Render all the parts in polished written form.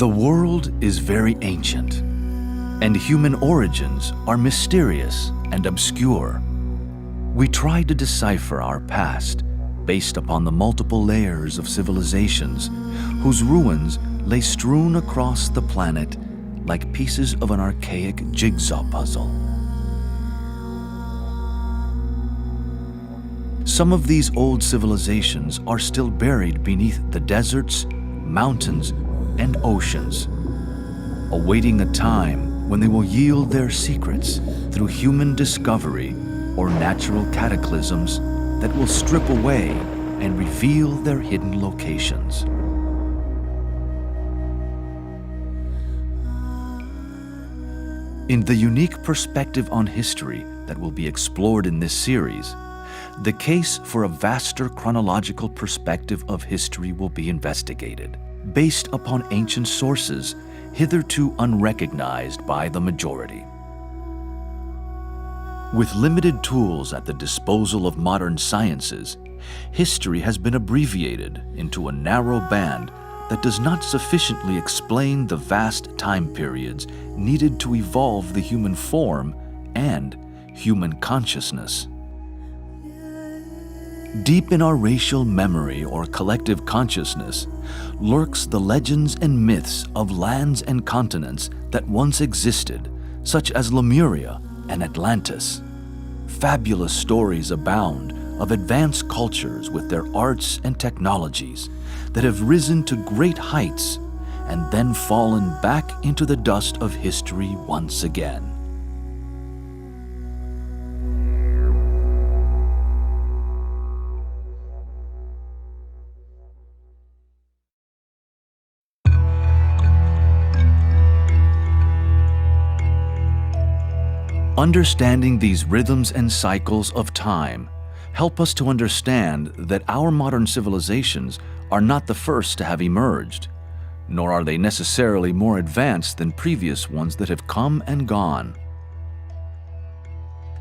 The world is very ancient, and human origins are mysterious and obscure. We try to decipher our past based upon the multiple layers of civilizations whose ruins lay strewn across the planet like pieces of an archaic jigsaw puzzle. Some of these old civilizations are still buried beneath the deserts, mountains, and oceans, awaiting a time when they will yield their secrets through human discovery or natural cataclysms that will strip away and reveal their hidden locations. In the unique perspective on history that will be explored in this series, the case for a vaster chronological perspective of history will be investigated, based upon ancient sources hitherto unrecognized by the majority. With limited tools at the disposal of modern sciences, history has been abbreviated into a narrow band that does not sufficiently explain the vast time periods needed to evolve the human form and human consciousness. Deep in our racial memory or collective consciousness lurks the legends and myths of lands and continents that once existed, such as Lemuria and Atlantis. Fabulous stories abound of advanced cultures with their arts and technologies that have risen to great heights and then fallen back into the dust of history once again. Understanding these rhythms and cycles of time help us to understand that our modern civilizations are not the first to have emerged, nor are they necessarily more advanced than previous ones that have come and gone.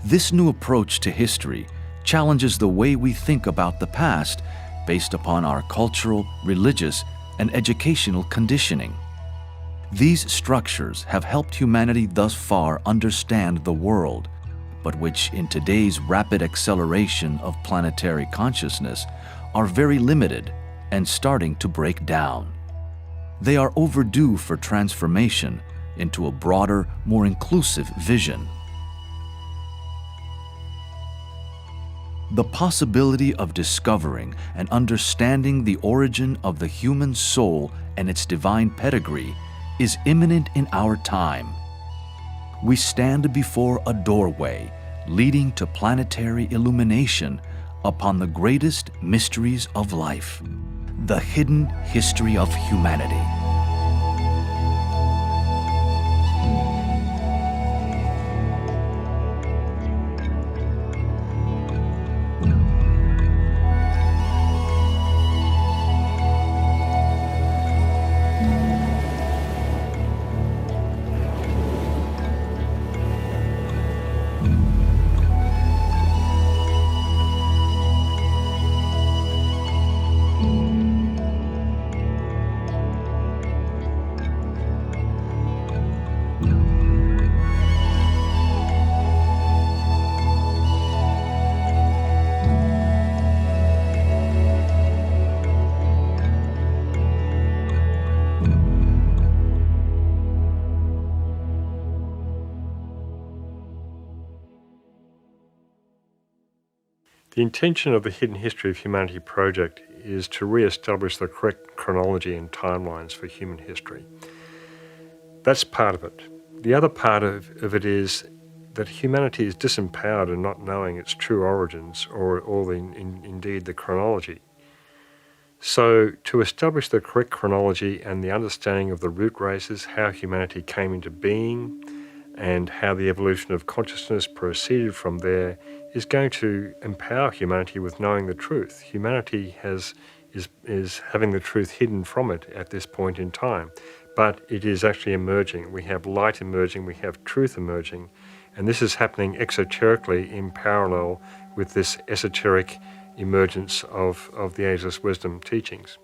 This new approach to history challenges the way we think about the past based upon our cultural, religious, and educational conditioning. These structures have helped humanity thus far understand the world, but which in today's rapid acceleration of planetary consciousness are very limited and starting to break down. They are overdue for transformation into a broader, more inclusive vision. The possibility of discovering and understanding the origin of the human soul and its divine pedigree is imminent in our time. We stand before a doorway leading to planetary illumination upon the greatest mysteries of life, the hidden history of humanity. The intention of the Hidden History of Humanity project is to re-establish the correct chronology and timelines for human history. That's part of it. The other part of it is that humanity is disempowered in not knowing its true origins or indeed the chronology. So to establish the correct chronology and the understanding of the root races, how humanity came into being, and how the evolution of consciousness proceeded from there, is going to empower humanity with knowing the truth. Humanity is having the truth hidden from it at this point in time, but it is actually emerging. We have light emerging, we have truth emerging, and this is happening exoterically in parallel with this esoteric emergence of the ageless wisdom teachings.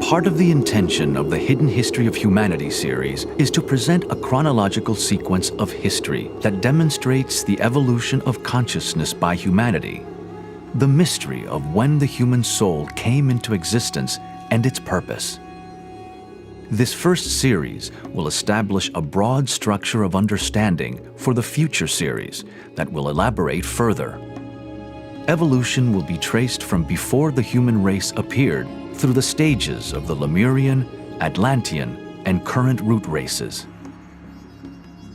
Part of the intention of the Hidden History of Humanity series is to present a chronological sequence of history that demonstrates the evolution of consciousness by humanity, the mystery of when the human soul came into existence and its purpose. This first series will establish a broad structure of understanding for the future series that will elaborate further. Evolution will be traced from before the human race appeared through the stages of the Lemurian, Atlantean, and current root races.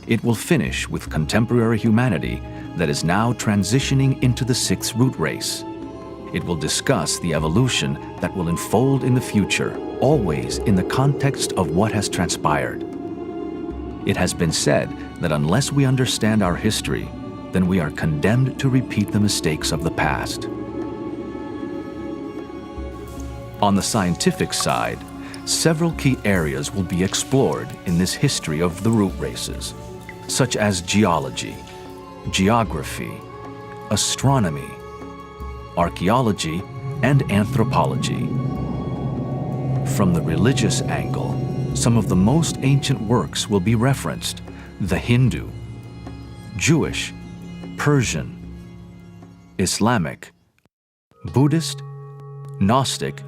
It will finish with contemporary humanity that is now transitioning into the sixth root race. It will discuss the evolution that will unfold in the future, always in the context of what has transpired. It has been said that unless we understand our history, then we are condemned to repeat the mistakes of the past. On the scientific side, several key areas will be explored in this history of the root races, such as geology, geography, astronomy, archaeology, and anthropology. From the religious angle, some of the most ancient works will be referenced: the Hindu, Jewish, Persian, Islamic, Buddhist, Gnostic,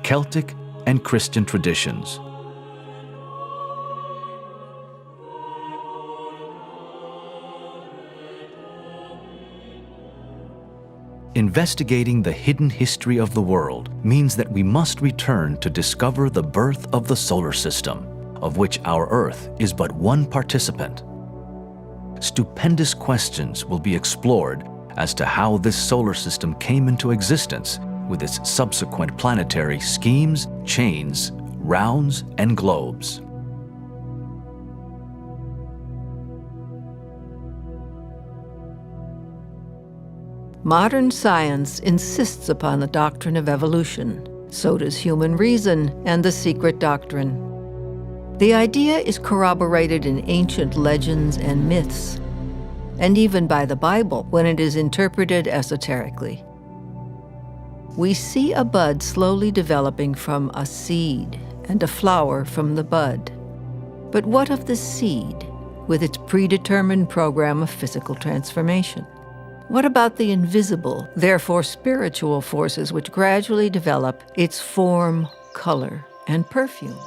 Celtic, and Christian traditions. Investigating the hidden history of the world means that we must return to discover the birth of the solar system, of which our Earth is but one participant. Stupendous questions will be explored as to how this solar system came into existence with its subsequent planetary schemes, chains, rounds, and globes. Modern science insists upon the doctrine of evolution. So does human reason and the secret doctrine. The idea is corroborated in ancient legends and myths, and even by the Bible when it is interpreted esoterically. We see a bud slowly developing from a seed and a flower from the bud. But what of the seed with its predetermined program of physical transformation? What about the invisible, therefore spiritual forces which gradually develop its form, color, and perfume?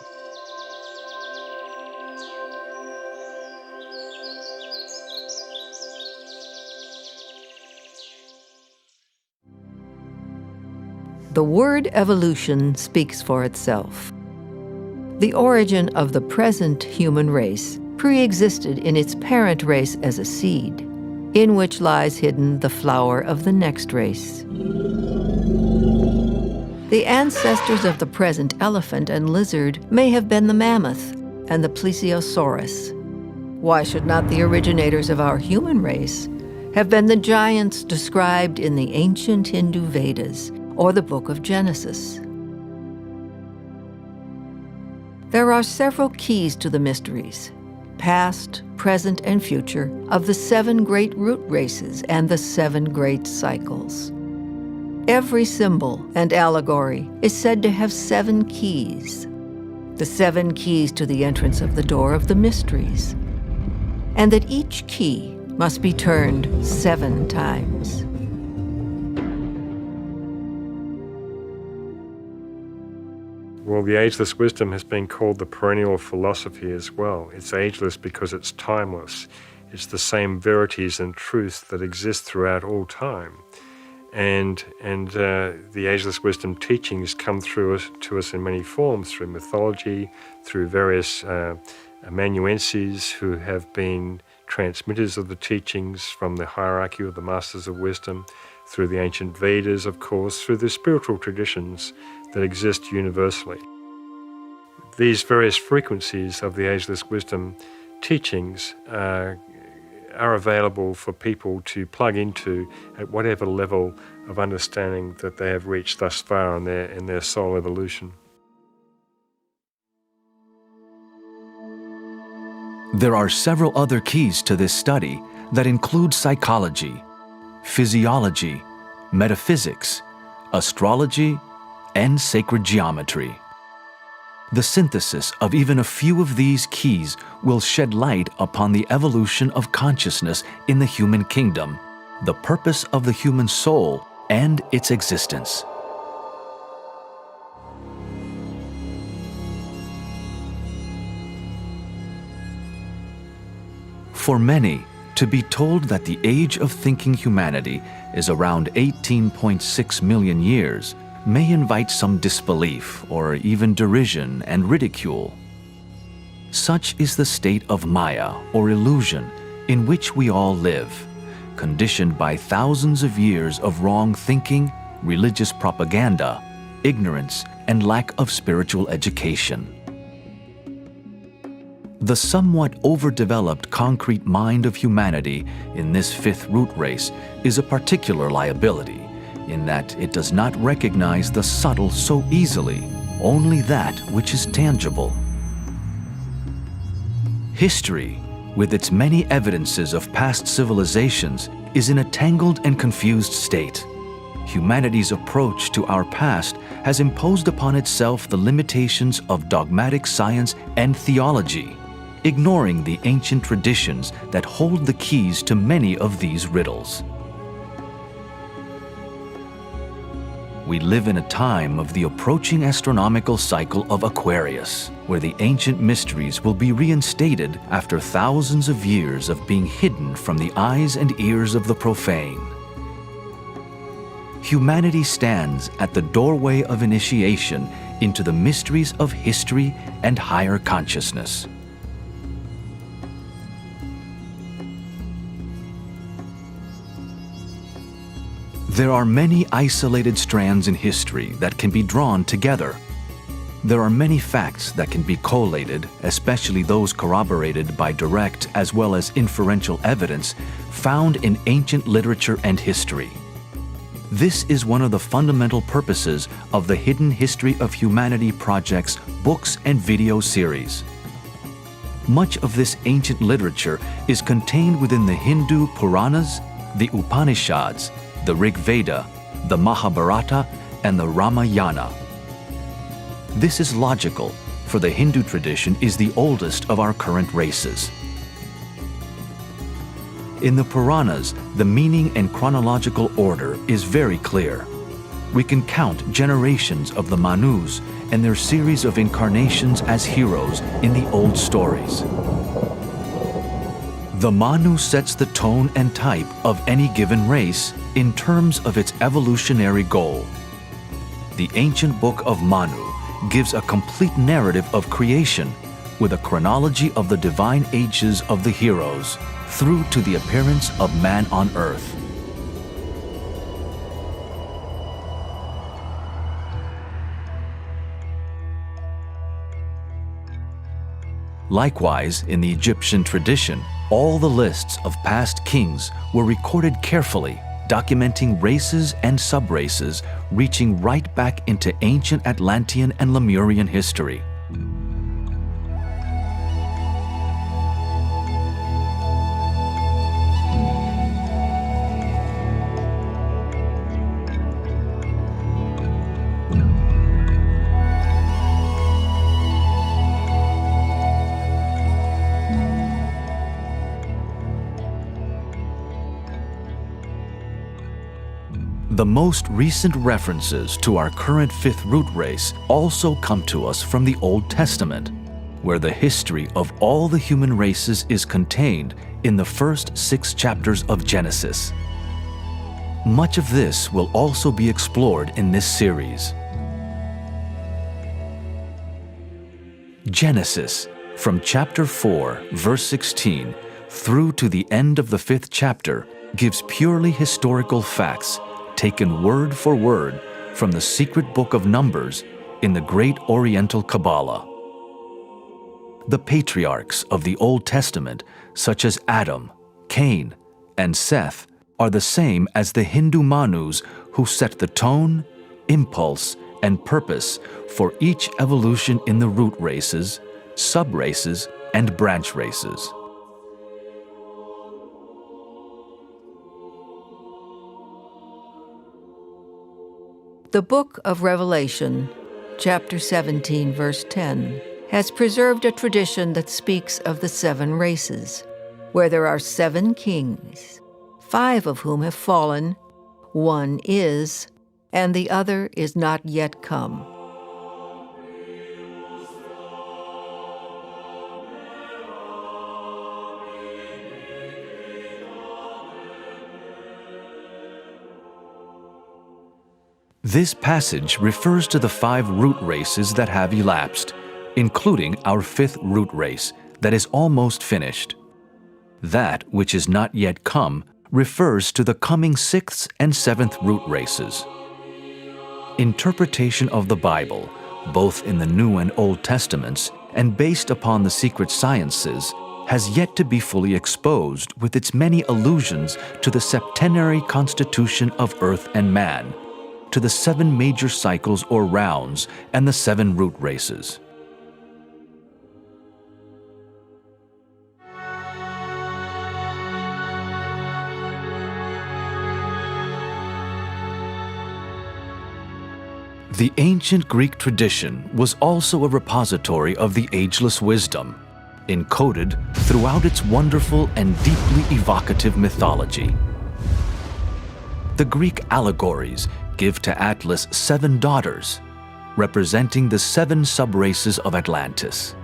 The word evolution speaks for itself. The origin of the present human race pre-existed in its parent race as a seed, in which lies hidden the flower of the next race. The ancestors of the present elephant and lizard may have been the mammoth and the plesiosaurus. Why should not the originators of our human race have been the giants described in the ancient Hindu Vedas or the Book of Genesis? There are several keys to the mysteries, past, present, and future, of the 7 great root races and the 7 great cycles. Every symbol and allegory is said to have 7 keys, the 7 keys to the entrance of the door of the mysteries, and that each key must be turned 7 times. Well, the ageless wisdom has been called the perennial philosophy as well. It's ageless because it's timeless. It's the same verities and truths that exist throughout all time. And the ageless wisdom teachings come to us in many forms, through mythology, through various amanuenses who have been transmitters of the teachings from the hierarchy of the masters of wisdom, through the ancient Vedas, of course, through the spiritual traditions that exist universally. These various frequencies of the ageless wisdom teachings are available for people to plug into at whatever level of understanding that they have reached thus far in their soul evolution. There are several other keys to this study that include psychology, physiology, metaphysics, astrology, and sacred geometry. The synthesis of even a few of these keys will shed light upon the evolution of consciousness in the human kingdom, the purpose of the human soul, and its existence. For many, to be told that the age of thinking humanity is around 18.6 million years may invite some disbelief or even derision and ridicule. Such is the state of Maya, or illusion, in which we all live, conditioned by thousands of years of wrong thinking, religious propaganda, ignorance, and lack of spiritual education. The somewhat overdeveloped concrete mind of humanity in this fifth root race is a particular liability, in that it does not recognize the subtle so easily, only that which is tangible. History, with its many evidences of past civilizations, is in a tangled and confused state. Humanity's approach to our past has imposed upon itself the limitations of dogmatic science and theology, ignoring the ancient traditions that hold the keys to many of these riddles. We live in a time of the approaching astronomical cycle of Aquarius, where the ancient mysteries will be reinstated after thousands of years of being hidden from the eyes and ears of the profane. Humanity stands at the doorway of initiation into the mysteries of history and higher consciousness. There are many isolated strands in history that can be drawn together. There are many facts that can be collated, especially those corroborated by direct as well as inferential evidence found in ancient literature and history. This is one of the fundamental purposes of the Hidden History of Humanity Project's books and video series. Much of this ancient literature is contained within the Hindu Puranas, the Upanishads, the Rig Veda, the Mahabharata, and the Ramayana. This is logical, for the Hindu tradition is the oldest of our current races. In the Puranas, the meaning and chronological order is very clear. We can count generations of the Manus and their series of incarnations as heroes in the old stories. The Manu sets the tone and type of any given race in terms of its evolutionary goal. The ancient book of Manu gives a complete narrative of creation with a chronology of the divine ages of the heroes through to the appearance of man on earth. Likewise, in the Egyptian tradition, all the lists of past kings were recorded carefully, documenting races and sub-races reaching right back into ancient Atlantean and Lemurian history. The most recent references to our current fifth root race also come to us from the Old Testament, where the history of all the human races is contained in the first 6 chapters of Genesis. Much of this will also be explored in this series. Genesis, from chapter 4, verse 16, through to the end of the 5th chapter, gives purely historical facts taken word for word from the secret book of Numbers in the great Oriental Kabbalah. The patriarchs of the Old Testament, such as Adam, Cain, and Seth, are the same as the Hindu Manus who set the tone, impulse, and purpose for each evolution in the root races, sub-races, and branch races. The Book of Revelation chapter 17, verse 10, has preserved a tradition that speaks of the 7 races, where there are 7 kings, 5 of whom have fallen, 1 is, and the other is not yet come. This passage refers to the 5 root races that have elapsed, including our 5th root race that is almost finished. That which is not yet come refers to the coming 6th and 7th root races. Interpretation of the Bible, both in the New and Old Testaments and based upon the secret sciences, has yet to be fully exposed with its many allusions to the septenary constitution of earth and man, to the 7 major cycles or rounds and the 7 root races. The ancient Greek tradition was also a repository of the ageless wisdom, encoded throughout its wonderful and deeply evocative mythology. The Greek allegories give to Atlas 7 daughters, representing the 7 subraces of Atlantis.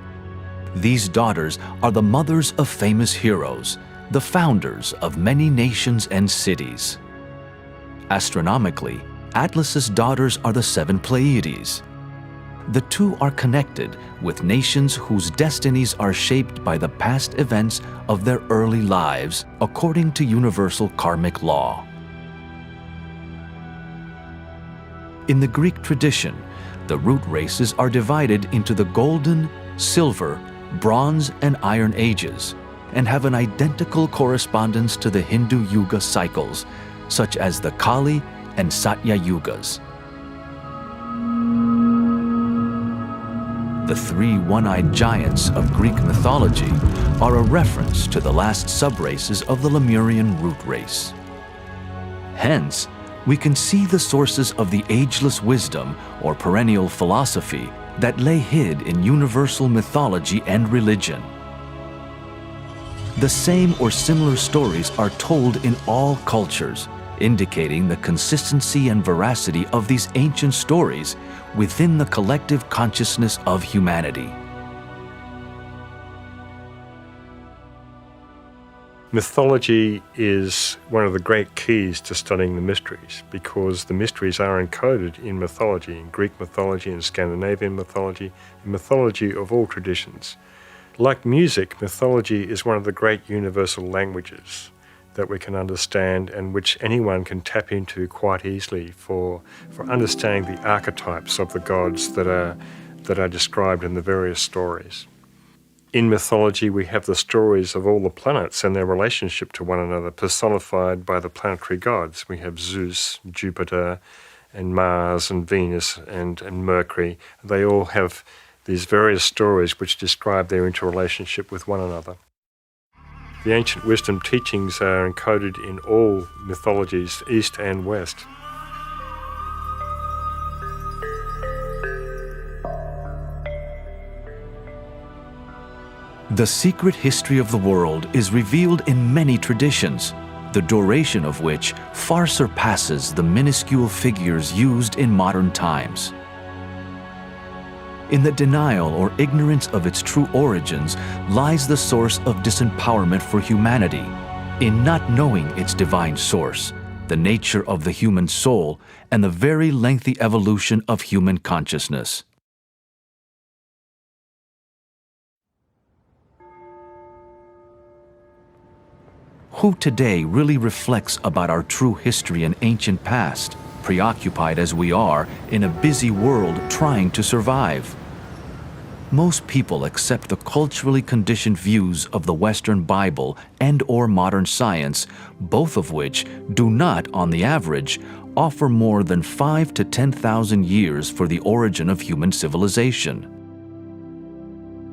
These daughters are the mothers of famous heroes, the founders of many nations and cities. Astronomically, Atlas's daughters are the 7 Pleiades. The 2 are connected with nations whose destinies are shaped by the past events of their early lives according to universal karmic law. In the Greek tradition, the root races are divided into the Golden, Silver, Bronze, and Iron Ages, and have an identical correspondence to the Hindu Yuga cycles, such as the Kali and Satya Yugas. The 3 one-eyed giants of Greek mythology are a reference to the last subraces of the Lemurian root race. Hence, we can see the sources of the ageless wisdom or perennial philosophy that lay hid in universal mythology and religion. The same or similar stories are told in all cultures, indicating the consistency and veracity of these ancient stories within the collective consciousness of humanity. Mythology is one of the great keys to studying the mysteries, because the mysteries are encoded in mythology, in Greek mythology, in Scandinavian mythology, in mythology of all traditions. Like music, mythology is one of the great universal languages that we can understand and which anyone can tap into quite easily for understanding the archetypes of the gods that are described in the various stories. In mythology, we have the stories of all the planets and their relationship to one another, personified by the planetary gods. We have Zeus, Jupiter, and Mars, and Venus, and Mercury. They all have these various stories which describe their interrelationship with one another. The ancient wisdom teachings are encoded in all mythologies, East and West. The secret history of the world is revealed in many traditions, the duration of which far surpasses the minuscule figures used in modern times. In the denial or ignorance of its true origins lies the source of disempowerment for humanity, in not knowing its divine source, the nature of the human soul, and the very lengthy evolution of human consciousness. Who today really reflects about our true history and ancient past, preoccupied as we are in a busy world trying to survive? Most people accept the culturally conditioned views of the Western Bible and/or modern science, both of which do not, on the average, offer more than 5,000 to 10,000 years for the origin of human civilization.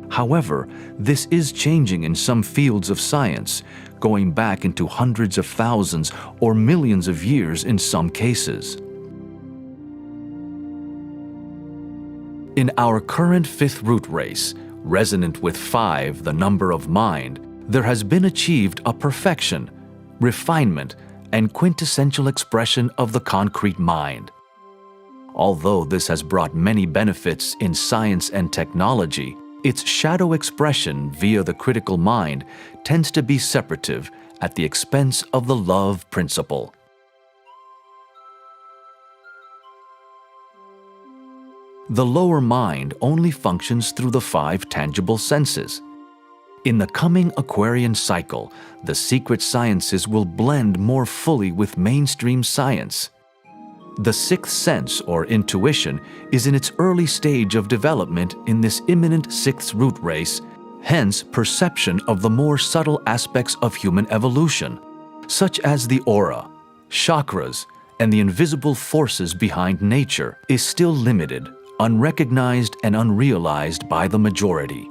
However, this is changing in some fields of science, going back into hundreds of thousands or millions of years in some cases. In our current fifth root race, resonant with 5, the number of mind, there has been achieved a perfection, refinement, and quintessential expression of the concrete mind. Although this has brought many benefits in science and technology, its shadow expression via the critical mind tends to be separative at the expense of the love principle. The lower mind only functions through the 5 tangible senses. In the coming Aquarian cycle, the secret sciences will blend more fully with mainstream science. The 6th sense, or intuition, is in its early stage of development in this imminent 6th root race, hence perception of the more subtle aspects of human evolution, such as the aura, chakras, and the invisible forces behind nature, is still limited, unrecognized, and unrealized by the majority.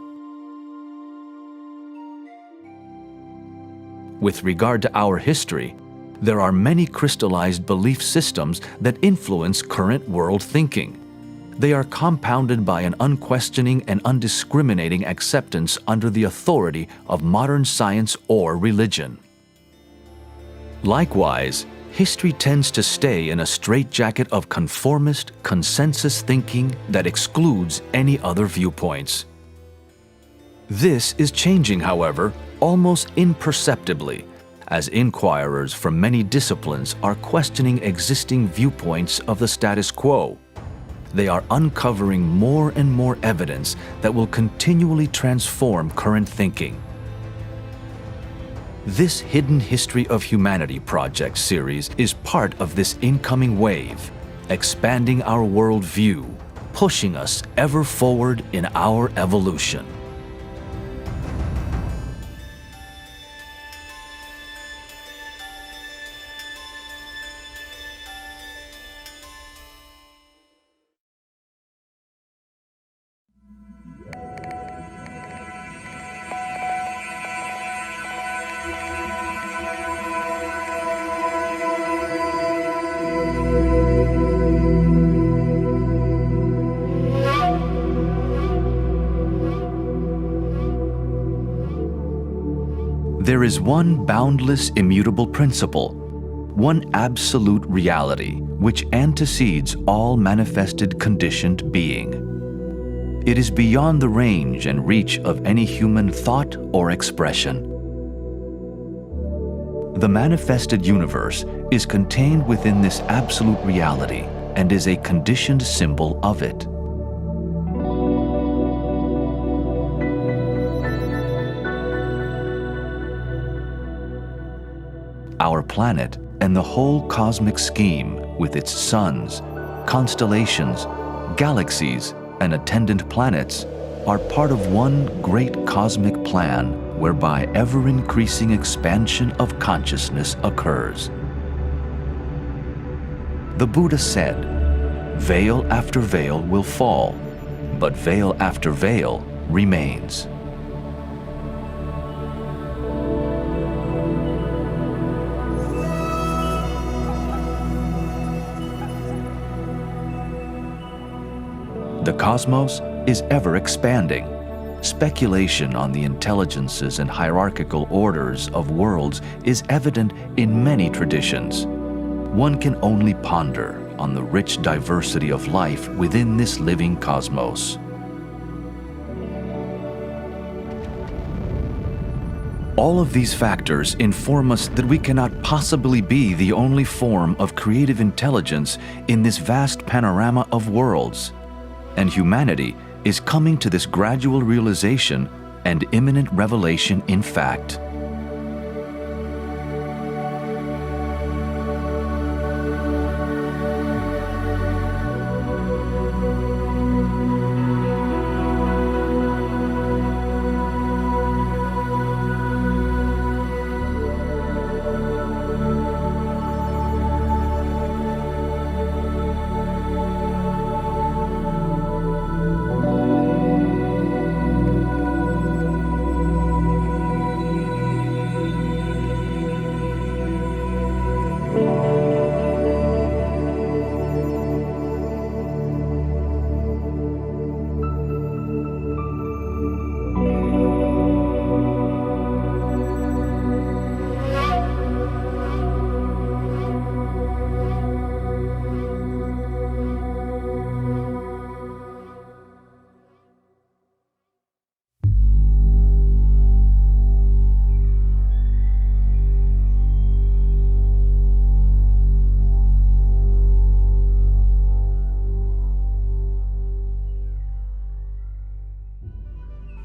With regard to our history, there are many crystallized belief systems that influence current world thinking. They are compounded by an unquestioning and undiscriminating acceptance under the authority of modern science or religion. Likewise, history tends to stay in a straitjacket of conformist, consensus thinking that excludes any other viewpoints. This is changing, however, almost imperceptibly, as inquirers from many disciplines are questioning existing viewpoints of the status quo. They are uncovering more and more evidence that will continually transform current thinking. This Hidden History of Humanity project series is part of this incoming wave, expanding our worldview, pushing us ever forward in our evolution. There is one boundless, immutable principle, one absolute reality which antecedes all manifested conditioned being. It is beyond the range and reach of any human thought or expression. The manifested universe is contained within this absolute reality and is a conditioned symbol of it. Our planet and the whole cosmic scheme, with its suns, constellations, galaxies, and attendant planets, are part of one great cosmic plan whereby ever-increasing expansion of consciousness occurs. The Buddha said, "Veil after veil will fall, but veil after veil remains." The cosmos is ever expanding. Speculation on the intelligences and hierarchical orders of worlds is evident in many traditions. One can only ponder on the rich diversity of life within this living cosmos. All of these factors inform us that we cannot possibly be the only form of creative intelligence in this vast panorama of worlds. And humanity is coming to this gradual realization and imminent revelation in fact.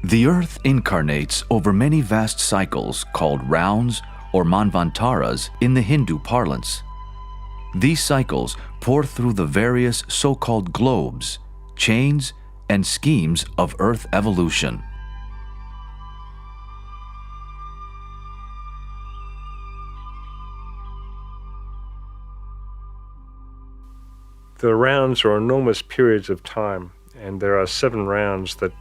The Earth incarnates over many vast cycles called rounds or manvantaras in the Hindu parlance. These cycles pour through the various so-called globes, chains, and schemes of Earth evolution. The rounds are enormous periods of time, and there are 7 rounds that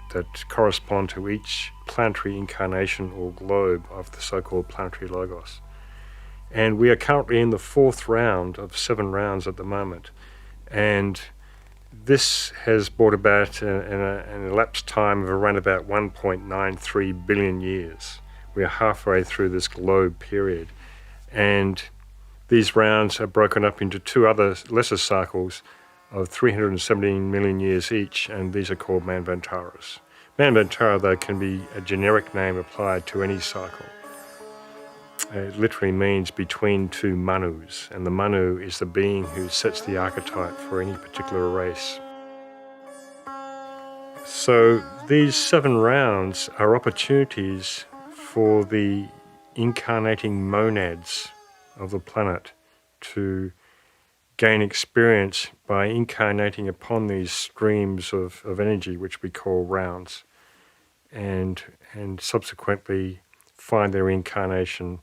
correspond to each planetary incarnation or globe of the so-called planetary logos. And we are currently in the 4th round of 7 rounds at the moment. And this has brought about an elapsed time of around about 1.93 billion years. We are halfway through this globe period. And these rounds are broken up into 2 other lesser cycles of 317 million years each, and these are called manvantaras. Manvantara, though, can be a generic name applied to any cycle. It literally means between 2 manus, and the manu is the being who sets the archetype for any particular race. So these 7 rounds are opportunities for the incarnating monads of the planet to gain experience by incarnating upon these streams of energy, which we call rounds, and subsequently find their incarnation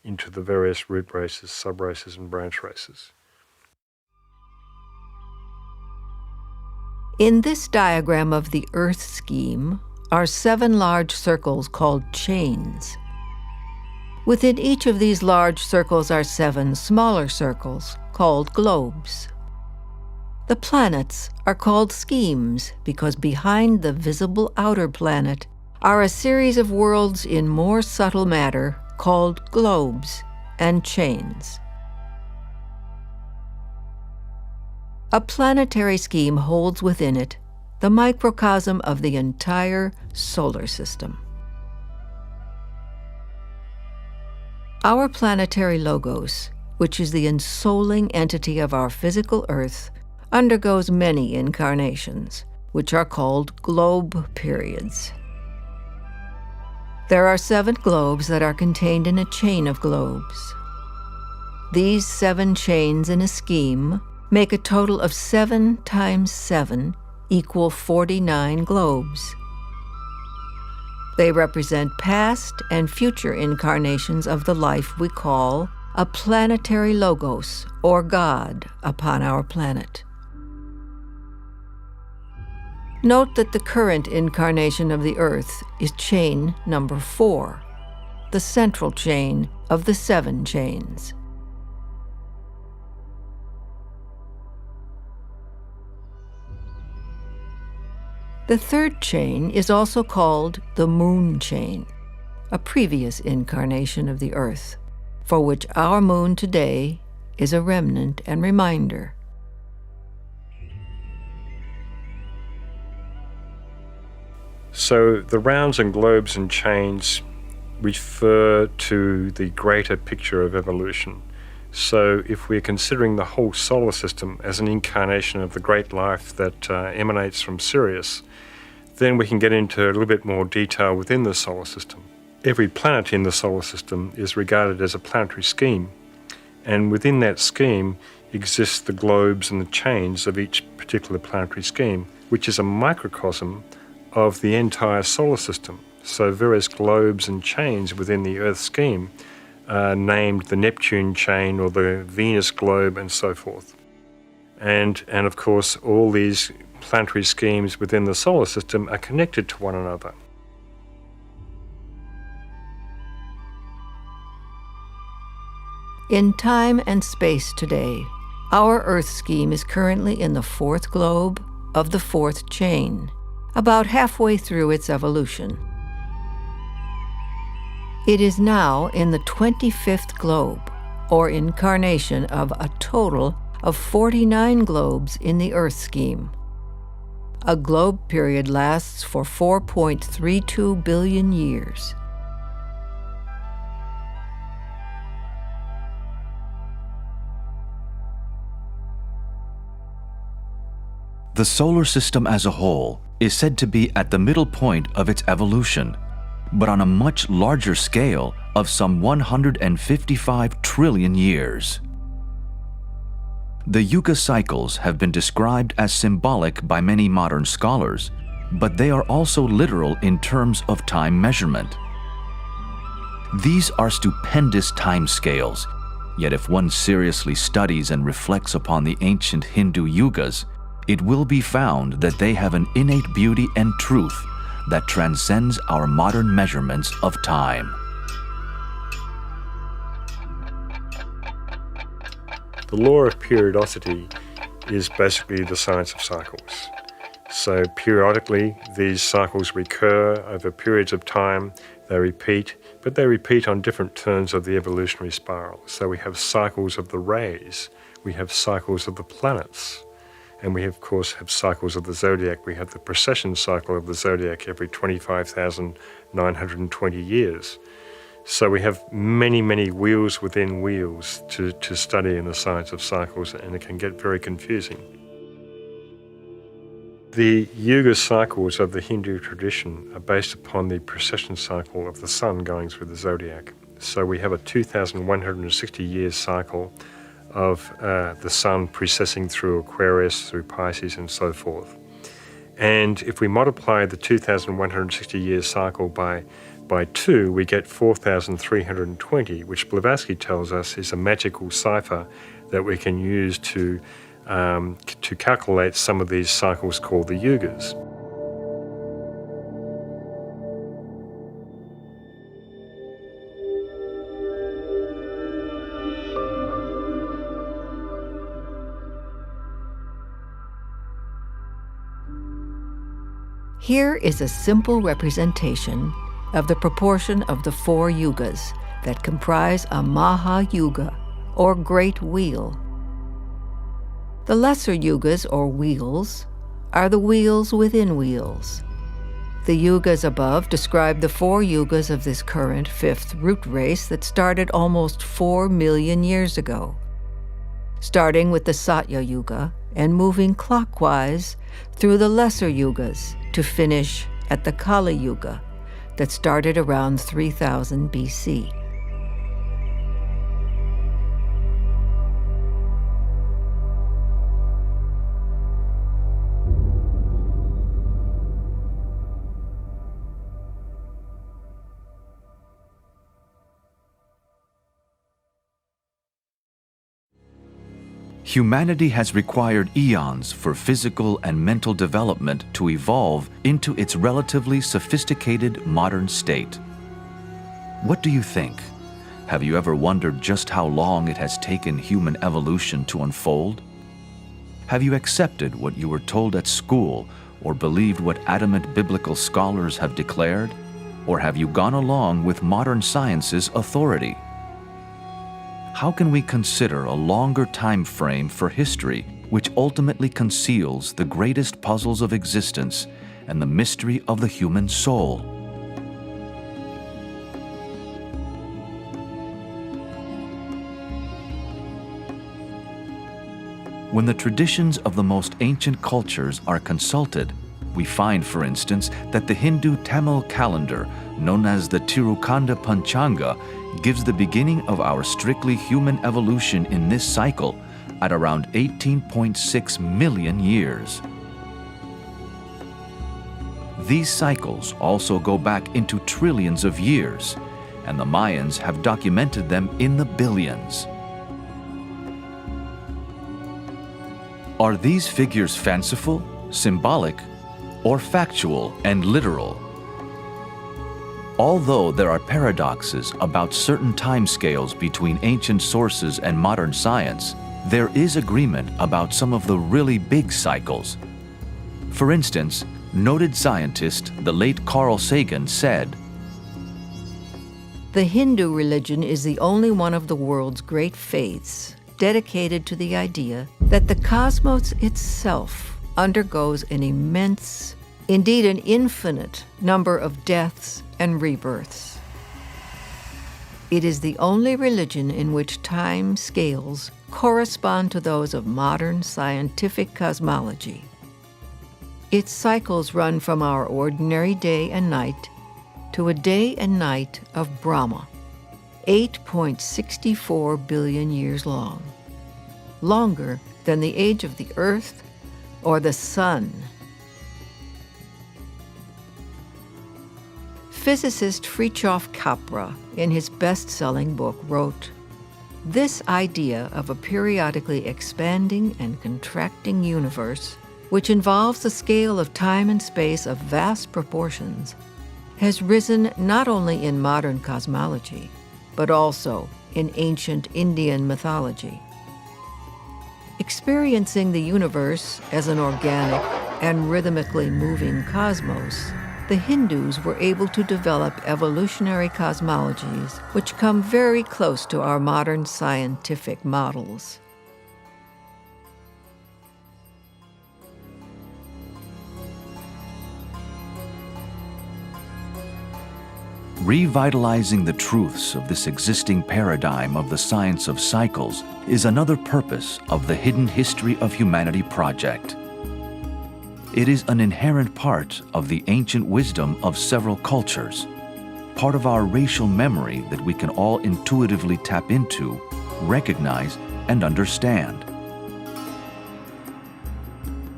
into the various root races, sub-races, and branch races. In this diagram of the Earth scheme are 7 large circles called chains. Within each of these large circles are 7 smaller circles called globes. The planets are called schemes because behind the visible outer planet are a series of worlds in more subtle matter called globes and chains. A planetary scheme holds within it the microcosm of the entire solar system. Our planetary logos, which is the ensouling entity of our physical Earth, undergoes many incarnations, which are called globe periods. There are 7 globes that are contained in a chain of globes. These 7 chains in a scheme make a total of 7 times 7 equal 49 globes. They represent past and future incarnations of the life we call a planetary logos, or God, upon our planet. Note that the current incarnation of the Earth is chain number 4, the central chain of the 7 chains. The 3rd chain is also called the moon chain, a previous incarnation of the Earth, for which our moon today is a remnant and reminder. So the rounds and globes and chains refer to the greater picture of evolution. So if we're considering the whole solar system as an incarnation of the great life that emanates from Sirius, then we can get into a little bit more detail within the solar system. Every planet in the solar system is regarded as a planetary scheme, and within that scheme exists the globes and the chains of each particular planetary scheme, which is a microcosm of the entire solar system. So various globes and chains within the Earth scheme are named the Neptune chain or the Venus globe and so forth. And of course, all these planetary schemes within the solar system are connected to one another. In time and space today, our Earth scheme is currently in the 4th globe of the 4th chain, about halfway through its evolution. It is now in the 25th globe, or incarnation of a total of 49 globes in the Earth scheme. A globe period lasts for 4.32 billion years. The solar system as a whole is said to be at the middle point of its evolution, but on a much larger scale of some 155 trillion years. The Yuga cycles have been described as symbolic by many modern scholars, but they are also literal in terms of time measurement. These are stupendous time scales, yet if one seriously studies and reflects upon the ancient Hindu yugas, it will be found that they have an innate beauty and truth that transcends our modern measurements of time. The law of periodicity is basically the science of cycles. So periodically, these cycles recur over periods of time, they repeat, but they repeat on different turns of the evolutionary spiral. So we have cycles of the rays, we have cycles of the planets, and we of course have cycles of the zodiac. We have the precession cycle of the zodiac every 25,920 years. So we have many, many wheels within wheels to study in the science of cycles, and it can get very confusing. The Yuga cycles of the Hindu tradition are based upon the precession cycle of the sun going through the zodiac. So we have a 2,160 year cycle of the sun precessing through Aquarius, through Pisces, and so forth. And if we multiply the 2,160 year cycle by 2, we get 4,320, which Blavatsky tells us is a magical cipher that we can use to calculate some of these cycles called the yugas. Here is a simple representation of the proportion of the 4 yugas that comprise a Maha Yuga, or Great Wheel. The lesser yugas, or wheels, are the wheels within wheels. The yugas above describe the 4 yugas of this current 5th root race that started almost 4 million years ago, starting with the Satya Yuga and moving clockwise through the lesser yugas to finish at the Kali Yuga that started around 3000 BC. Humanity has required eons for physical and mental development to evolve into its relatively sophisticated modern state. What do you think? Have you ever wondered just how long it has taken human evolution to unfold? Have you accepted what you were told at school or believed what adamant biblical scholars have declared? Or have you gone along with modern science's authority? How can we consider a longer time frame for history which ultimately conceals the greatest puzzles of existence and the mystery of the human soul? When the traditions of the most ancient cultures are consulted, we find, for instance, that the Hindu Tamil calendar, known as the Tirukanda Panchanga, gives the beginning of our strictly human evolution in this cycle at around 18.6 million years. These cycles also go back into trillions of years, and the Mayans have documented them in the billions. Are these figures fanciful, symbolic, or factual and literal? Although there are paradoxes about certain timescales between ancient sources and modern science, there is agreement about some of the really big cycles. For instance, noted scientist, the late Carl Sagan, said, "The Hindu religion is the only one of the world's great faiths dedicated to the idea that the cosmos itself undergoes an immense, indeed an infinite, number of deaths and rebirths. It is the only religion in which time scales correspond to those of modern scientific cosmology. Its cycles run from our ordinary day and night to a day and night of Brahma, 8.64 billion years long, longer than the age of the Earth or the Sun. Physicist Fritjof Capra, in his best-selling book, wrote, "This idea of a periodically expanding and contracting universe, which involves a scale of time and space of vast proportions, has risen not only in modern cosmology, but also in ancient Indian mythology. Experiencing the universe as an organic and rhythmically moving cosmos, the Hindus were able to develop evolutionary cosmologies which come very close to our modern scientific models." Revitalizing the truths of this existing paradigm of the science of cycles is another purpose of the Hidden History of Humanity project. It is an inherent part of the ancient wisdom of several cultures, part of our racial memory that we can all intuitively tap into, recognize, and understand.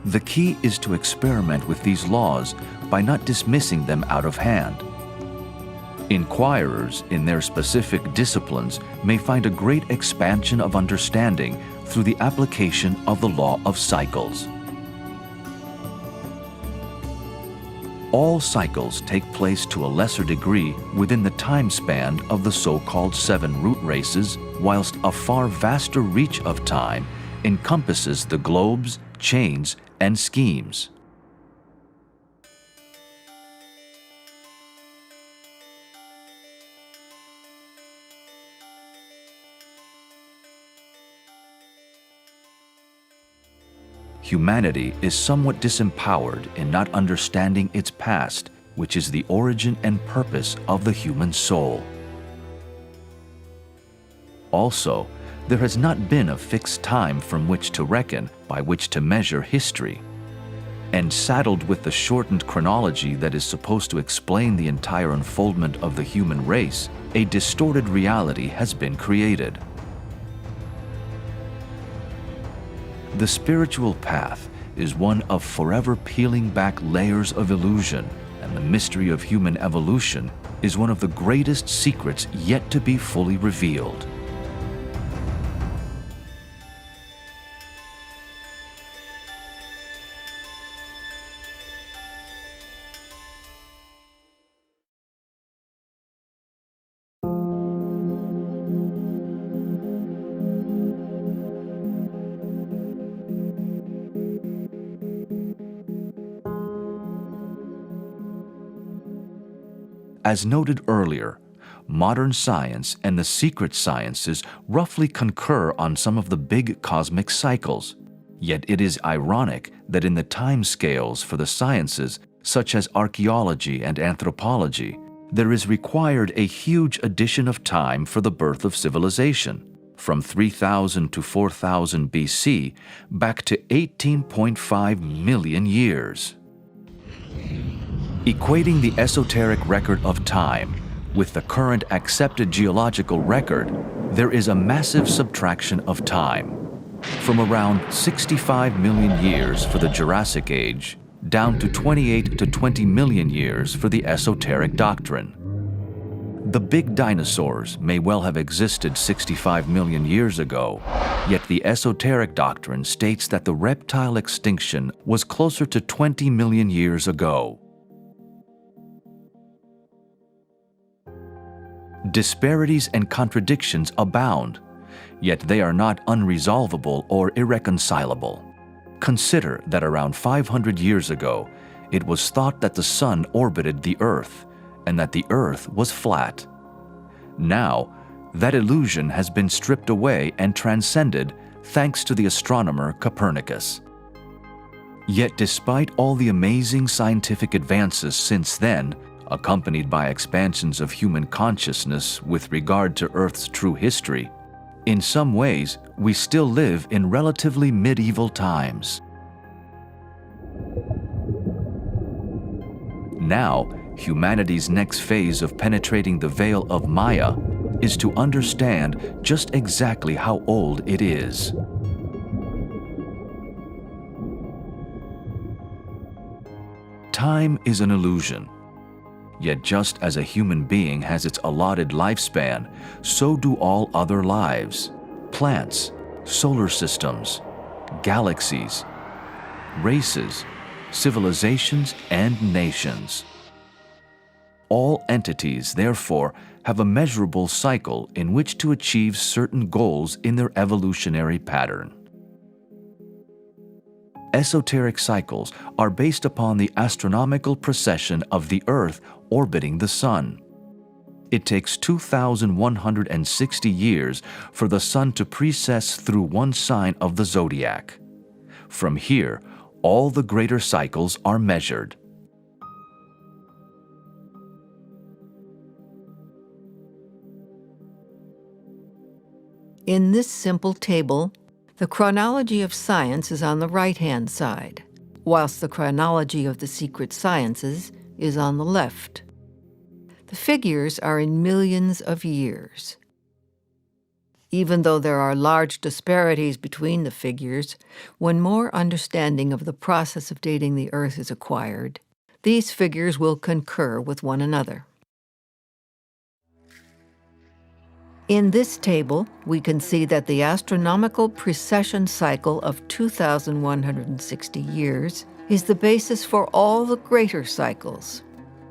The key is to experiment with these laws by not dismissing them out of hand. Inquirers in their specific disciplines may find a great expansion of understanding through the application of the law of cycles. All cycles take place to a lesser degree within the time span of the so-called 7 root races, whilst a far vaster reach of time encompasses the globes, chains, and schemes. Humanity is somewhat disempowered in not understanding its past, which is the origin and purpose of the human soul. Also, there has not been a fixed time from which to reckon, by which to measure history. And saddled with the shortened chronology that is supposed to explain the entire unfoldment of the human race, a distorted reality has been created. The spiritual path is one of forever peeling back layers of illusion, and the mystery of human evolution is one of the greatest secrets yet to be fully revealed. As noted earlier, modern science and the secret sciences roughly concur on some of the big cosmic cycles. Yet it is ironic that in the time scales for the sciences, such as archaeology and anthropology, there is required a huge addition of time for the birth of civilization, from 3000 to 4000 BC back to 18.5 million years. Equating the esoteric record of time with the current accepted geological record, there is a massive subtraction of time, from around 65 million years for the Jurassic Age down to 28 to 20 million years for the esoteric doctrine. The big dinosaurs may well have existed 65 million years ago, yet the esoteric doctrine states that the reptile extinction was closer to 20 million years ago. Disparities and contradictions abound, yet they are not unresolvable or irreconcilable. Consider that around 500 years ago, it was thought that the Sun orbited the Earth and that the Earth was flat. Now, that illusion has been stripped away and transcended thanks to the astronomer Copernicus. Yet despite all the amazing scientific advances since then, accompanied by expansions of human consciousness with regard to Earth's true history, in some ways, we still live in relatively medieval times. Now, humanity's next phase of penetrating the veil of Maya is to understand just exactly how old it is. Time is an illusion. Yet just as a human being has its allotted lifespan, so do all other lives, plants, solar systems, galaxies, races, civilizations, and nations. All entities, therefore, have a measurable cycle in which to achieve certain goals in their evolutionary pattern. Esoteric cycles are based upon the astronomical precession of the Earth orbiting the Sun. It takes 2,160 years for the Sun to precess through one sign of the zodiac. From here, all the greater cycles are measured. In this simple table, the chronology of science is on the right-hand side, whilst the chronology of the secret sciences is on the left. The figures are in millions of years. Even though there are large disparities between the figures, when more understanding of the process of dating the Earth is acquired, these figures will concur with one another. In this table, we can see that the astronomical precession cycle of 2,160 years is the basis for all the greater cycles,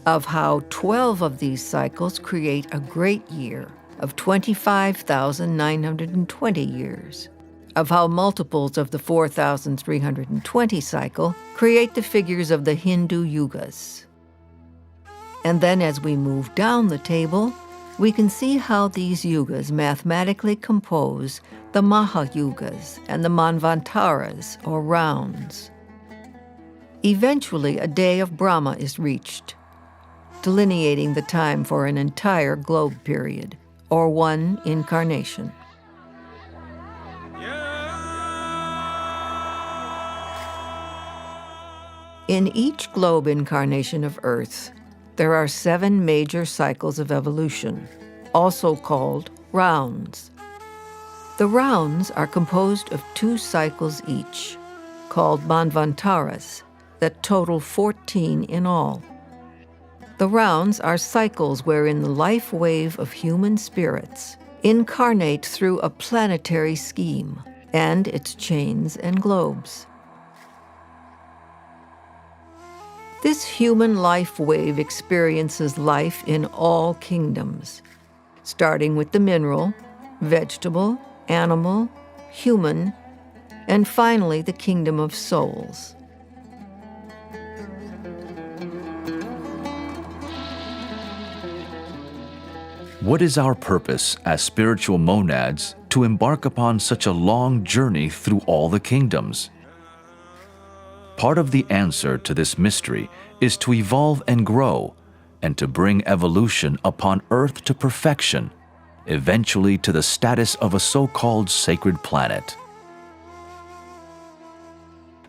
of how 12 of these cycles create a great year of 25,920 years, of how multiples of the 4,320 cycle create the figures of the Hindu yugas. And then as we move down the table, we can see how these yugas mathematically compose the Mahayugas and the Manvantaras, or rounds. Eventually, a day of Brahma is reached, delineating the time for an entire globe period, or one incarnation. In each globe incarnation of Earth, there are 7 major cycles of evolution, also called rounds. The rounds are composed of 2 cycles each, called Manvantaras, that total 14 in all. The rounds are cycles wherein the life wave of human spirits incarnate through a planetary scheme and its chains and globes. This human life wave experiences life in all kingdoms, starting with the mineral, vegetable, animal, human, and finally the kingdom of souls. What is our purpose as spiritual monads to embark upon such a long journey through all the kingdoms? Part of the answer to this mystery is to evolve and grow, and to bring evolution upon Earth to perfection, eventually to the status of a so-called sacred planet.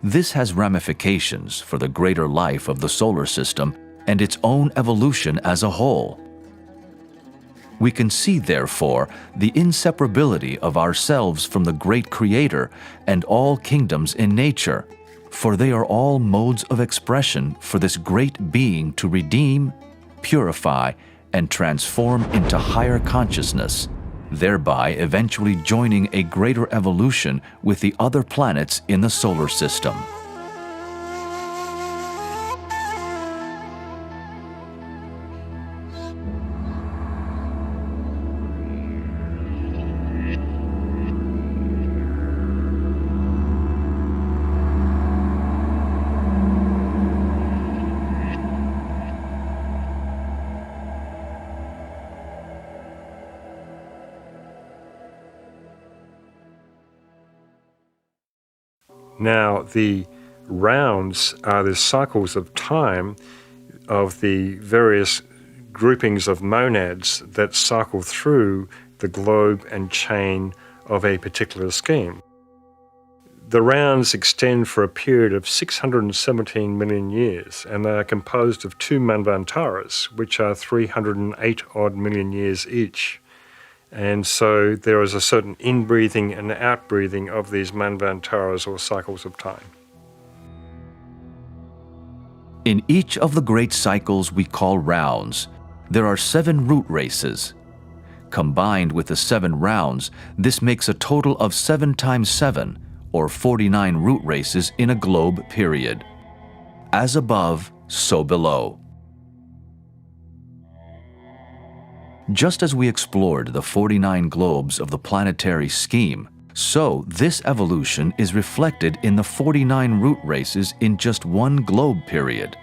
This has ramifications for the greater life of the solar system and its own evolution as a whole. We can see, therefore, the inseparability of ourselves from the great Creator and all kingdoms in nature, for they are all modes of expression for this great being to redeem, purify, and transform into higher consciousness, thereby eventually joining a greater evolution with the other planets in the solar system. Now, the rounds are the cycles of time of the various groupings of monads that cycle through the globe and chain of a particular scheme. The rounds extend for a period of 617 million years, and they are composed of 2 manvantaras, which are 308-odd million years each. And so there is a certain inbreathing and outbreathing of these manvantaras or cycles of time. In each of the great cycles we call rounds, there are 7 root races. Combined with the 7 rounds, this makes a total of 7 times 7, or 49 root races in a globe period. As above, so below. Just as we explored the 49 globes of the planetary scheme, so this evolution is reflected in the 49 root races in just one globe period.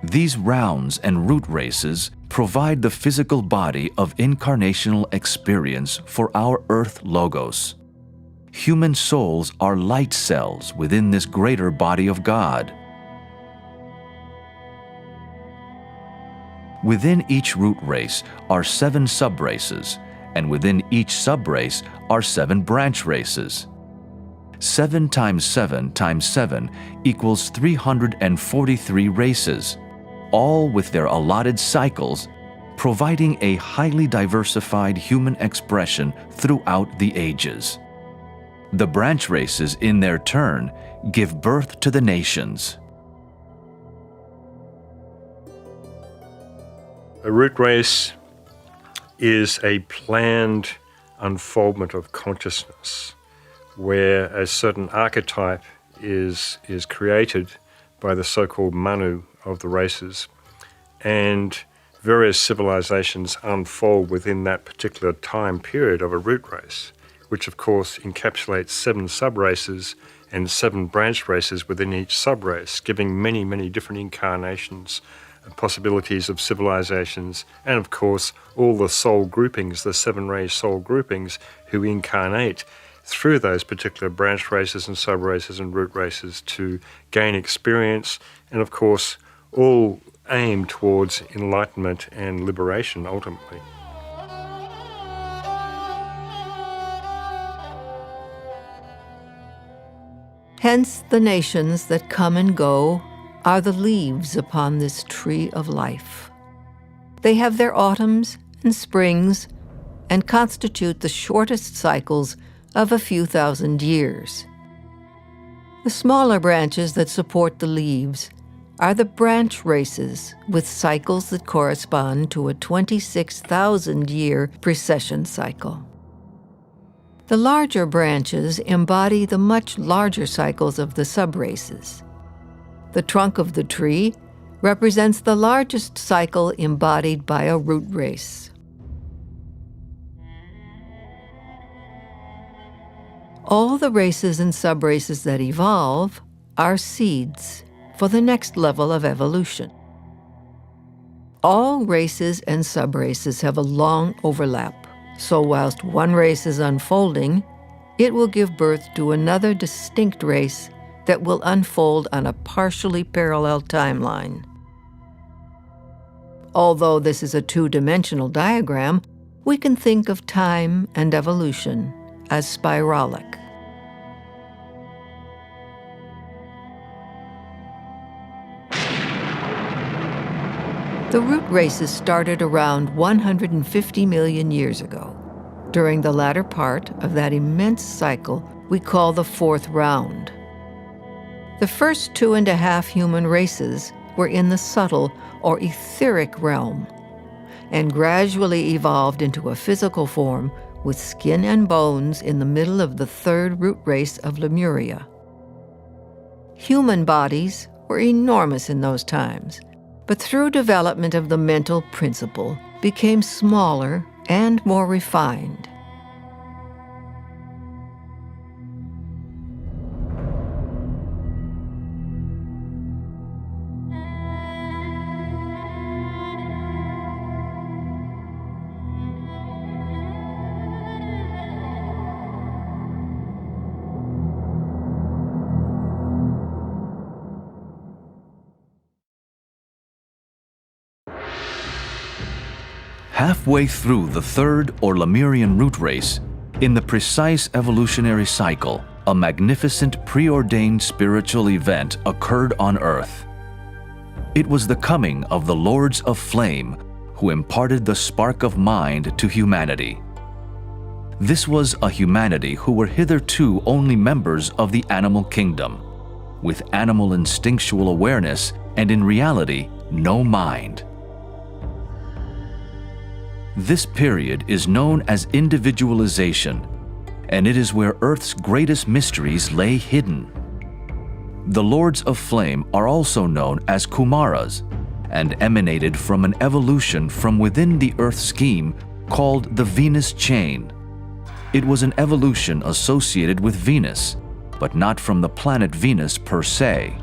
These rounds and root races provide the physical body of incarnational experience for our Earth logos. Human souls are light cells within this greater body of God. Within each root race are 7 subraces, and within each subrace are 7 branch races. 7 times 7 times 7 equals 343 races, all with their allotted cycles, providing a highly diversified human expression throughout the ages. The branch races, in their turn, give birth to the nations. A root race is a planned unfoldment of consciousness, where a certain archetype is created by the so-called Manu of the races, and various civilizations unfold within that particular time period of a root race, which of course encapsulates 7 subraces and 7 branch races within each subrace, giving many, many different incarnations and possibilities of civilizations, and of course all the soul groupings, the 7 race soul groupings, who incarnate through those particular branch races and subraces and root races to gain experience, and of course all aim towards enlightenment and liberation ultimately. Hence, the nations that come and go are the leaves upon this tree of life. They have their autumns and springs and constitute the shortest cycles of a few thousand years. The smaller branches that support the leaves are the branch races with cycles that correspond to a 26,000-year precession cycle. The larger branches embody the much larger cycles of the subraces. The trunk of the tree represents the largest cycle embodied by a root race. All the races and subraces that evolve are seeds for the next level of evolution. All races and subraces have a long overlap. So whilst one race is unfolding, it will give birth to another distinct race that will unfold on a partially parallel timeline. Although this is a 2-dimensional diagram, we can think of time and evolution as spiralic. The root races started around 150 million years ago, during the latter part of that immense cycle we call the 4th round. The first 2.5 human races were in the subtle or etheric realm, and gradually evolved into a physical form with skin and bones in the middle of the 3rd root race of Lemuria. Human bodies were enormous in those times, but through development of the mental principle, became smaller and more refined. Halfway through the 3rd or Lemurian root race, in the precise evolutionary cycle, a magnificent preordained spiritual event occurred on earth. It was the coming of the Lords of Flame, who imparted the spark of mind to humanity. This was a humanity who were hitherto only members of the animal kingdom, with animal instinctual awareness and in reality no mind. This period is known as individualization, and it is where Earth's greatest mysteries lay hidden. The Lords of Flame are also known as Kumaras, and emanated from an evolution from within the Earth scheme called the Venus chain. It was an evolution associated with Venus, but not from the planet Venus per se.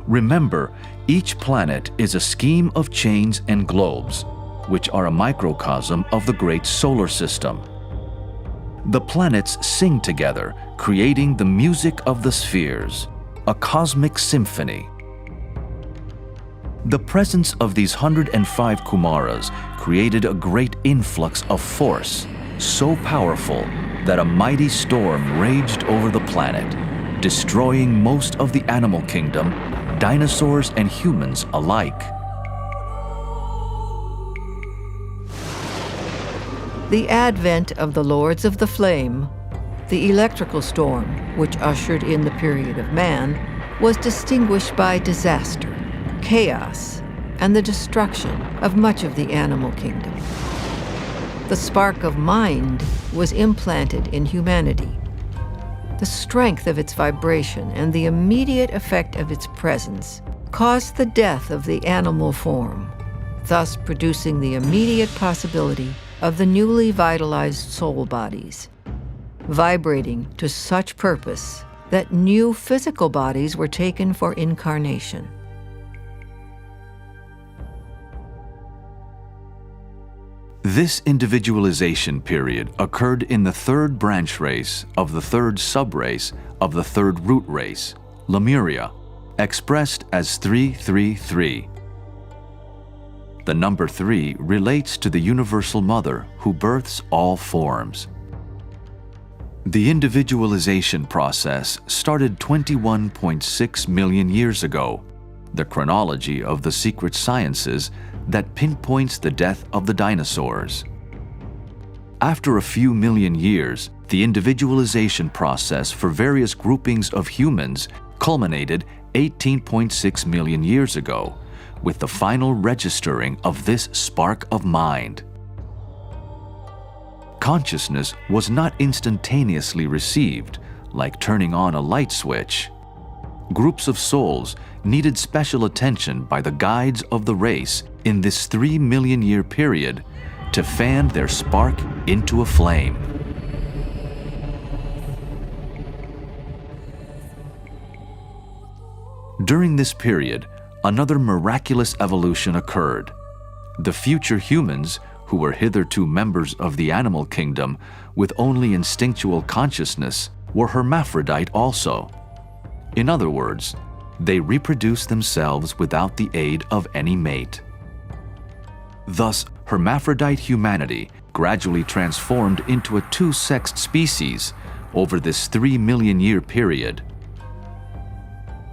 Remember, each planet is a scheme of chains and globes, which are a microcosm of the great solar system. The planets sing together, creating the music of the spheres, a cosmic symphony. The presence of these 105 Kumaras created a great influx of force, so powerful that a mighty storm raged over the planet, destroying most of the animal kingdom, dinosaurs and humans alike. The advent of the Lords of the Flame, the electrical storm which ushered in the period of man, was distinguished by disaster, chaos, and the destruction of much of the animal kingdom. The spark of mind was implanted in humanity. The strength of its vibration and the immediate effect of its presence caused the death of the animal form, thus producing the immediate possibility of the newly vitalized soul bodies, vibrating to such purpose that new physical bodies were taken for incarnation. This individualization period occurred in the third branch race of the third subrace of the third root race, Lemuria, expressed as 333. The number 3 relates to the Universal Mother who births all forms. The individualization process started 21.6 million years ago, the chronology of the secret sciences that pinpoints the death of the dinosaurs. After a few million years, the individualization process for various groupings of humans culminated 18.6 million years ago, with the final registering of this spark of mind. Consciousness was not instantaneously received, like turning on a light switch. Groups of souls needed special attention by the guides of the race in this 3 million year period to fan their spark into a flame. During this period, another miraculous evolution occurred. The future humans, who were hitherto members of the animal kingdom with only instinctual consciousness, were hermaphrodite also. In other words, they reproduced themselves without the aid of any mate. Thus, hermaphrodite humanity gradually transformed into a two-sexed species over this 3 million year period.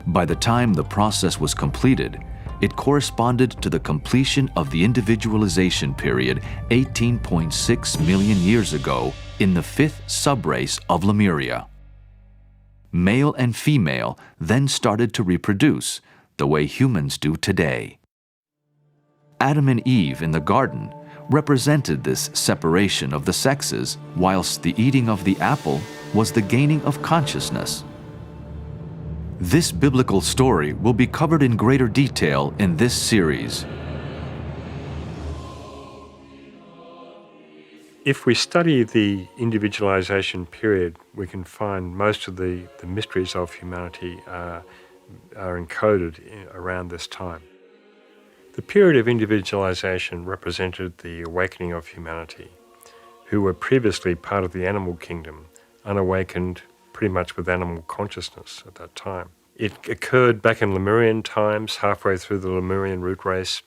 By the time the process was completed, it corresponded to the completion of the individualization period 18.6 million years ago in the 5th subrace of Lemuria. Male and female then started to reproduce the way humans do today. Adam and Eve in the garden represented this separation of the sexes, whilst the eating of the apple was the gaining of consciousness. This biblical story will be covered in greater detail in this series. If we study the individualization period, we can find most of the mysteries of humanity are encoded around this time. The period of individualization represented the awakening of humanity, who were previously part of the animal kingdom, unawakened pretty much with animal consciousness at that time. It occurred back in Lemurian times, halfway through the Lemurian root race,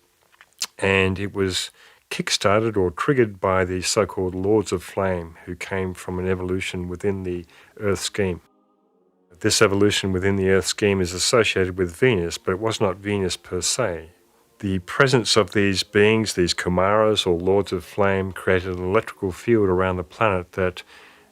and it was kick-started or triggered by the so-called Lords of Flame, who came from an evolution within the Earth scheme. This evolution within the Earth scheme is associated with Venus, but it was not Venus per se. The presence of these beings, these Kumaras or Lords of Flame, created an electrical field around the planet that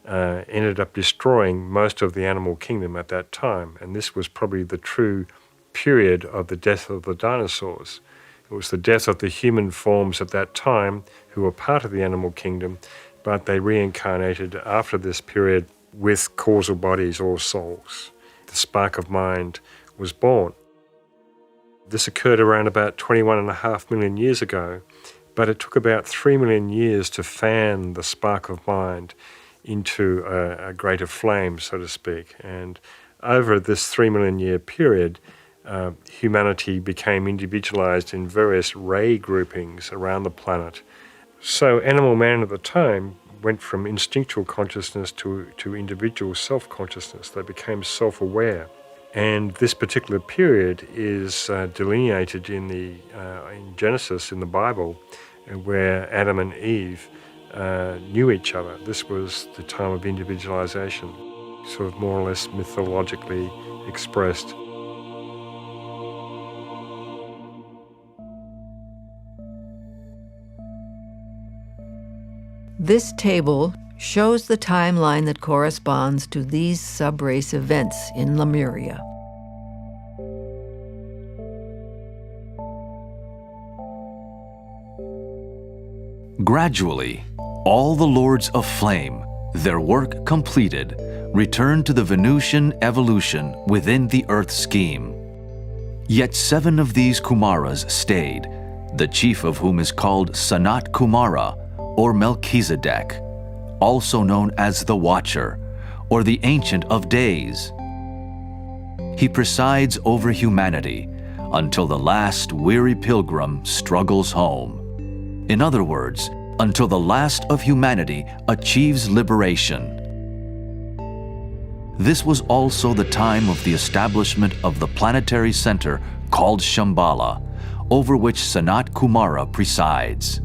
ended up destroying most of the animal kingdom at that time. And this was probably the true period of the death of the dinosaurs. It was the death of the human forms at that time who were part of the animal kingdom, but they reincarnated after this period with causal bodies or souls. The spark of mind was born. This occurred around about 21.5 million years ago, but it took about 3 million years to fan the spark of mind into a greater flame, so to speak. And over this 3 million year period, humanity became individualized in various ray groupings around the planet. So animal man at the time went from instinctual consciousness to individual self-consciousness. They became self-aware. And this particular period is delineated in Genesis, in the Bible, where Adam and Eve knew each other. This was the time of individualization, sort of more or less mythologically expressed. This table shows the timeline that corresponds to these subrace events in Lemuria. Gradually, all the Lords of Flame, their work completed, returned to the Venusian evolution within the Earth scheme. Yet 7 of these Kumaras stayed, the chief of whom is called Sanat Kumara, or Melchizedek, also known as the Watcher, or the Ancient of Days. He presides over humanity until the last weary pilgrim struggles home. In other words, until the last of humanity achieves liberation. This was also the time of the establishment of the planetary center called Shambhala, over which Sanat Kumara presides.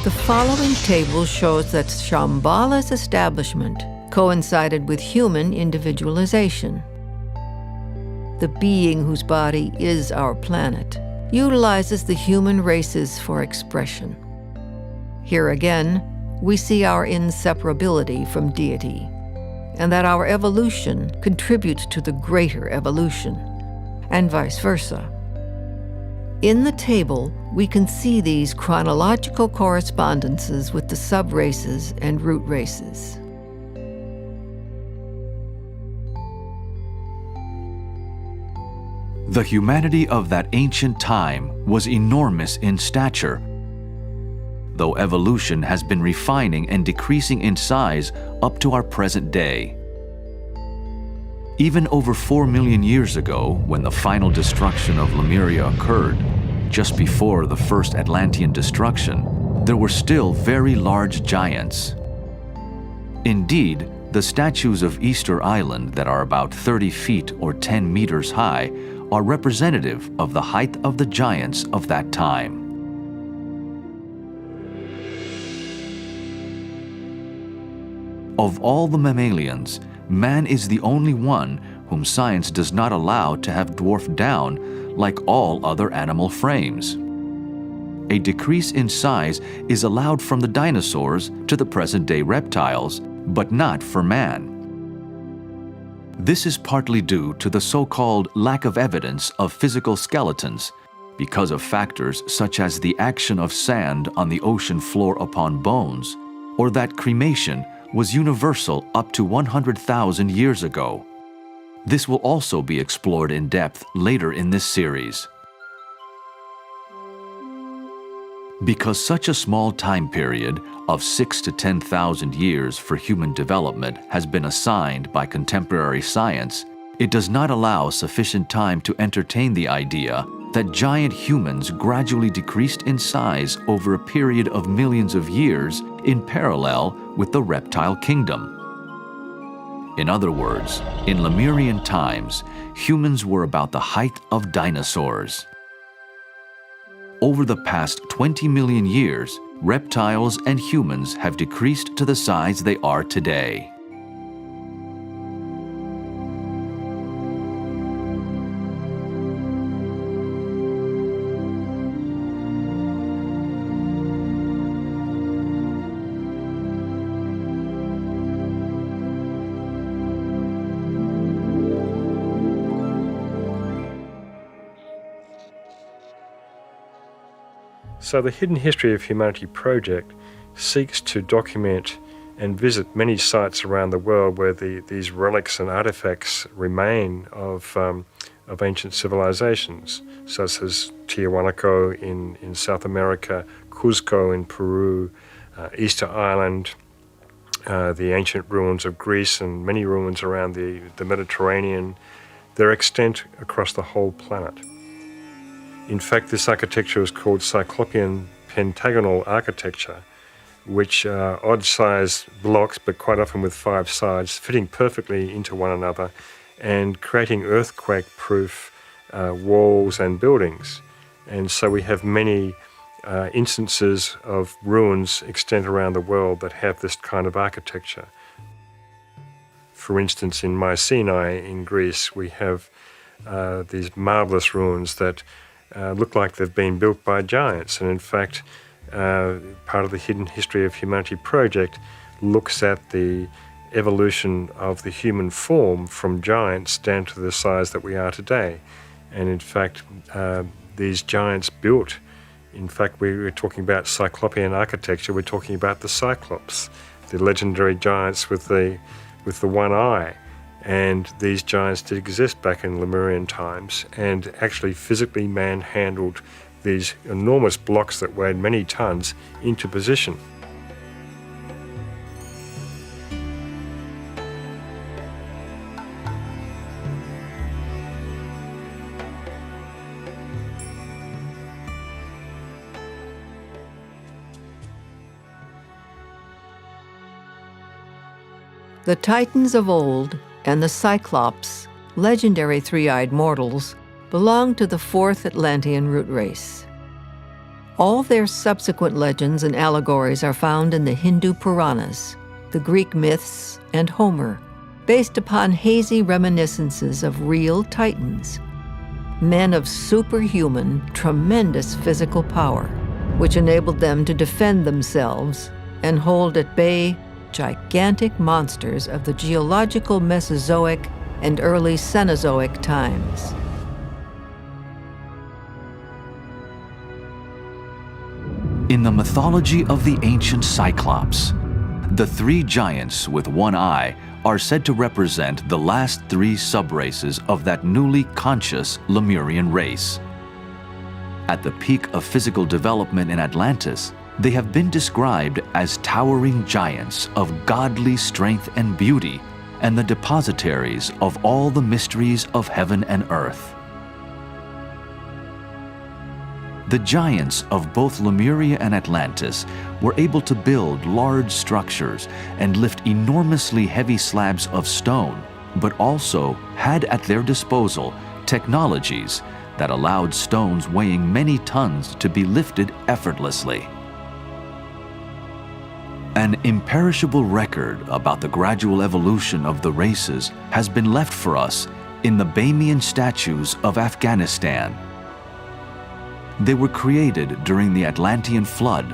The following table shows that Shambhala's establishment coincided with human individualization. The being whose body is our planet utilizes the human races for expression. Here again, we see our inseparability from deity, and that our evolution contributes to the greater evolution, and vice versa. In the table, we can see these chronological correspondences with the subraces and root races. The humanity of that ancient time was enormous in stature, though evolution has been refining and decreasing in size up to our present day. Even over 4 million years ago, when the final destruction of Lemuria occurred, just before the first Atlantean destruction, there were still very large giants. Indeed, the statues of Easter Island that are about 30 feet or 10 meters high are representative of the height of the giants of that time. Of all the mammalians, man is the only one whom science does not allow to have dwarfed down like all other animal frames. A decrease in size is allowed from the dinosaurs to the present-day reptiles, but not for man. This is partly due to the so-called lack of evidence of physical skeletons, because of factors such as the action of sand on the ocean floor upon bones, or that cremation was universal up to 100,000 years ago. This will also be explored in depth later in this series. Because such a small time period of 6,000 to 10,000 years for human development has been assigned by contemporary science, it does not allow sufficient time to entertain the idea that giant humans gradually decreased in size over a period of millions of years in parallel with the reptile kingdom. In other words, in Lemurian times, humans were about the height of dinosaurs. Over the past 20 million years, reptiles and humans have decreased to the size they are today. So the Hidden History of Humanity project seeks to document and visit many sites around the world where these relics and artifacts remain of ancient civilizations, such as Tiahuanaco in South America, Cuzco in Peru, Easter Island, the ancient ruins of Greece, and many ruins around the Mediterranean. They're extant across the whole planet. In fact, this architecture is called Cyclopean pentagonal architecture, which are odd-sized blocks, but quite often with 5 sides, fitting perfectly into one another and creating earthquake-proof walls and buildings. And so we have many instances of ruins extant around the world that have this kind of architecture. For instance, in Mycenae in Greece, we have these marvelous ruins that look like they've been built by giants. And in fact, part of the Hidden History of Humanity project looks at the evolution of the human form from giants down to the size that we are today. And in fact, these giants built, in fact, we were talking about Cyclopean architecture, we're talking about the Cyclops, the legendary giants with the one eye. And these giants did exist back in Lemurian times and actually physically manhandled these enormous blocks that weighed many tons into position. The Titans of old and the Cyclops, legendary three-eyed mortals, belong to the 4th Atlantean root race. All their subsequent legends and allegories are found in the Hindu Puranas, the Greek myths, and Homer, based upon hazy reminiscences of real Titans, men of superhuman, tremendous physical power, which enabled them to defend themselves and hold at bay gigantic monsters of the geological Mesozoic and early Cenozoic times. In the mythology of the ancient Cyclops, the 3 giants with one eye are said to represent the last 3 subraces of that newly conscious Lemurian race. At the peak of physical development in Atlantis, they have been described as towering giants of godly strength and beauty and the depositaries of all the mysteries of heaven and earth. The giants of both Lemuria and Atlantis were able to build large structures and lift enormously heavy slabs of stone, but also had at their disposal technologies that allowed stones weighing many tons to be lifted effortlessly. An imperishable record about the gradual evolution of the races has been left for us in the Bamiyan statues of Afghanistan. They were created during the Atlantean flood,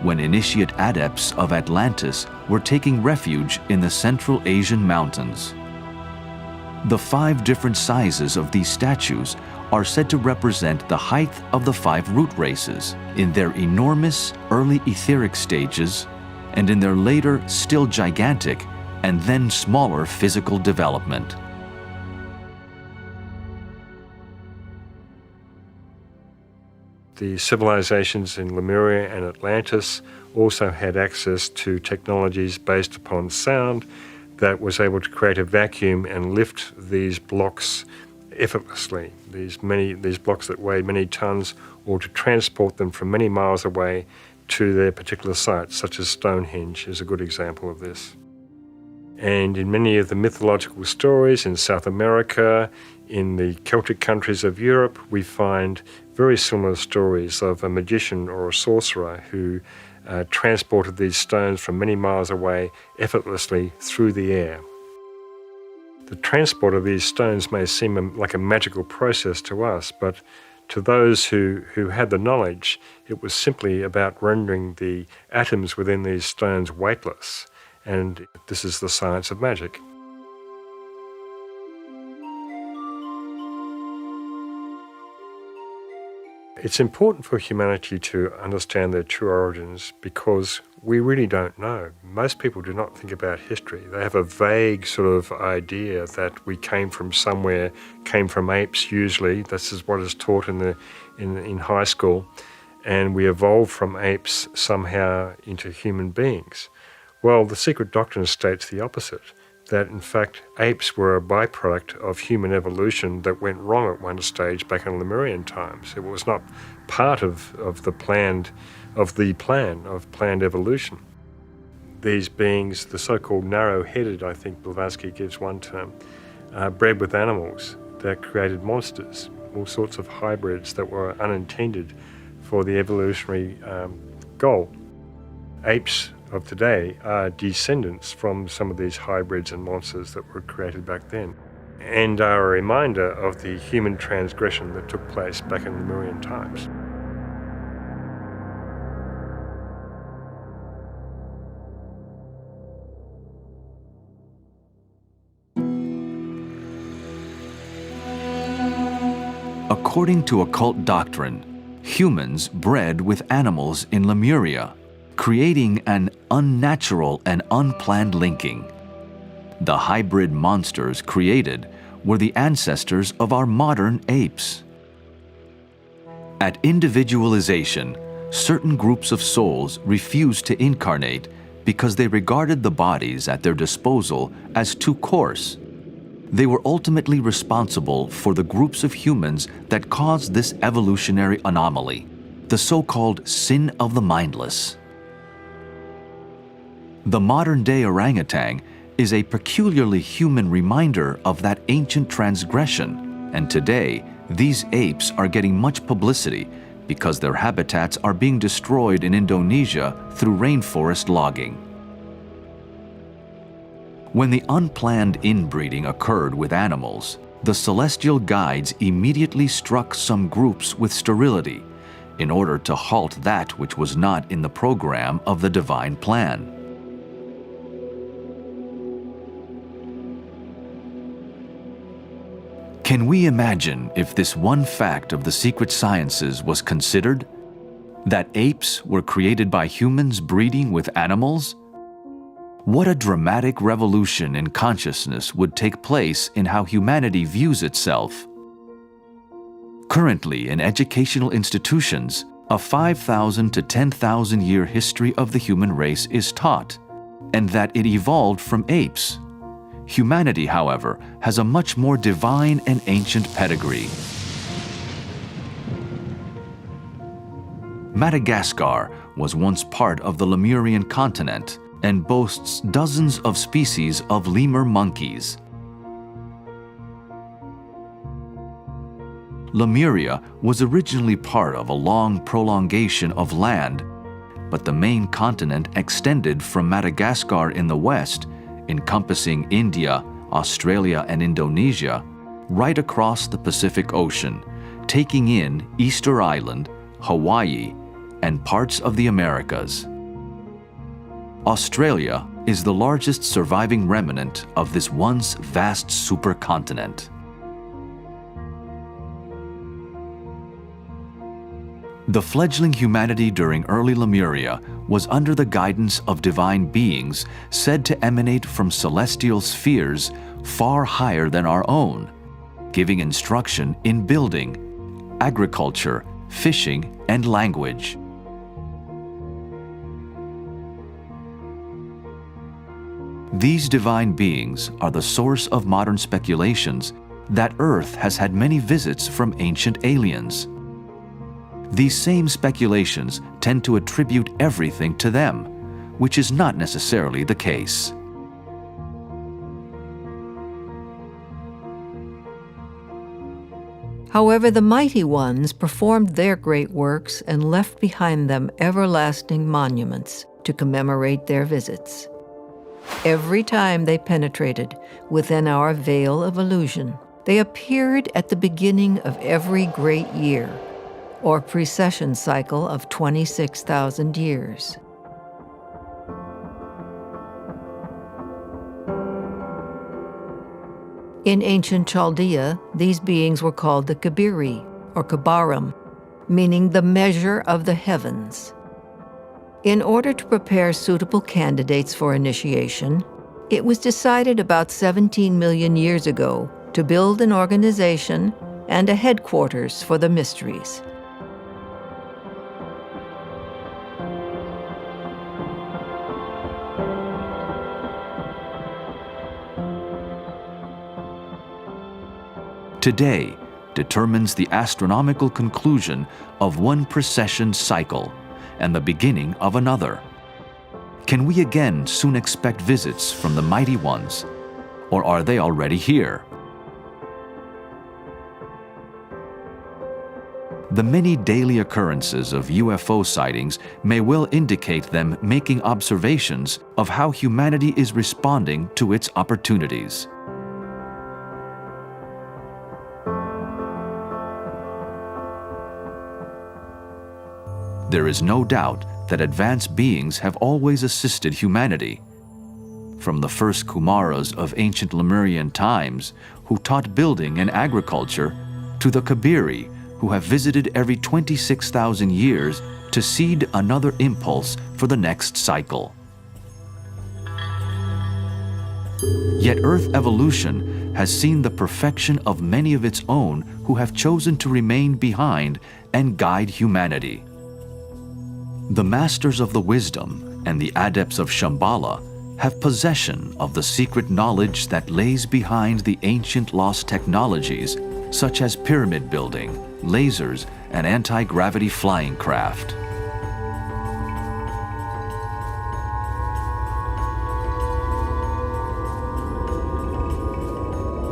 when initiate adepts of Atlantis were taking refuge in the Central Asian mountains. The 5 different sizes of these statues are said to represent the height of the 5 root races in their enormous early etheric stages and in their later, still gigantic, and then smaller physical development. The civilizations in Lemuria and Atlantis also had access to technologies based upon sound that was able to create a vacuum and lift these blocks effortlessly, these blocks that weighed many tons, or to transport them from many miles away to their particular sites, such as Stonehenge is a good example of this. And in many of the mythological stories in South America, in the Celtic countries of Europe, we find very similar stories of a magician or a sorcerer who transported these stones from many miles away effortlessly through the air. The transport of these stones may seem like a magical process to us, but to those who had the knowledge, it was simply about rendering the atoms within these stones weightless. And this is the science of magic. It's important for humanity to understand their true origins because we really don't know. Most people do not think about history. They have a vague sort of idea that we came from somewhere, came from apes usually. This is what is taught in high school. And we evolved from apes somehow into human beings. Well, the secret doctrine states the opposite, that in fact apes were a byproduct of human evolution that went wrong at one stage back in Lemurian times. It was not part of the planned evolution. These beings, the so-called narrow-headed, I think Blavatsky gives one term, bred with animals that created monsters, all sorts of hybrids that were unintended for the evolutionary goal. Apes of today are descendants from some of these hybrids and monsters that were created back then, and are a reminder of the human transgression that took place back in Lemurian times. According to occult doctrine, humans bred with animals in Lemuria, creating an unnatural and unplanned linking. The hybrid monsters created were the ancestors of our modern apes. At individualization, certain groups of souls refused to incarnate because they regarded the bodies at their disposal as too coarse. They were ultimately responsible for the groups of humans that caused this evolutionary anomaly, the so-called sin of the mindless. The modern-day orangutan is a peculiarly human reminder of that ancient transgression, and today these apes are getting much publicity because their habitats are being destroyed in Indonesia through rainforest logging. When the unplanned inbreeding occurred with animals, the celestial guides immediately struck some groups with sterility in order to halt that which was not in the program of the divine plan. Can we imagine if this one fact of the secret sciences was considered? That apes were created by humans breeding with animals? What a dramatic revolution in consciousness would take place in how humanity views itself. Currently, in educational institutions, a 5,000 to 10,000 year history of the human race is taught, and that it evolved from apes. Humanity, however, has a much more divine and ancient pedigree. Madagascar was once part of the Lemurian continent and boasts dozens of species of lemur monkeys. Lemuria was originally part of a long prolongation of land, but the main continent extended from Madagascar in the west, encompassing India, Australia, and Indonesia, right across the Pacific Ocean, taking in Easter Island, Hawaii, and parts of the Americas. Australia is the largest surviving remnant of this once vast supercontinent. The fledgling humanity during early Lemuria was under the guidance of divine beings said to emanate from celestial spheres far higher than our own, giving instruction in building, agriculture, fishing, and language. These divine beings are the source of modern speculations that Earth has had many visits from ancient aliens. These same speculations tend to attribute everything to them, which is not necessarily the case. However, the mighty ones performed their great works and left behind them everlasting monuments to commemorate their visits. Every time they penetrated within our veil of illusion, they appeared at the beginning of every great year, or precession cycle of 26,000 years. In ancient Chaldea, these beings were called the Kabiri, or Kabarim, meaning the measure of the heavens. In order to prepare suitable candidates for initiation, it was decided about 17 million years ago to build an organization and a headquarters for the mysteries. Today determines the astronomical conclusion of one precession cycle and the beginning of another. Can we again soon expect visits from the mighty ones, or are they already here? The many daily occurrences of UFO sightings may well indicate them making observations of how humanity is responding to its opportunities. There is no doubt that advanced beings have always assisted humanity. From the first Kumaras of ancient Lemurian times, who taught building and agriculture, to the Kabiri, who have visited every 26,000 years to seed another impulse for the next cycle. Yet Earth evolution has seen the perfection of many of its own who have chosen to remain behind and guide humanity. The masters of the wisdom and the adepts of Shambhala have possession of the secret knowledge that lays behind the ancient lost technologies such as pyramid building, lasers, and anti-gravity flying craft.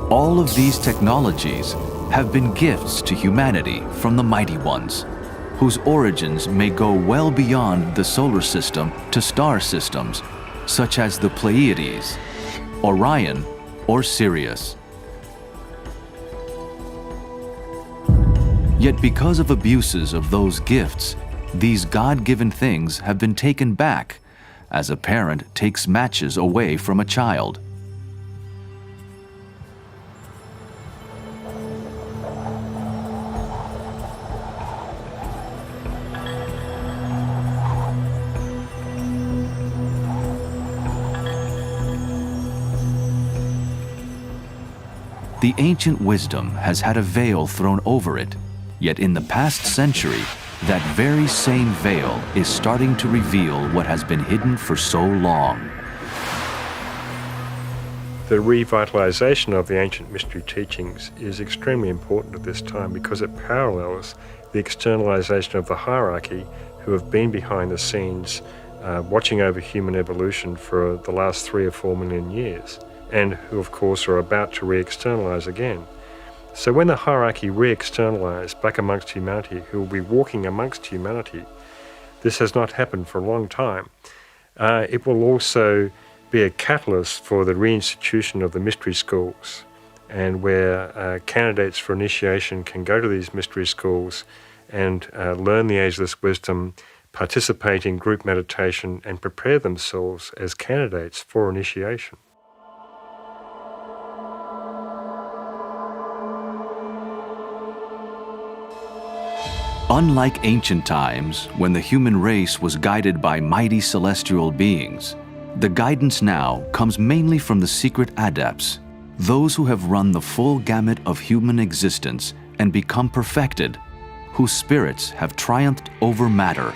All of these technologies have been gifts to humanity from the mighty ones, whose origins may go well beyond the solar system to star systems, such as the Pleiades, Orion, or Sirius. Yet because of abuses of those gifts, these God-given things have been taken back, as a parent takes matches away from a child. The ancient wisdom has had a veil thrown over it, yet in the past century, that very same veil is starting to reveal what has been hidden for so long. The revitalization of the ancient mystery teachings is extremely important at this time because it parallels the externalization of the hierarchy who have been behind the scenes watching over human evolution for the last 3 or 4 million years, and who of course are about to re-externalize again. So when the hierarchy re-externalize back amongst humanity, who will be walking amongst humanity, this has not happened for a long time. It will also be a catalyst for the reinstitution of the mystery schools, and where candidates for initiation can go to these mystery schools and learn the ageless wisdom, participate in group meditation, and prepare themselves as candidates for initiation. Unlike ancient times, when the human race was guided by mighty celestial beings, the guidance now comes mainly from the secret adepts, those who have run the full gamut of human existence and become perfected, whose spirits have triumphed over matter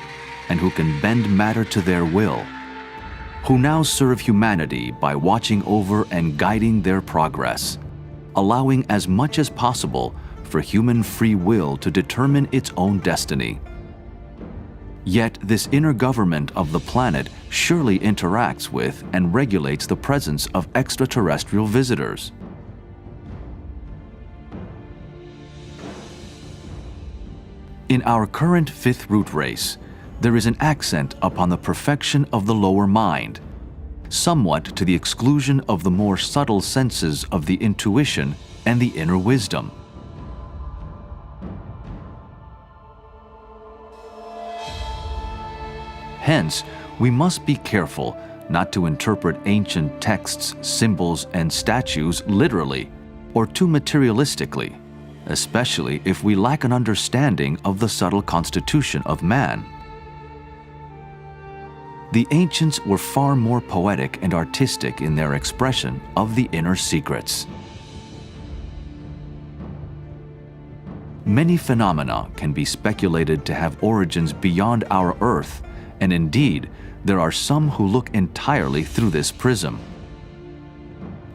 and who can bend matter to their will, who now serve humanity by watching over and guiding their progress, allowing as much as possible for human free will to determine its own destiny. Yet this inner government of the planet surely interacts with and regulates the presence of extraterrestrial visitors. In our current fifth root race, there is an accent upon the perfection of the lower mind, somewhat to the exclusion of the more subtle senses of the intuition and the inner wisdom. Hence, we must be careful not to interpret ancient texts, symbols, and statues literally or too materialistically, especially if we lack an understanding of the subtle constitution of man. The ancients were far more poetic and artistic in their expression of the inner secrets. Many phenomena can be speculated to have origins beyond our Earth, and indeed, there are some who look entirely through this prism.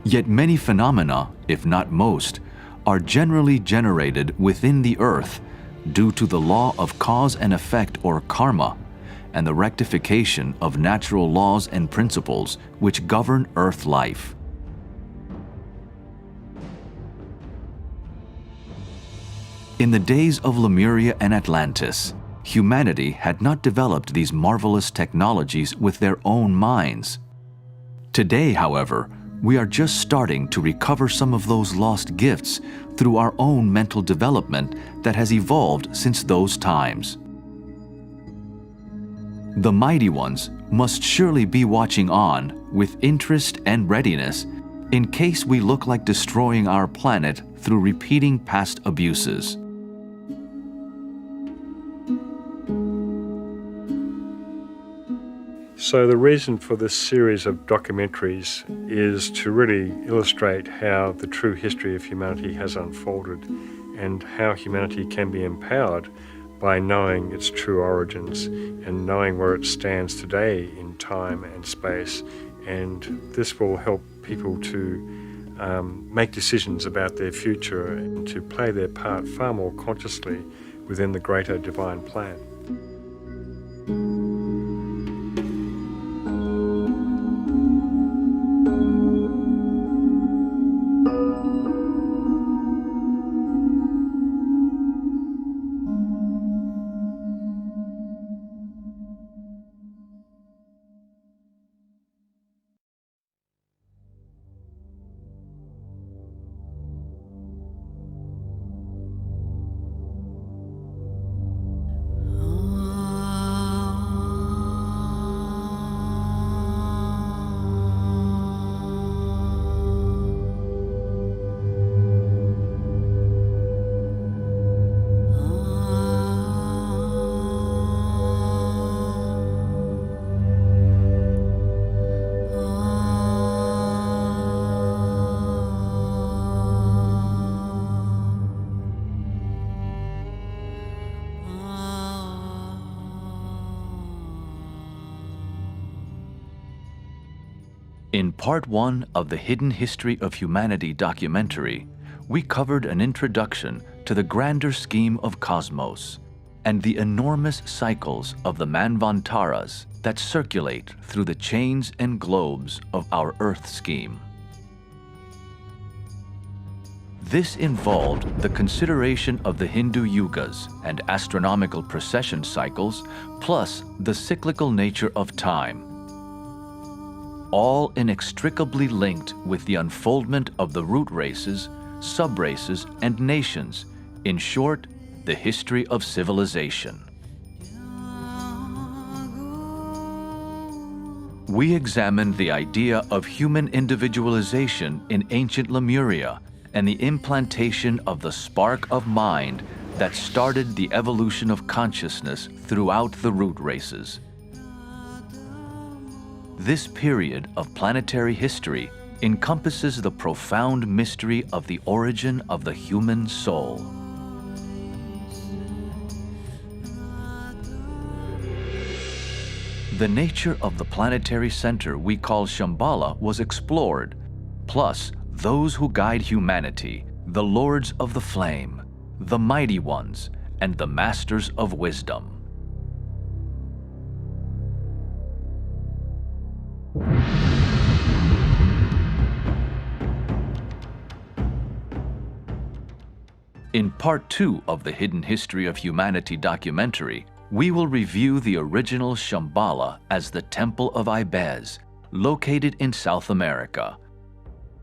Yet many phenomena, if not most, are generally generated within the Earth due to the law of cause and effect or karma, and the rectification of natural laws and principles which govern Earth life. In the days of Lemuria and Atlantis, humanity had not developed these marvelous technologies with their own minds. Today, however, we are just starting to recover some of those lost gifts through our own mental development that has evolved since those times. The mighty ones must surely be watching on with interest and readiness in case we look like destroying our planet through repeating past abuses. So the reason for this series of documentaries is to really illustrate how the true history of humanity has unfolded and how humanity can be empowered by knowing its true origins and knowing where it stands today in time and space. And this will help people to make decisions about their future and to play their part far more consciously within the greater divine plan. In Part 1 of the Hidden History of Humanity documentary, we covered an introduction to the grander scheme of cosmos and the enormous cycles of the Manvantaras that circulate through the chains and globes of our Earth scheme. This involved the consideration of the Hindu yugas and astronomical precession cycles, plus the cyclical nature of time, all inextricably linked with the unfoldment of the root races, sub-races, and nations, in short, the history of civilization. We examined the idea of human individualization in ancient Lemuria and the implantation of the spark of mind that started the evolution of consciousness throughout the root races. This period of planetary history encompasses the profound mystery of the origin of the human soul. The nature of the planetary center we call Shambhala was explored, plus those who guide humanity, the lords of the flame, the mighty ones, and the masters of wisdom. In Part 2 of the Hidden History of Humanity documentary, we will review the original Shambhala as the Temple of Ibez, located in South America.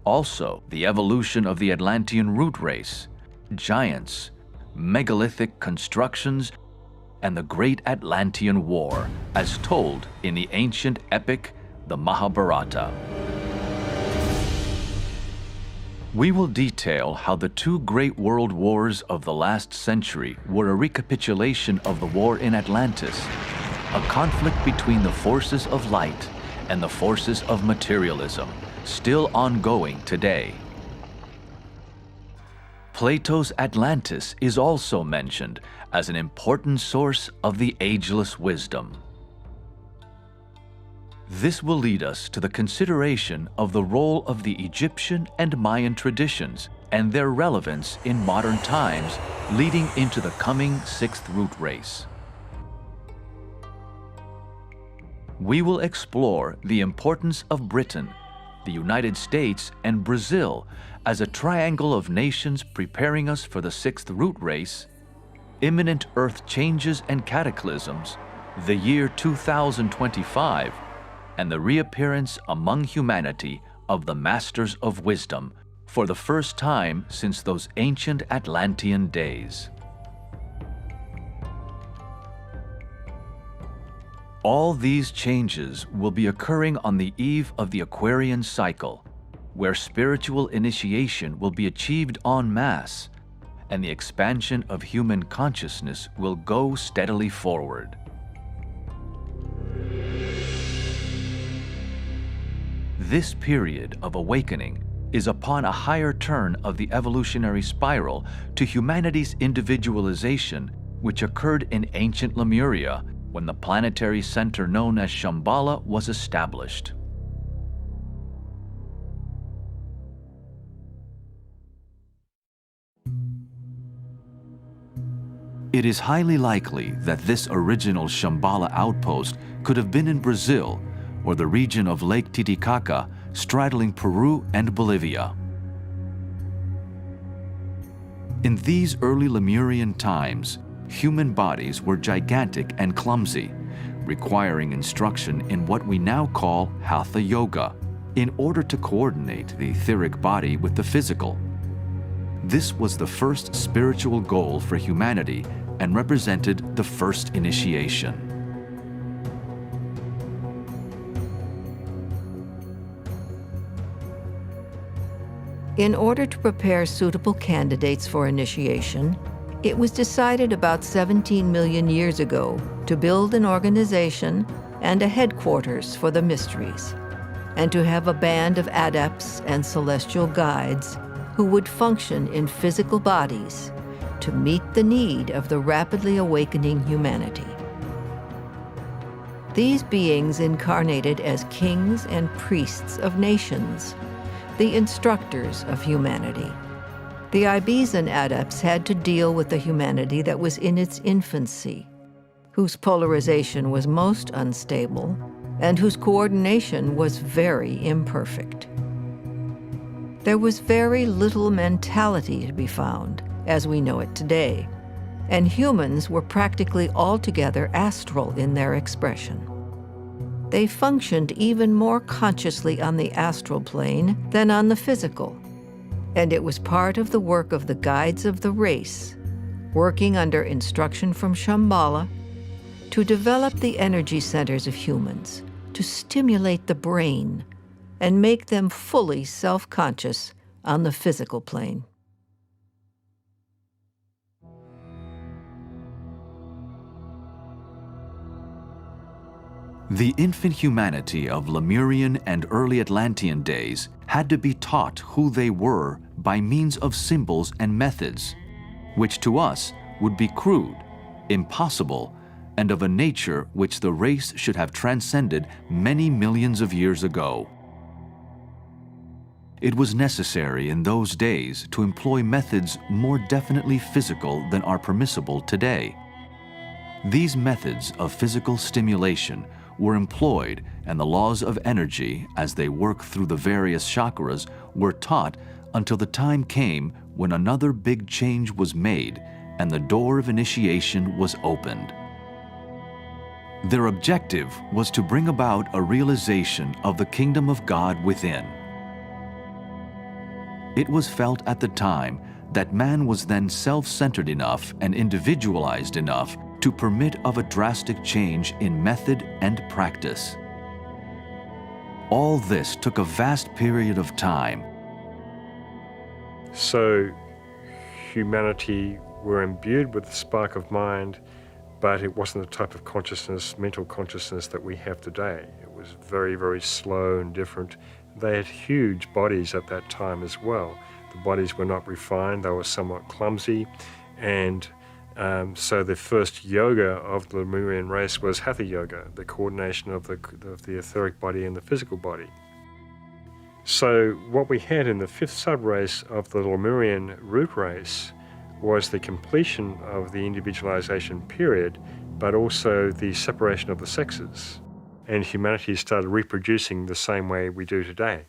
Also, the evolution of the Atlantean root race, giants, megalithic constructions, and the Great Atlantean War, as told in the ancient epic, the Mahabharata. We will detail how the two great world wars of the last century were a recapitulation of the war in Atlantis, a conflict between the forces of light and the forces of materialism, still ongoing today. Plato's Atlantis is also mentioned as an important source of the ageless wisdom. This will lead us to the consideration of the role of the Egyptian and Mayan traditions and their relevance in modern times, leading into the coming sixth root race. We will explore the importance of Britain, the United States, and Brazil as a triangle of nations preparing us for the sixth root race, imminent Earth changes and cataclysms, the year 2025, and the reappearance among humanity of the Masters of Wisdom for the first time since those ancient Atlantean days. All these changes will be occurring on the eve of the Aquarian cycle, where spiritual initiation will be achieved en masse, and the expansion of human consciousness will go steadily forward. This period of awakening is upon a higher turn of the evolutionary spiral to humanity's individualization, which occurred in ancient Lemuria when the planetary center known as Shambhala was established. It is highly likely that this original Shambhala outpost could have been in Brazil or the region of Lake Titicaca, straddling Peru and Bolivia. In these early Lemurian times, human bodies were gigantic and clumsy, requiring instruction in what we now call Hatha Yoga, in order to coordinate the etheric body with the physical. This was the first spiritual goal for humanity and represented the first initiation. In order to prepare suitable candidates for initiation, it was decided about 17 million years ago to build an organization and a headquarters for the mysteries, and to have a band of adepts and celestial guides who would function in physical bodies to meet the need of the rapidly awakening humanity. These beings incarnated as kings and priests of nations, the instructors of humanity. The Ibizan adepts had to deal with the humanity that was in its infancy, whose polarization was most unstable, and whose coordination was very imperfect. There was very little mentality to be found, as we know it today, and humans were practically altogether astral in their expression. They functioned even more consciously on the astral plane than on the physical, and it was part of the work of the guides of the race, working under instruction from Shambhala, to develop the energy centers of humans, to stimulate the brain, and make them fully self-conscious on the physical plane. The infant humanity of Lemurian and early Atlantean days had to be taught who they were by means of symbols and methods, which to us would be crude, impossible, and of a nature which the race should have transcended many millions of years ago. It was necessary in those days to employ methods more definitely physical than are permissible today. These methods of physical stimulation were employed, and the laws of energy, as they work through the various chakras, were taught until the time came when another big change was made and the door of initiation was opened. Their objective was to bring about a realization of the kingdom of God within. It was felt at the time that man was then self-centered enough and individualized enough to permit of a drastic change in method and practice. All this took a vast period of time. So humanity were imbued with the spark of mind, but it wasn't the type of consciousness, mental consciousness that we have today. It was very, very slow and different. They had huge bodies at that time as well. The bodies were not refined, they were somewhat clumsy, and so the first yoga of the Lemurian race was Hatha Yoga, the coordination of the etheric body and the physical body. So what we had in the fifth sub-race of the Lemurian root race was the completion of the individualization period, but also the separation of the sexes. And humanity started reproducing the same way we do today.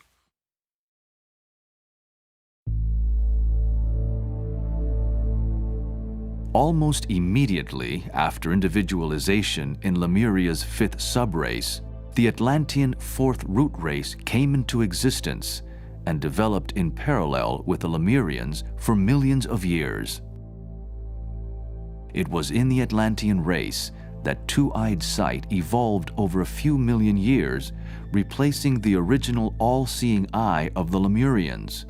Almost immediately after individualization in Lemuria's fifth subrace, the Atlantean fourth root race came into existence and developed in parallel with the Lemurians for millions of years. It was in the Atlantean race that two-eyed sight evolved over a few million years, replacing the original all-seeing eye of the Lemurians.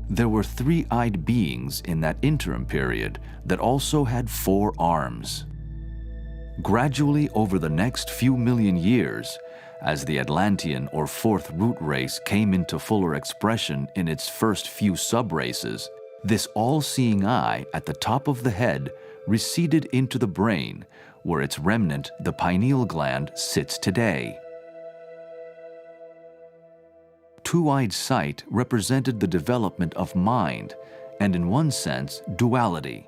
There were three-eyed beings in that interim period that also had 4 arms. Gradually over the next few million years, as the Atlantean or fourth root race came into fuller expression in its first few subraces, this all-seeing eye at the top of the head receded into the brain, where its remnant, the pineal gland, sits today. Two-eyed sight represented the development of mind, and in one sense, duality.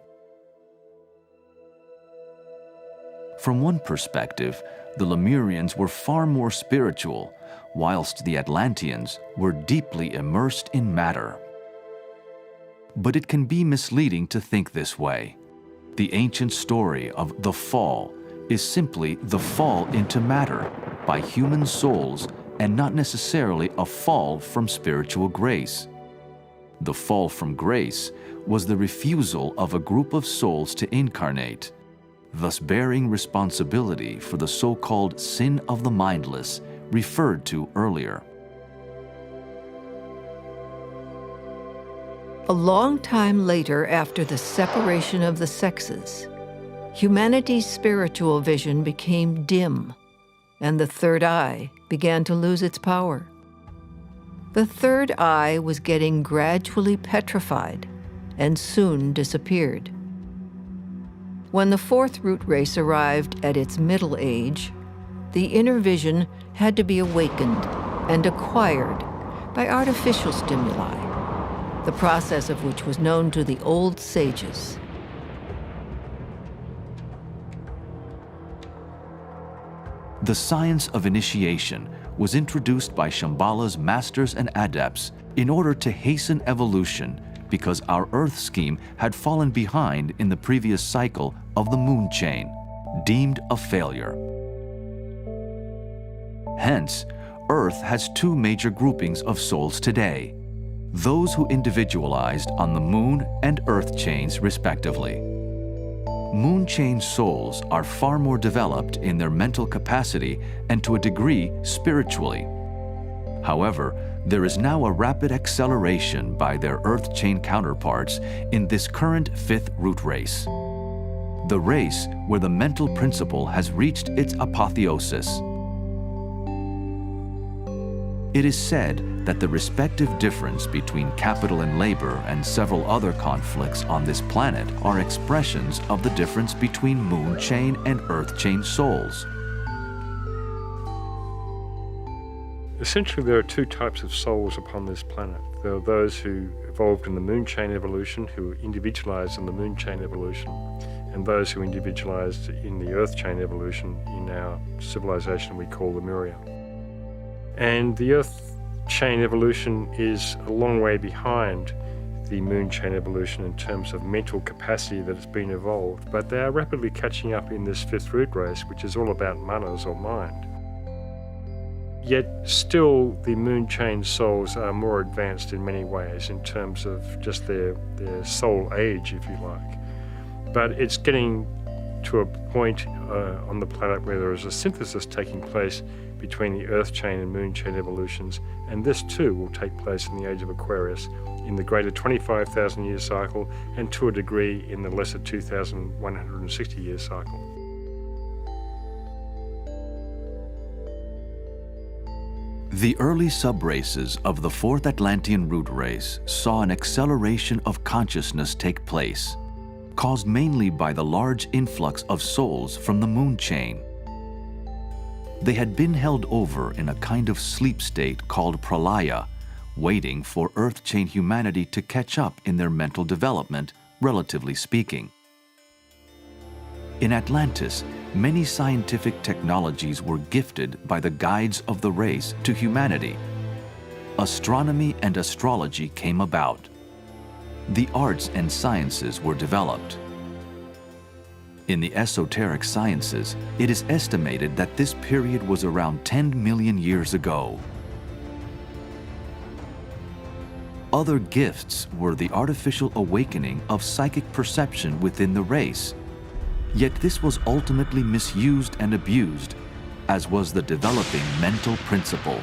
From one perspective, the Lemurians were far more spiritual, whilst the Atlanteans were deeply immersed in matter. But it can be misleading to think this way. The ancient story of the fall is simply the fall into matter by human souls and not necessarily a fall from spiritual grace. The fall from grace was the refusal of a group of souls to incarnate, thus bearing responsibility for the so-called sin of the mindless referred to earlier. A long time later, after the separation of the sexes, humanity's spiritual vision became dim, and the third eye began to lose its power. The third eye was getting gradually petrified and soon disappeared. When the fourth root race arrived at its middle age, the inner vision had to be awakened and acquired by artificial stimuli, the process of which was known to the old sages. The science of initiation was introduced by Shambhala's masters and adepts in order to hasten evolution because our Earth scheme had fallen behind in the previous cycle of the moon chain, deemed a failure. Hence, Earth has 2 major groupings of souls today, those who individualized on the moon and Earth chains respectively. Moon chain souls are far more developed in their mental capacity and to a degree spiritually. However, there is now a rapid acceleration by their Earth chain counterparts in this current 5th root race, the race where the mental principle has reached its apotheosis. It is said that the respective difference between capital and labor and several other conflicts on this planet are expressions of the difference between moon chain and Earth chain souls. Essentially, there are 2 types of souls upon this planet. There are those who evolved in the moon chain evolution, who individualized in the moon chain evolution, and those who individualized in the Earth chain evolution in our civilization we call Lemuria. And the Earth chain evolution is a long way behind the moon chain evolution in terms of mental capacity that has been evolved, but they are rapidly catching up in this fifth root race, which is all about manas or mind. Yet still the moon chain souls are more advanced in many ways in terms of just their soul age, if you like. But it's getting to a point on the planet where there is a synthesis taking place between the Earth chain and moon chain evolutions, and this too will take place in the age of Aquarius in the greater 25,000 year cycle, and to a degree in the lesser 2,160 year cycle. The early subraces of the fourth Atlantean root race saw an acceleration of consciousness take place, caused mainly by the large influx of souls from the moon chain. They had been held over in a kind of sleep state called pralaya, waiting for Earth chain humanity to catch up in their mental development, relatively speaking. In Atlantis, many scientific technologies were gifted by the guides of the race to humanity. Astronomy and astrology came about. The arts and sciences were developed. In the esoteric sciences, it is estimated that this period was around 10 million years ago. Other gifts were the artificial awakening of psychic perception within the race. Yet this was ultimately misused and abused, as was the developing mental principle.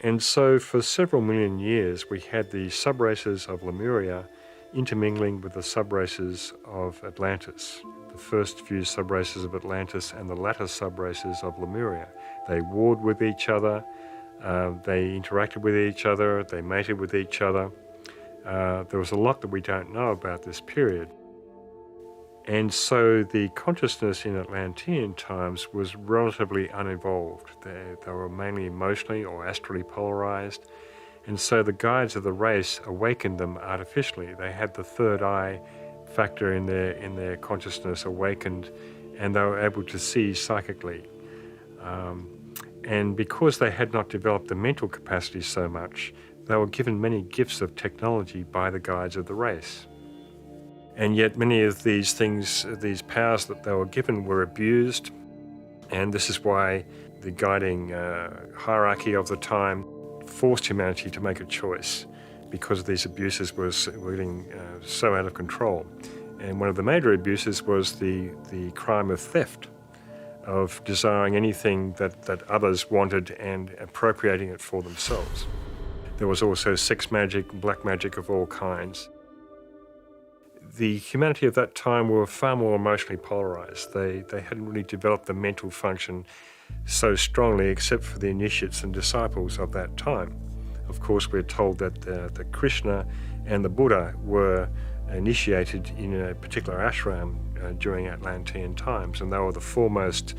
And so for several million years, we had the subraces of Lemuria intermingling with the subraces of Atlantis. The first few subraces of Atlantis and the latter subraces of Lemuria. They warred with each other, they interacted with each other, they mated with each other. There was a lot that we don't know about this period. And so the consciousness in Atlantean times was relatively unevolved. They were mainly emotionally or astrally polarized. And so the guides of the race awakened them artificially. They had the third eye factor in their consciousness awakened, and they were able to see psychically. And because they had not developed the mental capacity so much, they were given many gifts of technology by the guides of the race. And yet many of these things, these powers that they were given were abused, and this is why the guiding hierarchy of the time forced humanity to make a choice, because these abuses were getting so out of control. And one of the major abuses was the crime of theft, of desiring anything that others wanted and appropriating it for themselves. There was also sex magic, black magic of all kinds. The humanity of that time were far more emotionally polarized. They hadn't really developed the mental function so strongly, except for the initiates and disciples of that time. Of course, we're told that the Krishna and the Buddha were initiated in a particular ashram during Atlantean times, and they were the foremost,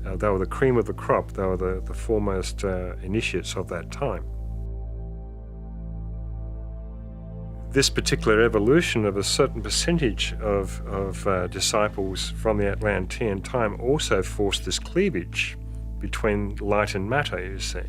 they were the cream of the crop, they were the foremost initiates of that time. This particular evolution of a certain percentage of disciples from the Atlantean time also forced this cleavage between light and matter, you see.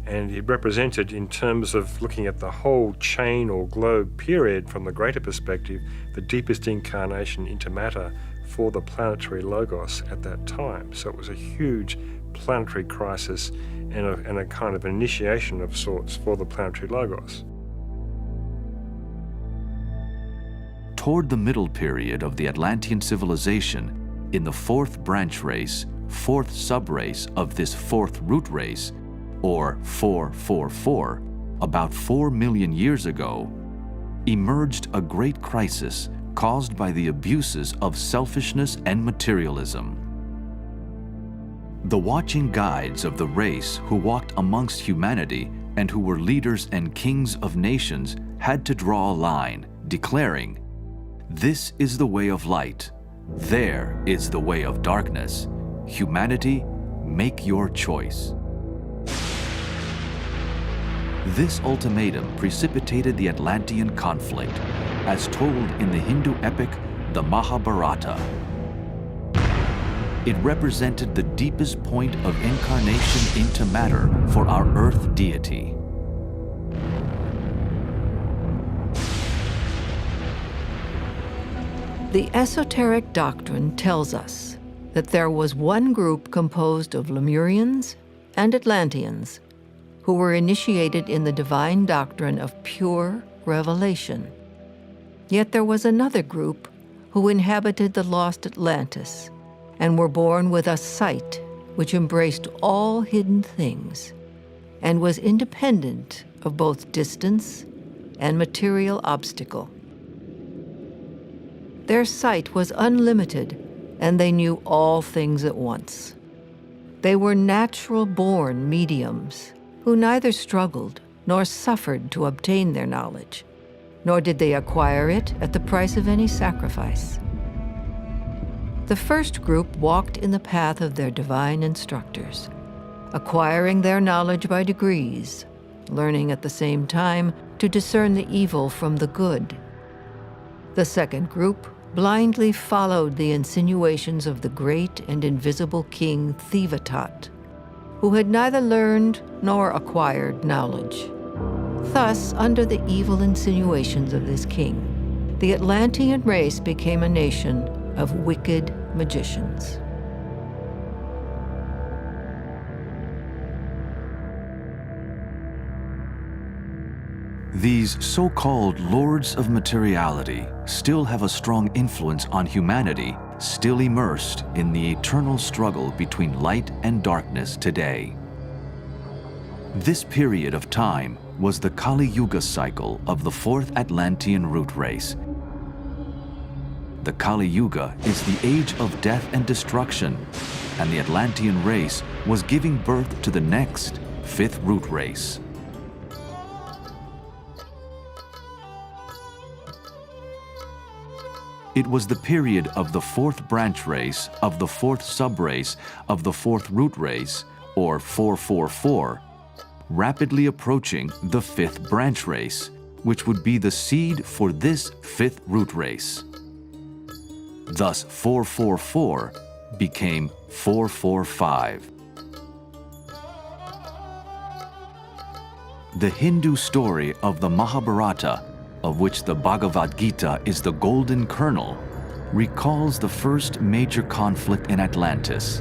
And it represented, in terms of looking at the whole chain or globe period from the greater perspective, the deepest incarnation into matter for the planetary logos at that time. So it was a huge planetary crisis and a kind of initiation of sorts for the planetary logos. Toward the middle period of the Atlantean civilization, in the fourth branch race, fourth subrace of this fourth root race, or 444, about 4 million years ago, emerged a great crisis caused by the abuses of selfishness and materialism. The watching guides of the race who walked amongst humanity and who were leaders and kings of nations had to draw a line, declaring, "This is the way of light. There is the way of darkness. Humanity, make your choice." This ultimatum precipitated the Atlantean conflict, as told in the Hindu epic, the Mahabharata. it represented the deepest point of incarnation into matter for our earth deity. The esoteric doctrine tells us that there was one group composed of Lemurians and Atlanteans who were initiated in the divine doctrine of pure revelation. Yet there was another group who inhabited the lost Atlantis and were born with a sight which embraced all hidden things and was independent of both distance and material obstacle. Their sight was unlimited, and they knew all things at once. They were natural-born mediums who neither struggled nor suffered to obtain their knowledge, nor did they acquire it at the price of any sacrifice. The first group walked in the path of their divine instructors, acquiring their knowledge by degrees, learning at the same time to discern the evil from the good. The second group blindly followed the insinuations of the great and invisible king Thevatot, who had neither learned nor acquired knowledge. Thus, under the evil insinuations of this king, the Atlantean race became a nation of wicked magicians. These so-called lords of materiality still have a strong influence on humanity, still immersed in the eternal struggle between light and darkness today. This period of time was the Kali Yuga cycle of the fourth Atlantean root race. The Kali Yuga is the age of death and destruction, and the Atlantean race was giving birth to the next, fifth root race. It was the period of the fourth branch race, of the fourth subrace, of the fourth root race, or 444, rapidly approaching the fifth branch race, which would be the seed for this fifth root race. Thus, 444 became 445. The Hindu story of the Mahabharata, of which the Bhagavad Gita is the golden kernel, recalls the first major conflict in Atlantis,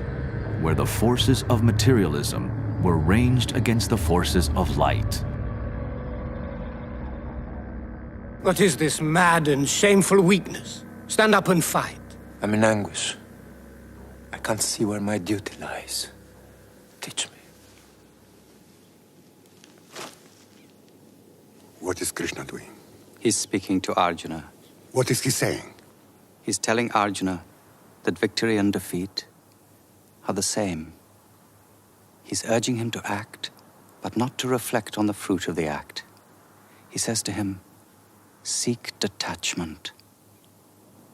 where the forces of materialism were ranged against the forces of light. What is this mad and shameful weakness? Stand up and fight. I'm in anguish. I can't see where my duty lies. Teach me. What is Krishna doing? He's speaking to Arjuna. What is he saying? He's telling Arjuna that victory and defeat are the same. He's urging him to act, but not to reflect on the fruit of the act. He says to him, seek detachment.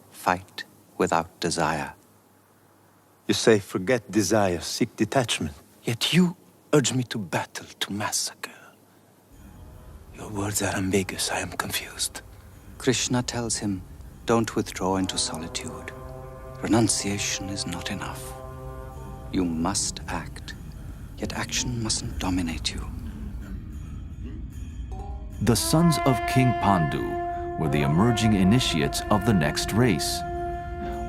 Fight without desire. You say, forget desire, seek detachment. Yet you urge me to battle, to massacre. Your words are ambiguous. I am confused. Krishna tells him, don't withdraw into solitude. Renunciation is not enough. You must act, yet action mustn't dominate you. The sons of King Pandu were the emerging initiates of the next race.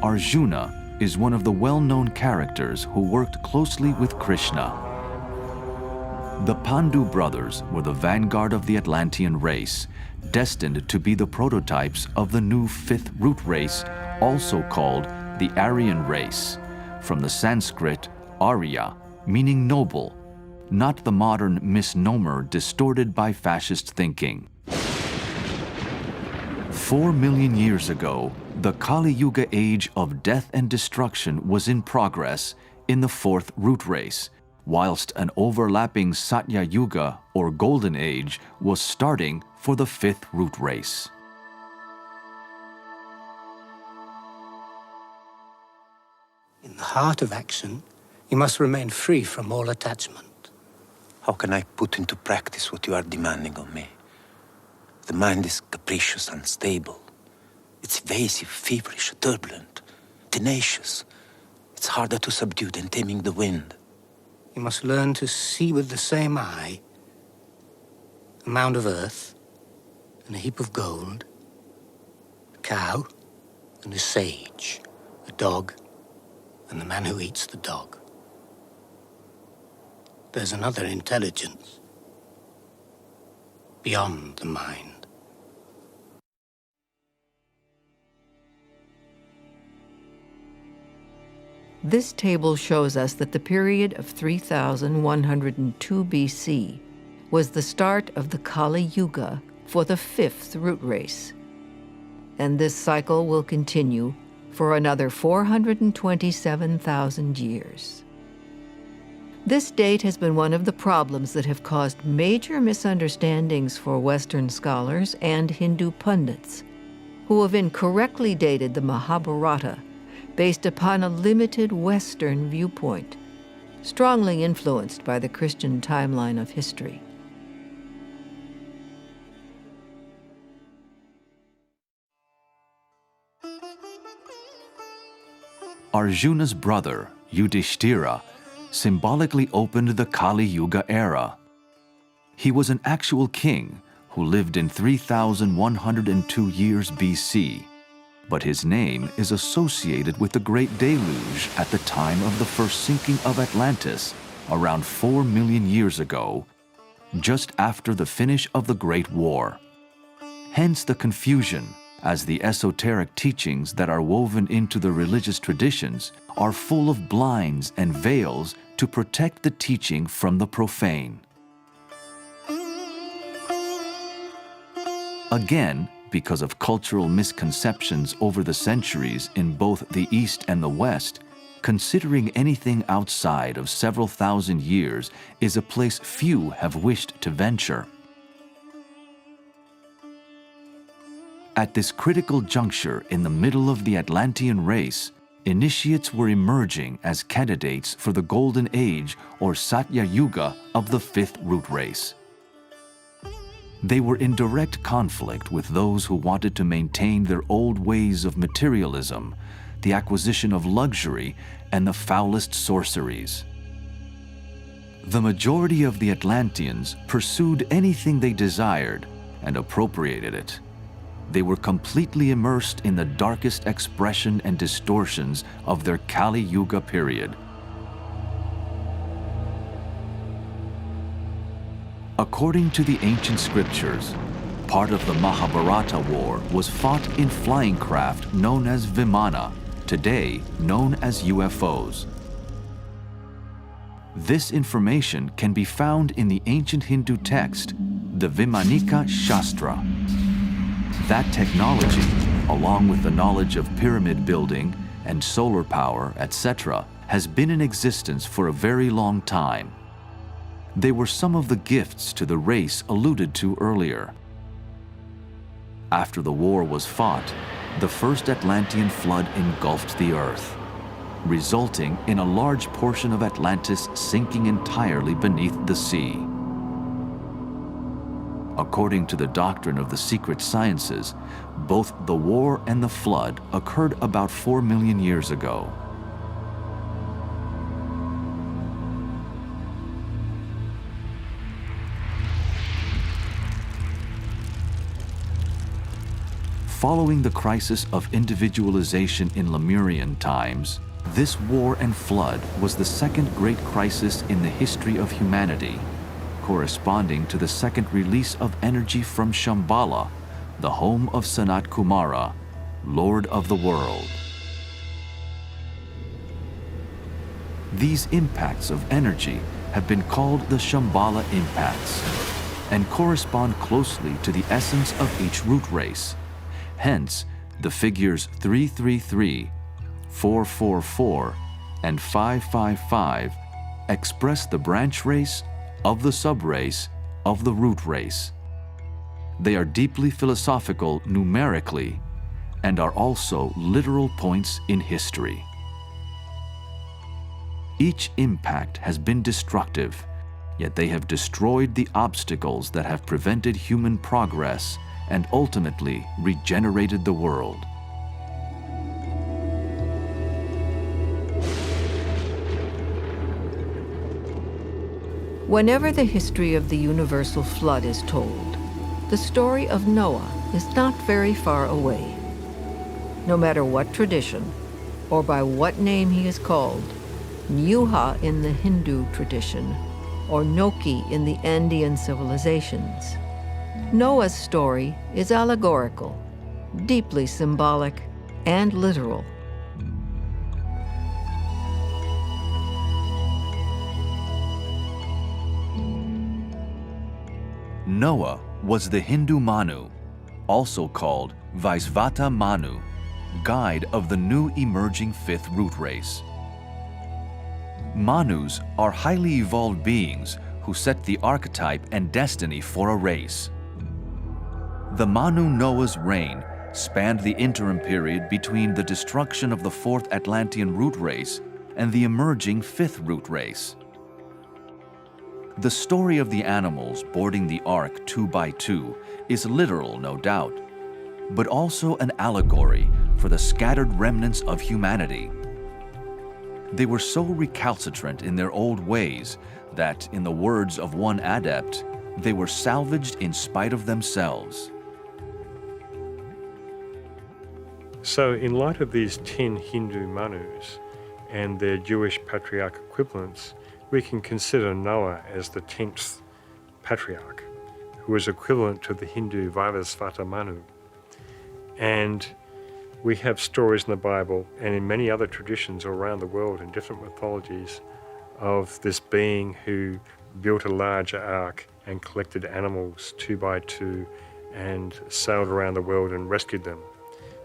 Arjuna is one of the well-known characters who worked closely with Krishna. The Pandu brothers were the vanguard of the Atlantean race, destined to be the prototypes of the new fifth root race, also called the Aryan race, from the Sanskrit Arya, meaning noble, not the modern misnomer distorted by fascist thinking. 4 million years ago, the Kali Yuga age of death and destruction was in progress in the fourth root race, whilst an overlapping Satya Yuga, or Golden Age, was starting for the fifth root race. In the heart of action, you must remain free from all attachment. How can I put into practice what you are demanding of me? The mind is capricious, unstable. It's evasive, feverish, turbulent, tenacious. It's harder to subdue than taming the wind. You must learn to see with the same eye a mound of earth and a heap of gold, a cow and a sage, a dog and the man who eats the dog. There's another intelligence beyond the mind. This table shows us that the period of 3102 BC was the start of the Kali Yuga for the 5th root race. And this cycle will continue for another 427,000 years. This date has been one of the problems that have caused major misunderstandings for Western scholars and Hindu pundits, who have incorrectly dated the Mahabharata based upon a limited Western viewpoint, strongly influenced by the Christian timeline of history. Arjuna's brother, Yudhishthira, symbolically opened the Kali Yuga era. He was an actual king who lived in 3102 years BC, but his name is associated with the Great Deluge at the time of the first sinking of Atlantis, around 4 million years ago, just after the finish of the Great War. Hence the confusion, as the esoteric teachings that are woven into the religious traditions are full of blinds and veils to protect the teaching from the profane. Again, because of cultural misconceptions over the centuries in both the East and the West, considering anything outside of several thousand years is a place few have wished to venture. At this critical juncture in the middle of the Atlantean race, initiates were emerging as candidates for the Golden Age or Satya Yuga of the 5th root race. They were in direct conflict with those who wanted to maintain their old ways of materialism, the acquisition of luxury, and the foulest sorceries. The majority of the Atlanteans pursued anything they desired and appropriated it. They were completely immersed in the darkest expression and distortions of their Kali Yuga period. According to the ancient scriptures, part of the Mahabharata war was fought in flying craft known as Vimana, today known as UFOs. This information can be found in the ancient Hindu text, the Vimanika Shastra. That technology, along with the knowledge of pyramid building and solar power, etc., has been in existence for a very long time. They were some of the gifts to the race alluded to earlier. After the war was fought, the first Atlantean flood engulfed the earth, resulting in a large portion of Atlantis sinking entirely beneath the sea. According to the doctrine of the secret sciences, both the war and the flood occurred about 4 million years ago. Following the crisis of individualization in Lemurian times, this war and flood was the second great crisis in the history of humanity, corresponding to the second release of energy from Shambhala, the home of Sanat Kumara, Lord of the world. These impacts of energy have been called the Shambhala impacts and correspond closely to the essence of each root race. Hence, the figures 333, 444, and 555 express the branch race of the subrace of the root race. They are deeply philosophical numerically and are also literal points in history. Each impact has been destructive, yet they have destroyed the obstacles that have prevented human progress and ultimately regenerated the world. Whenever the history of the universal flood is told, the story of Noah is not very far away. No matter what tradition, or by what name he is called, Nyuha in the Hindu tradition, or Noki in the Andean civilizations, Noah's story is allegorical, deeply symbolic, and literal. Noah was the Hindu Manu, also called Vaisvata Manu, guide of the new emerging fifth root race. Manus are highly evolved beings who set the archetype and destiny for a race. The Manu Noah's reign spanned the interim period between the destruction of the fourth Atlantean root race and the emerging fifth root race. The story of the animals boarding the ark 2 by 2 is literal, no doubt, but also an allegory for the scattered remnants of humanity. They were so recalcitrant in their old ways that, in the words of one adept, they were salvaged in spite of themselves. So, in light of these 10 Hindu Manus and their Jewish patriarch equivalents, we can consider Noah as the 10th patriarch, who is equivalent to the Hindu Vaisvata Manu. And we have stories in the Bible and in many other traditions around the world in different mythologies of this being who built a large ark and collected animals 2 by 2 and sailed around the world and rescued them.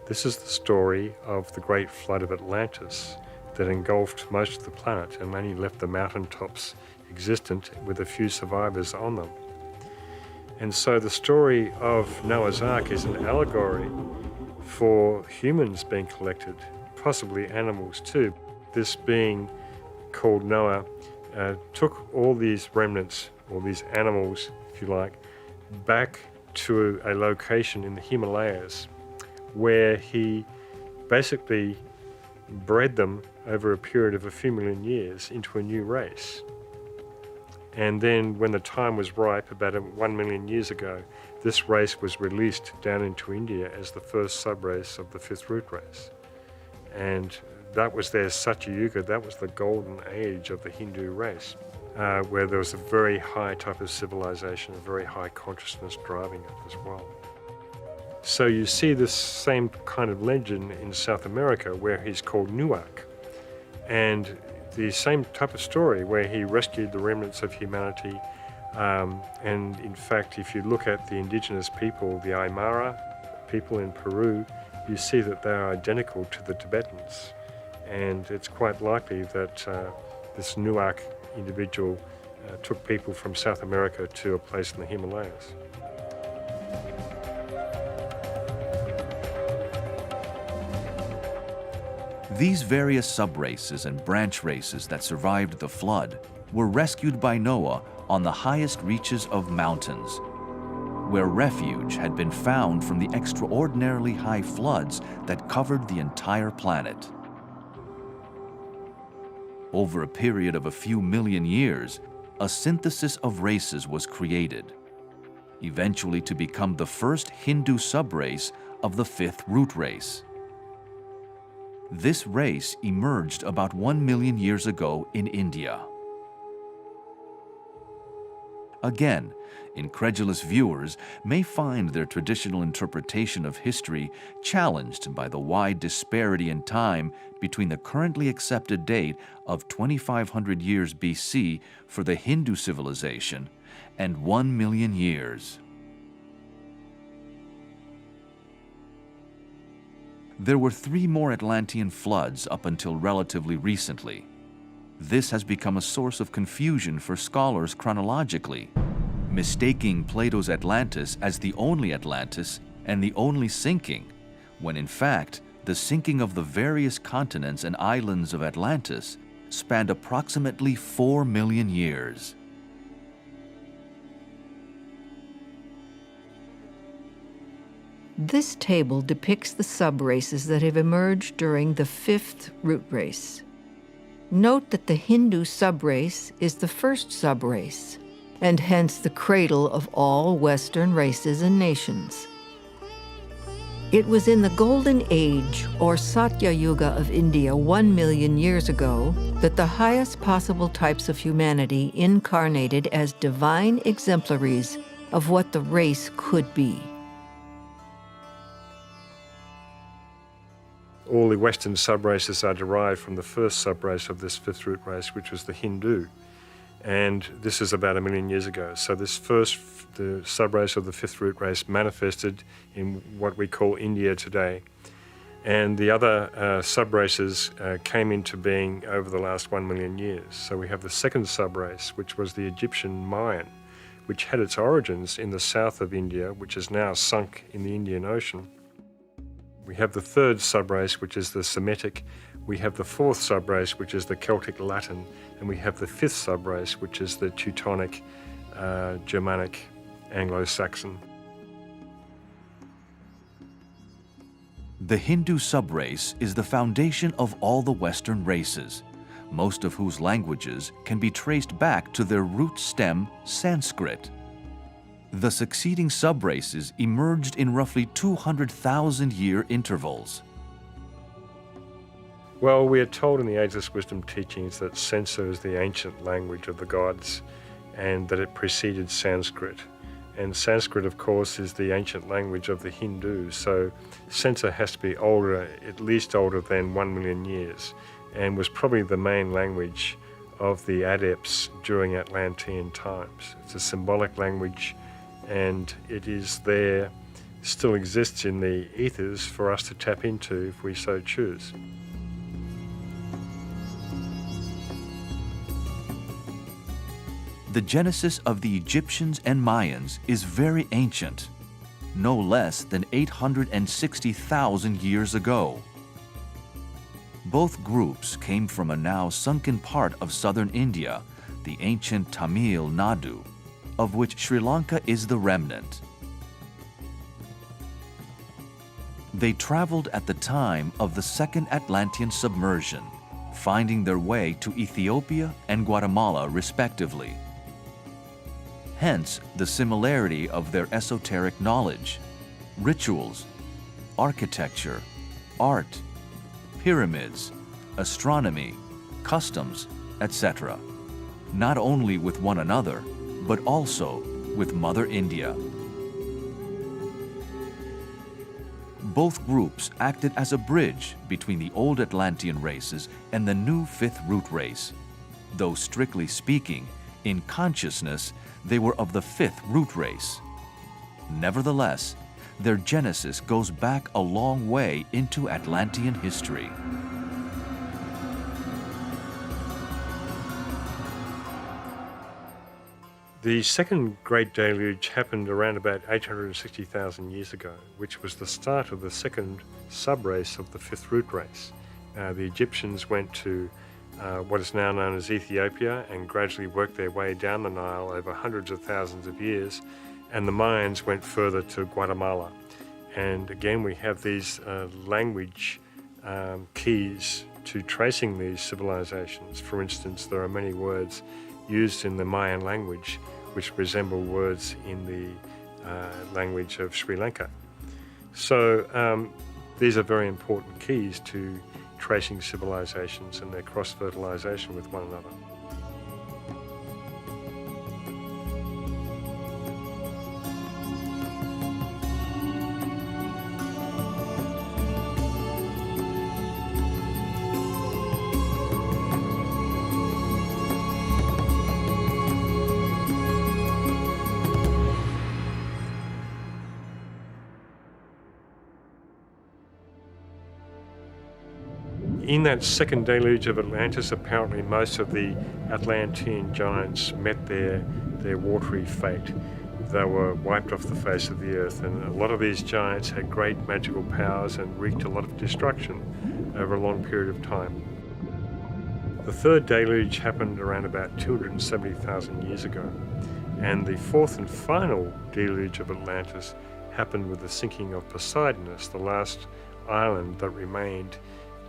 This is the story of the great flood of Atlantis that engulfed most of the planet and only left the mountaintops existent with a few survivors on them. And so the story of Noah's Ark is an allegory for humans being collected, possibly animals too. This being called Noah took all these remnants, or these animals, if you like, back to a location in the Himalayas where he basically bred them over a period of a few million years into a new race. And then when the time was ripe, about 1 million years ago, this race was released down into India as the first subrace of the fifth root race. And that was their Satya Yuga, that was the golden age of the Hindu race, where there was a very high type of civilization, a very high consciousness driving it as well. So you see this same kind of legend in South America where he's called Nuak, and the same type of story where he rescued the remnants of humanity. And in fact, if you look at the indigenous people, the Aymara people in Peru, you see that they are identical to the Tibetans. And it's quite likely that this Nuak individual took people from South America to a place in the Himalayas. These various subraces and branch races that survived the flood were rescued by Noah on the highest reaches of mountains, where refuge had been found from the extraordinarily high floods that covered the entire planet. Over a period of a few million years, a synthesis of races was created, eventually to become the first Hindu subrace of the fifth root race. This race emerged about 1 million years ago in India. Again, incredulous viewers may find their traditional interpretation of history challenged by the wide disparity in time between the currently accepted date of 2,500 years BC for the Hindu civilization and 1 million years. There were 3 more Atlantean floods up until relatively recently. This has become a source of confusion for scholars chronologically, mistaking Plato's Atlantis as the only Atlantis and the only sinking, when in fact, the sinking of the various continents and islands of Atlantis spanned approximately 4 million years. This table depicts the subraces that have emerged during the fifth root race. Note that the Hindu subrace is the first subrace, and hence the cradle of all Western races and nations. It was in the Golden Age, or Satya Yuga of India 1 million years ago, that the highest possible types of humanity incarnated as divine exemplaries of what the race could be. All the Western subraces are derived from the first subrace of this fifth root race, which was the Hindu. And this is about 1 million years ago. So the subrace of the fifth root race manifested in what we call India today. And the other subraces came into being over the last 1 million years. So we have the second subrace, which was the Egyptian Mayan, which had its origins in the south of India, which is now sunk in the Indian Ocean. We have the third subrace, which is the Semitic. We have the fourth subrace, which is the Celtic Latin. And we have the fifth subrace, which is the Teutonic, Germanic, Anglo-Saxon. The Hindu subrace is the foundation of all the Western races, most of whose languages can be traced back to their root stem, Sanskrit. The succeeding subraces emerged in roughly 200,000-year intervals. Well, we are told in the Ageless Wisdom teachings that Sansa is the ancient language of the gods and that it preceded Sanskrit. And Sanskrit, of course, is the ancient language of the Hindus, so Sansa has to be older, at least older than 1 million years, and was probably the main language of the adepts during Atlantean times. It's a symbolic language, and it is there, still exists in the ethers for us to tap into if we so choose. The genesis of the Egyptians and Mayans is very ancient, no less than 860,000 years ago. Both groups came from a now sunken part of southern India, the ancient Tamil Nadu, of which Sri Lanka is the remnant. They traveled at the time of the Second Atlantean submersion, finding their way to Ethiopia and Guatemala respectively. Hence the similarity of their esoteric knowledge, rituals, architecture, art, pyramids, astronomy, customs, etc., not only with one another, but also with Mother India. Both groups acted as a bridge between the old Atlantean races and the new fifth root race. Though strictly speaking, in consciousness, they were of the fifth root race. Nevertheless, their genesis goes back a long way into Atlantean history. The second Great Deluge happened around about 860,000 years ago, which was the start of the second subrace of the fifth root race. The Egyptians went to what is now known as Ethiopia and gradually worked their way down the Nile over hundreds of thousands of years, and the Mayans went further to Guatemala. And again, we have these language keys to tracing these civilizations. For instance, there are many words used in the Mayan language which resemble words in the language of Sri Lanka. So these are very important keys to tracing civilizations and their cross-fertilization with one another. In that second deluge of Atlantis, apparently most of the Atlantean giants met their watery fate. They were wiped off the face of the earth, and a lot of these giants had great magical powers and wreaked a lot of destruction over a long period of time. The third deluge happened around about 270,000 years ago, and the fourth and final deluge of Atlantis happened with the sinking of Poseidonus, the last island that remained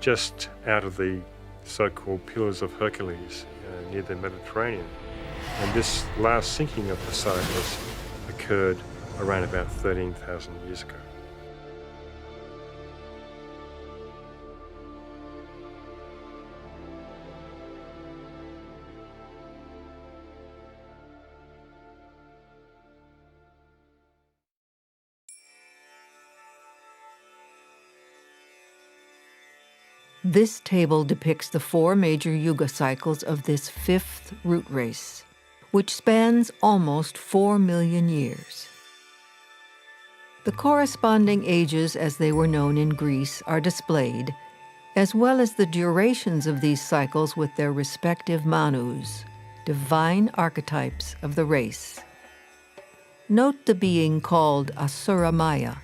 just out of the so-called Pillars of Hercules near the Mediterranean. And this last sinking of the cycles occurred around about 13,000 years ago. This table depicts the 4 major yuga cycles of this 5th root race, which spans almost 4 million years. The corresponding ages as they were known in Greece are displayed, as well as the durations of these cycles with their respective manus, divine archetypes of the race. Note the being called Asura Maya,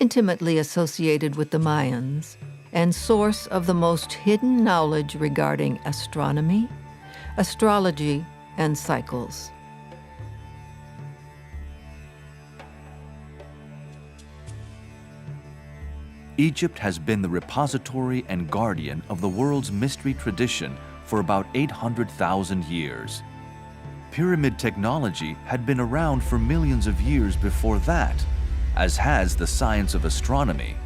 intimately associated with the Mayans, and source of the most hidden knowledge regarding astronomy, astrology, and cycles. Egypt has been the repository and guardian of the world's mystery tradition for about 800,000 years. Pyramid technology had been around for millions of years before that, as has the science of astronomy,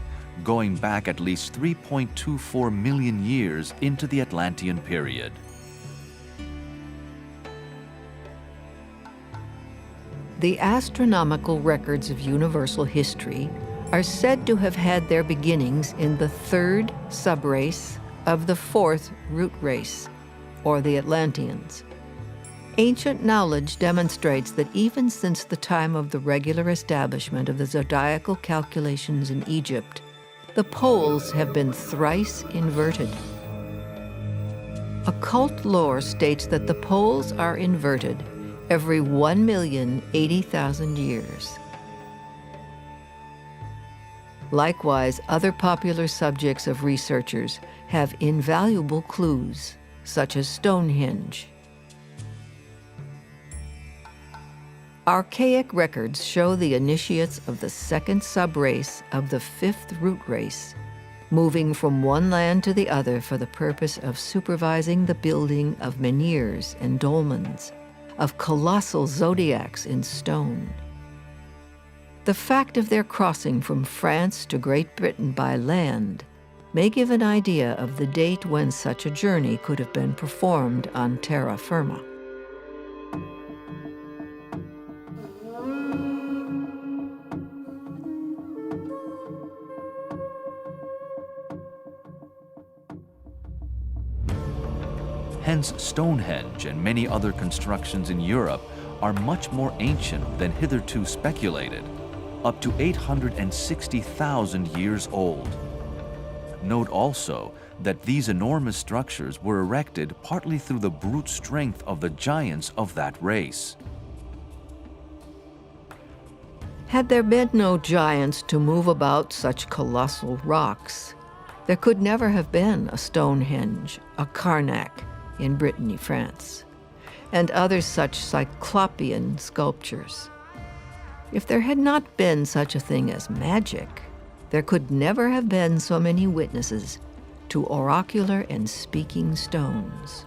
going back at least 3.24 million years into the Atlantean period. The astronomical records of universal history are said to have had their beginnings in the 3rd subrace of the 4th root race, or the Atlanteans. Ancient knowledge demonstrates that even since the time of the regular establishment of the zodiacal calculations in Egypt, the poles have been thrice inverted. Occult lore states that the poles are inverted every 1,080,000 years. Likewise, other popular subjects of researchers have invaluable clues, such as Stonehenge. Archaic records show the initiates of the 2nd subrace of the 5th root race, moving from one land to the other for the purpose of supervising the building of menhirs and dolmens, of colossal zodiacs in stone. The fact of their crossing from France to Great Britain by land may give an idea of the date when such a journey could have been performed on terra firma. Hence, Stonehenge and many other constructions in Europe are much more ancient than hitherto speculated, up to 860,000 years old. Note also that these enormous structures were erected partly through the brute strength of the giants of that race. Had there been no giants to move about such colossal rocks, there could never have been a Stonehenge, a Karnak in Brittany, France, and other such cyclopean sculptures. If there had not been such a thing as magic, there could never have been so many witnesses to oracular and speaking stones.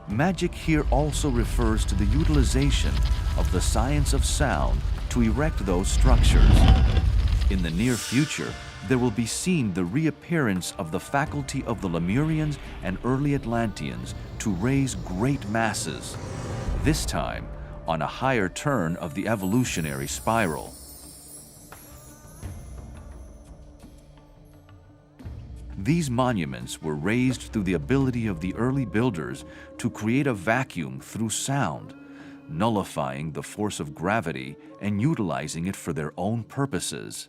Magic here also refers to the utilization of the science of sound to erect those structures. In the near future, there will be seen the reappearance of the faculty of the Lemurians and early Atlanteans to raise great masses, this time on a higher turn of the evolutionary spiral. These monuments were raised through the ability of the early builders to create a vacuum through sound, nullifying the force of gravity and utilizing it for their own purposes.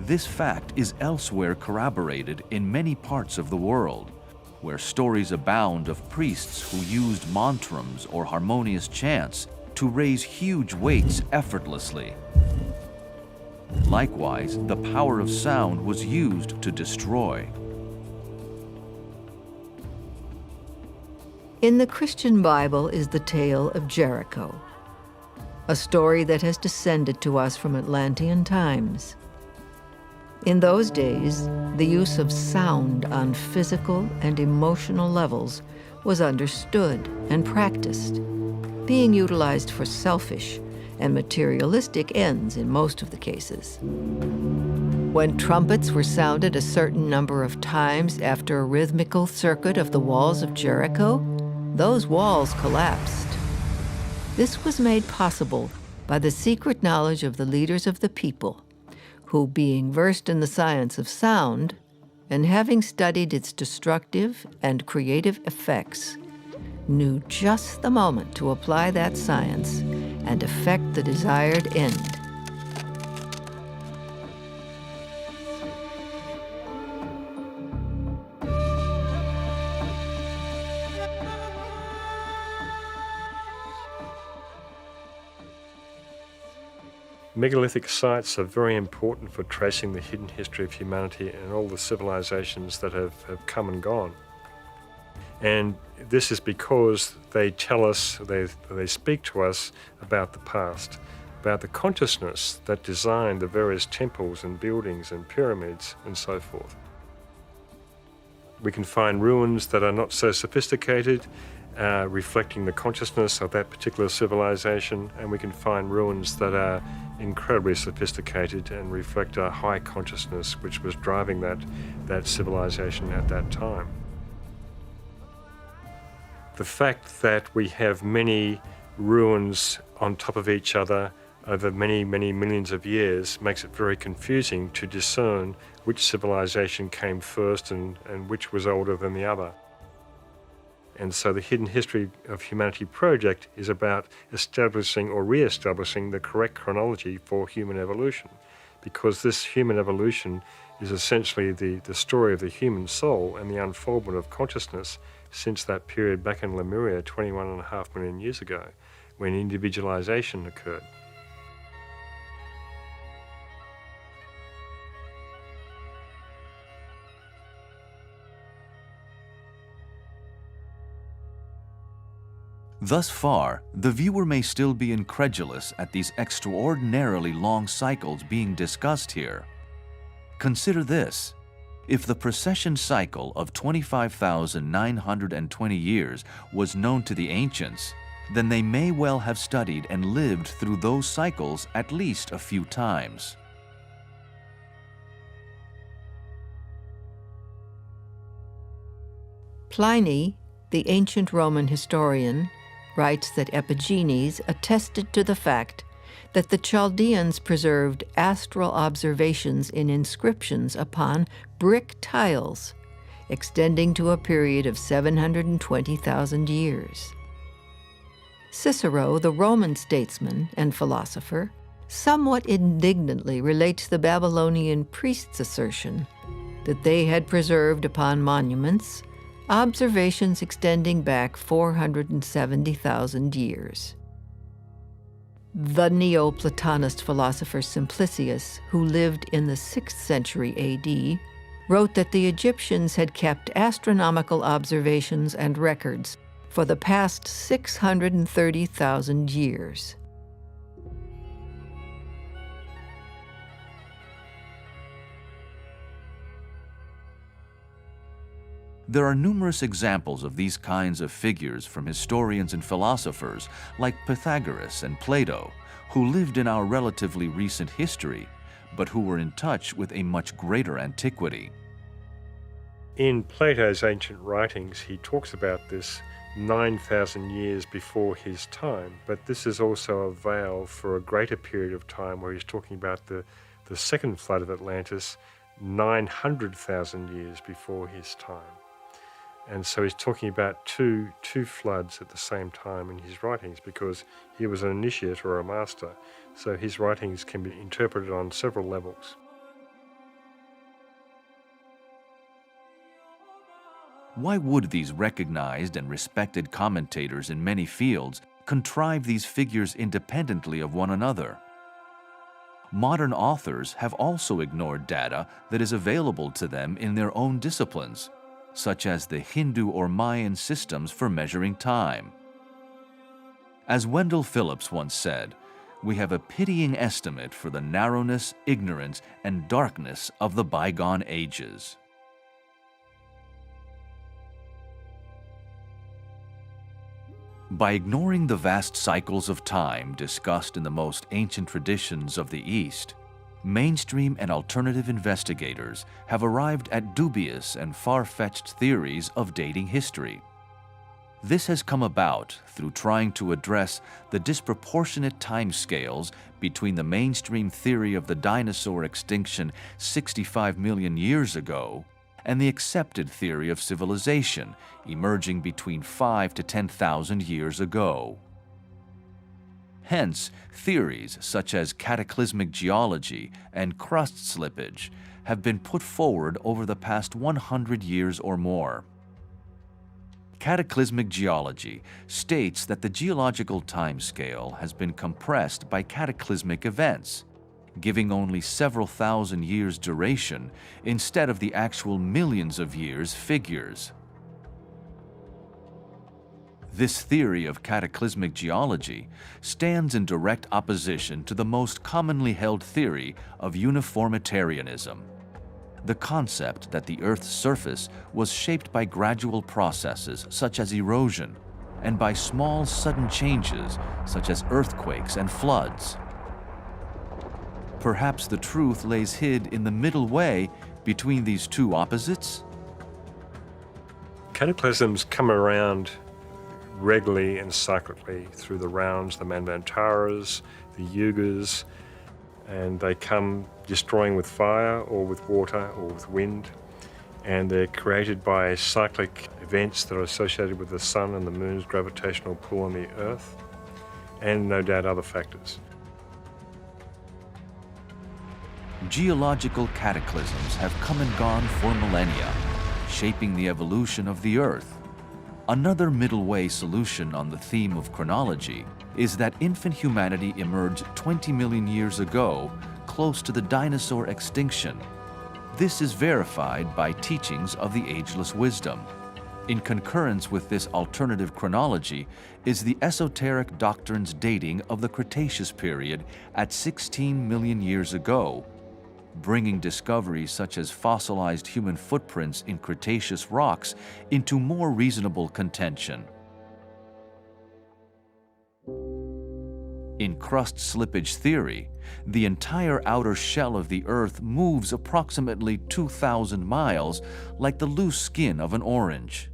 This fact is elsewhere corroborated in many parts of the world, where stories abound of priests who used mantrams or harmonious chants to raise huge weights effortlessly. Likewise, the power of sound was used to destroy. In the Christian Bible is the tale of Jericho, a story that has descended to us from Atlantean times. In those days, the use of sound on physical and emotional levels was understood and practiced, being utilized for selfish and materialistic ends in most of the cases. When trumpets were sounded a certain number of times after a rhythmical circuit of the walls of Jericho, those walls collapsed. This was made possible by the secret knowledge of the leaders of the people, who, being versed in the science of sound, and having studied its destructive and creative effects, knew just the moment to apply that science and effect the desired end. Megalithic sites are very important for tracing the hidden history of humanity and all the civilizations that have come and gone. And this is because they tell us, they speak to us about the past, about the consciousness that designed the various temples and buildings and pyramids and so forth. We can find ruins that are not so sophisticated, reflecting the consciousness of that particular civilization, and we can find ruins that are incredibly sophisticated and reflect a high consciousness which was driving that civilization at that time. The fact that we have many ruins on top of each other over many, many millions of years makes it very confusing to discern which civilization came first and which was older than the other. And so the Hidden History of Humanity project is about establishing or re-establishing the correct chronology for human evolution, because this human evolution is essentially the story of the human soul and the unfoldment of consciousness since that period back in Lemuria 21.5 million years ago, when individualization occurred. Thus far, the viewer may still be incredulous at these extraordinarily long cycles being discussed here. Consider this. If the precession cycle of 25,920 years was known to the ancients, then they may well have studied and lived through those cycles at least a few times. Pliny, the ancient Roman historian, writes that Epigenes attested to the fact that the Chaldeans preserved astral observations in inscriptions upon brick tiles, extending to a period of 720,000 years. Cicero, the Roman statesman and philosopher, somewhat indignantly relates the Babylonian priests' assertion that they had preserved upon monuments observations extending back 470,000 years. The Neoplatonist philosopher Simplicius, who lived in the 6th century AD, wrote that the Egyptians had kept astronomical observations and records for the past 630,000 years. There are numerous examples of these kinds of figures from historians and philosophers like Pythagoras and Plato, who lived in our relatively recent history, but who were in touch with a much greater antiquity. In Plato's ancient writings, he talks about this 9,000 years before his time, but this is also a veil for a greater period of time where he's talking about the second flood of Atlantis 900,000 years before his time. And so he's talking about two floods at the same time in his writings, because he was an initiate or a master. So his writings can be interpreted on several levels. Why would these recognized and respected commentators in many fields contrive these figures independently of one another? Modern authors have also ignored data that is available to them in their own disciplines, such as the Hindu or Mayan systems for measuring time. As Wendell Phillips once said, we have a pitying estimate for the narrowness, ignorance, and darkness of the bygone ages. By ignoring the vast cycles of time discussed in the most ancient traditions of the East, mainstream and alternative investigators have arrived at dubious and far-fetched theories of dating history. This has come about through trying to address the disproportionate timescales between the mainstream theory of the dinosaur extinction 65 million years ago and the accepted theory of civilization emerging between 5 to 10,000 years ago. Hence, theories such as cataclysmic geology and crust slippage have been put forward over the past 100 years or more. Cataclysmic geology states that the geological timescale has been compressed by cataclysmic events, giving only several thousand years duration instead of the actual millions of years figures. This theory of cataclysmic geology stands in direct opposition to the most commonly held theory of uniformitarianism, the concept that the Earth's surface was shaped by gradual processes such as erosion and by small sudden changes such as earthquakes and floods. Perhaps the truth lays hid in the middle way between these two opposites? Cataclysms come around regularly and cyclically through the rounds, the Manvantaras, the Yugas, and they come destroying with fire or with water or with wind, and they're created by cyclic events that are associated with the sun and the moon's gravitational pull on the earth, and no doubt other factors. Geological cataclysms have come and gone for millennia, shaping the evolution of the Earth. Another middle way solution on the theme of chronology is that infant humanity emerged 20 million years ago, close to the dinosaur extinction. This is verified by teachings of the ageless wisdom. In concurrence with this alternative chronology is the esoteric doctrine's dating of the Cretaceous period at 16 million years ago, bringing discoveries such as fossilized human footprints in Cretaceous rocks into more reasonable contention. In crust slippage theory, the entire outer shell of the Earth moves approximately 2,000 miles like the loose skin of an orange.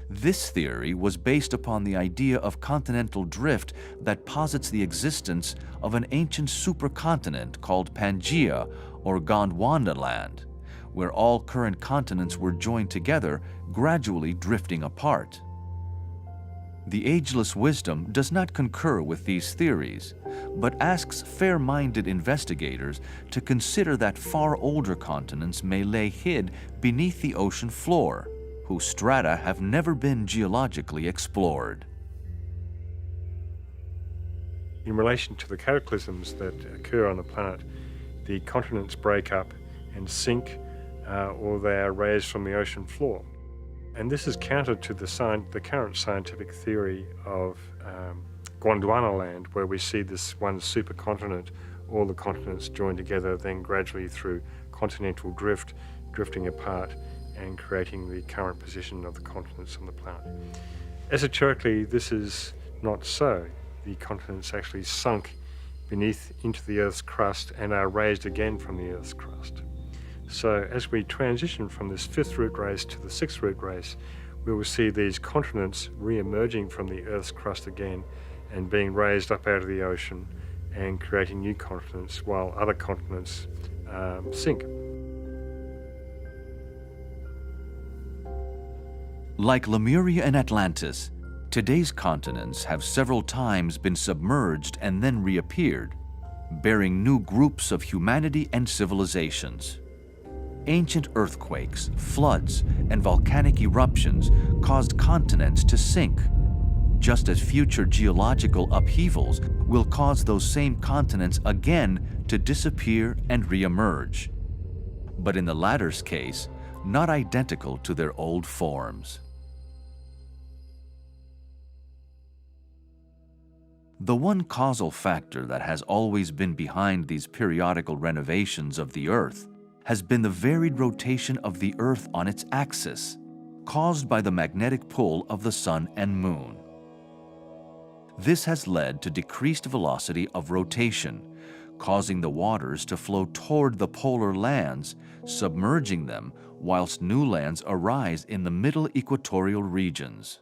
This theory was based upon the idea of continental drift that posits the existence of an ancient supercontinent called Pangaea or Gondwana land, where all current continents were joined together, gradually drifting apart. The ageless wisdom does not concur with these theories, but asks fair-minded investigators to consider that far older continents may lay hid beneath the ocean floor, whose strata have never been geologically explored. In relation to the cataclysms that occur on the planet, the continents break up and sink, or they are raised from the ocean floor. And this is counter to the current scientific theory of Gondwana land, where we see this one supercontinent, all the continents joined together, then gradually through continental drift, drifting apart and creating the current position of the continents on the planet. Esoterically, this is not so. The continents actually sunk beneath into the Earth's crust and are raised again from the Earth's crust. So as we transition from this fifth root race to the sixth root race, we will see these continents re-emerging from the Earth's crust again and being raised up out of the ocean and creating new continents while other continents sink. Like Lemuria and Atlantis, today's continents have several times been submerged and then reappeared, bearing new groups of humanity and civilizations. Ancient earthquakes, floods, and volcanic eruptions caused continents to sink, just as future geological upheavals will cause those same continents again to disappear and reemerge. But in the latter's case, not identical to their old forms. The one causal factor that has always been behind these periodical renovations of the Earth has been the varied rotation of the Earth on its axis, caused by the magnetic pull of the Sun and Moon. This has led to decreased velocity of rotation, causing the waters to flow toward the polar lands, submerging them, whilst new lands arise in the middle equatorial regions.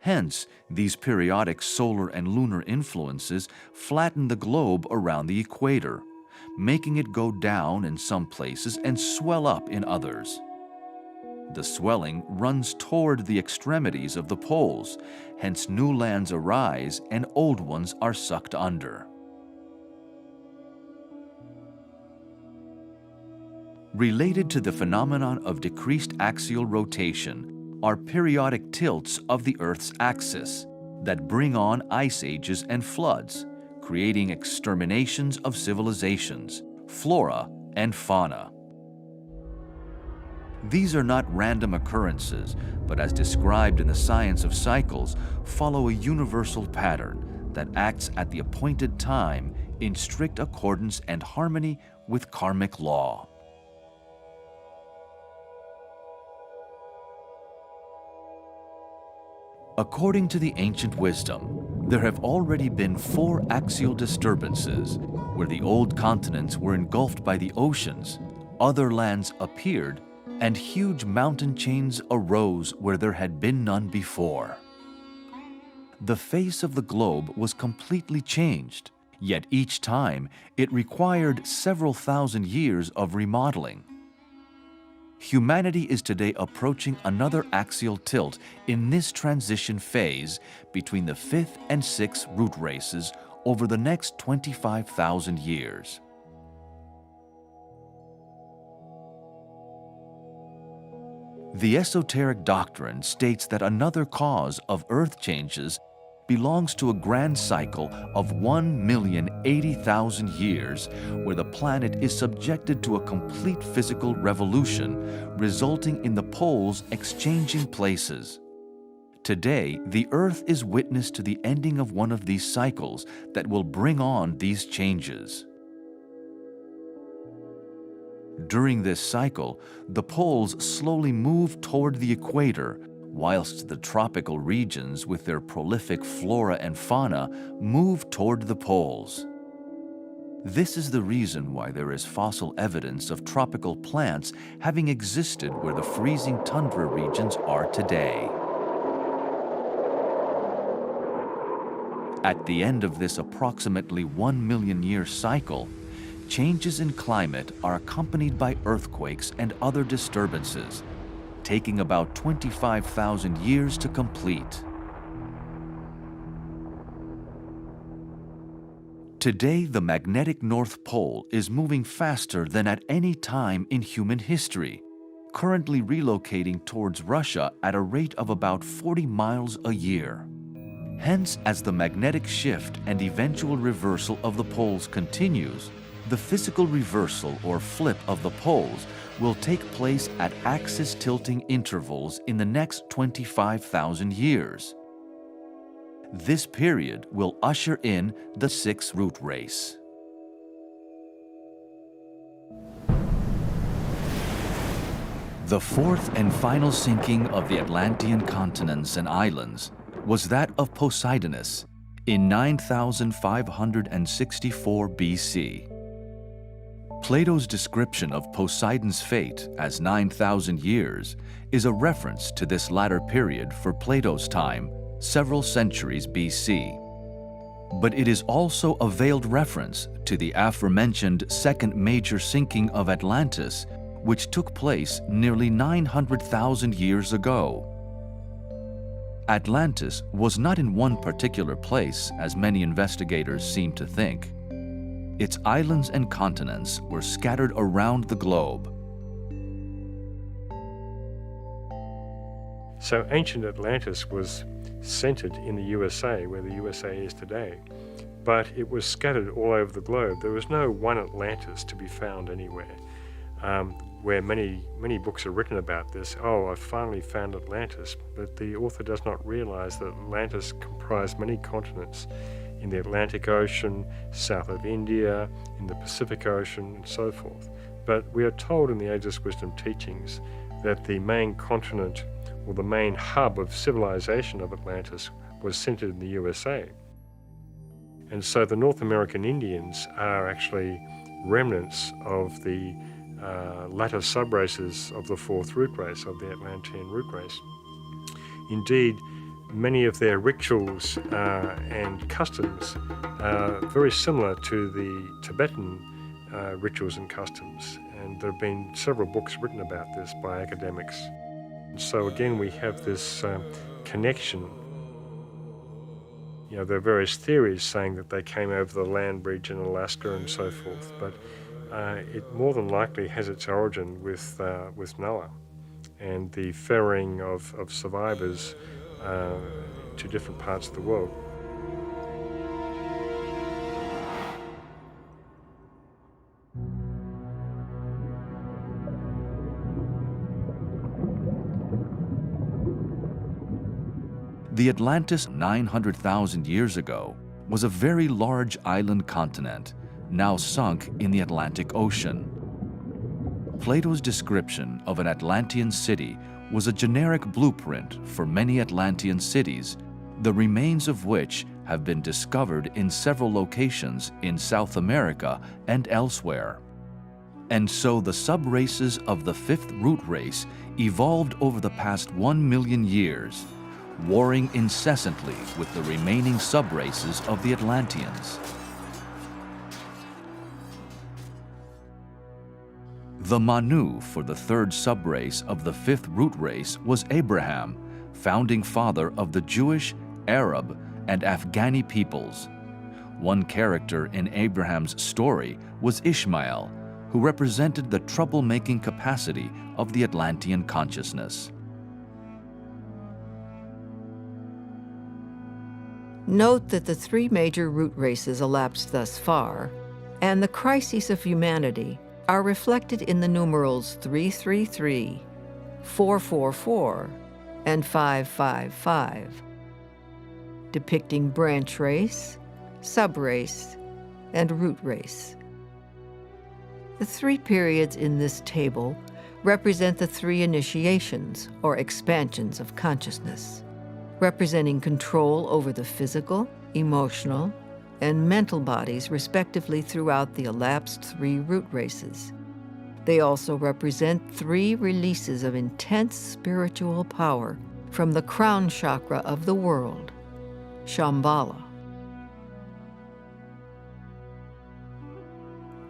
Hence, these periodic solar and lunar influences flatten the globe around the equator, making it go down in some places and swell up in others. The swelling runs toward the extremities of the poles, hence new lands arise and old ones are sucked under. Related to the phenomenon of decreased axial rotation are periodic tilts of the Earth's axis that bring on ice ages and floods, creating exterminations of civilizations, flora, and fauna. These are not random occurrences, but as described in the science of cycles, follow a universal pattern that acts at the appointed time in strict accordance and harmony with karmic law. According to the ancient wisdom, there have already been 4 axial disturbances where the old continents were engulfed by the oceans, other lands appeared, and huge mountain chains arose where there had been none before. The face of the globe was completely changed, yet each time it required several thousand years of remodeling. Humanity is today approaching another axial tilt in this transition phase between the 5th and 6th root races over the next 25,000 years. The esoteric doctrine states that another cause of Earth changes belongs to a grand cycle of 1,080,000 years where the planet is subjected to a complete physical revolution, resulting in the poles exchanging places. Today, the Earth is witness to the ending of one of these cycles that will bring on these changes. During this cycle, the poles slowly move toward the equator, whilst the tropical regions with their prolific flora and fauna move toward the poles. This is the reason why there is fossil evidence of tropical plants having existed where the freezing tundra regions are today. At the end of this approximately 1 million year cycle, changes in climate are accompanied by earthquakes and other disturbances, taking about 25,000 years to complete. Today, the magnetic North Pole is moving faster than at any time in human history, currently relocating towards Russia at a rate of about 40 miles a year. Hence, as the magnetic shift and eventual reversal of the poles continues, the physical reversal or flip of the poles will take place at axis tilting intervals in the next 25,000 years. This period will usher in the 6th root race. The fourth and final sinking of the Atlantean continents and islands was that of Poseidonus in 9564 BC. Plato's description of Poseidon's fate as 9,000 years is a reference to this latter period for Plato's time, several centuries BC. But it is also a veiled reference to the aforementioned second major sinking of Atlantis, which took place nearly 900,000 years ago. Atlantis was not in one particular place, as many investigators seem to think. Its islands and continents were scattered around the globe. So ancient Atlantis was centered in the USA, where the USA is today, but it was scattered all over the globe. There was no one Atlantis to be found anywhere. where many books are written about this. Oh, I finally found Atlantis, but the author does not realize that Atlantis comprised many continents in the Atlantic Ocean, south of India, in the Pacific Ocean, and so forth. But we are told in the Ageless Wisdom teachings that the main continent, or the main hub of civilization of Atlantis, was centered in the USA. And so the North American Indians are actually remnants of the latter subraces of the fourth root race, of the Atlantean root race. Indeed, many of their rituals and customs are very similar to the Tibetan rituals and customs, and there have been several books written about this by academics. So again, we have this connection. You know, there are various theories saying that they came over the land bridge in Alaska and so forth, but it more than likely has its origin with Noah and the ferrying of survivors to different parts of the world. The Atlantis 900,000 years ago was a very large island continent, now sunk in the Atlantic Ocean. Plato's description of an Atlantean city was a generic blueprint for many Atlantean cities, the remains of which have been discovered in several locations in South America and elsewhere. And so the sub-races of the fifth root race evolved over the past 1 million years, warring incessantly with the remaining sub-races of the Atlanteans. The Manu for the third sub-race of the fifth root race was Abraham, founding father of the Jewish, Arab, and Afghani peoples. One character in Abraham's story was Ishmael, who represented the troublemaking capacity of the Atlantean consciousness. Note that the three major root races elapsed thus far, and the crises of humanity are reflected in the numerals 333, 444, and 555, depicting branch race, subrace, and root race. The three periods in this table represent the three initiations or expansions of consciousness, representing control over the physical, emotional, and mental bodies respectively throughout the elapsed three root races. They also represent three releases of intense spiritual power from the crown chakra of the world, Shambhala.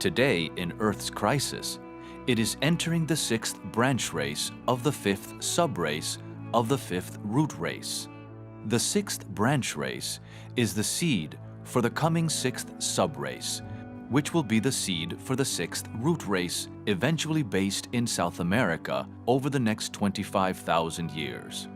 Today, in Earth's crisis, it is entering the sixth branch race of the fifth subrace of the fifth root race. The sixth branch race is the seed for the coming sixth subrace, which will be the seed for the sixth root race, eventually based in South America over the next 25,000 years.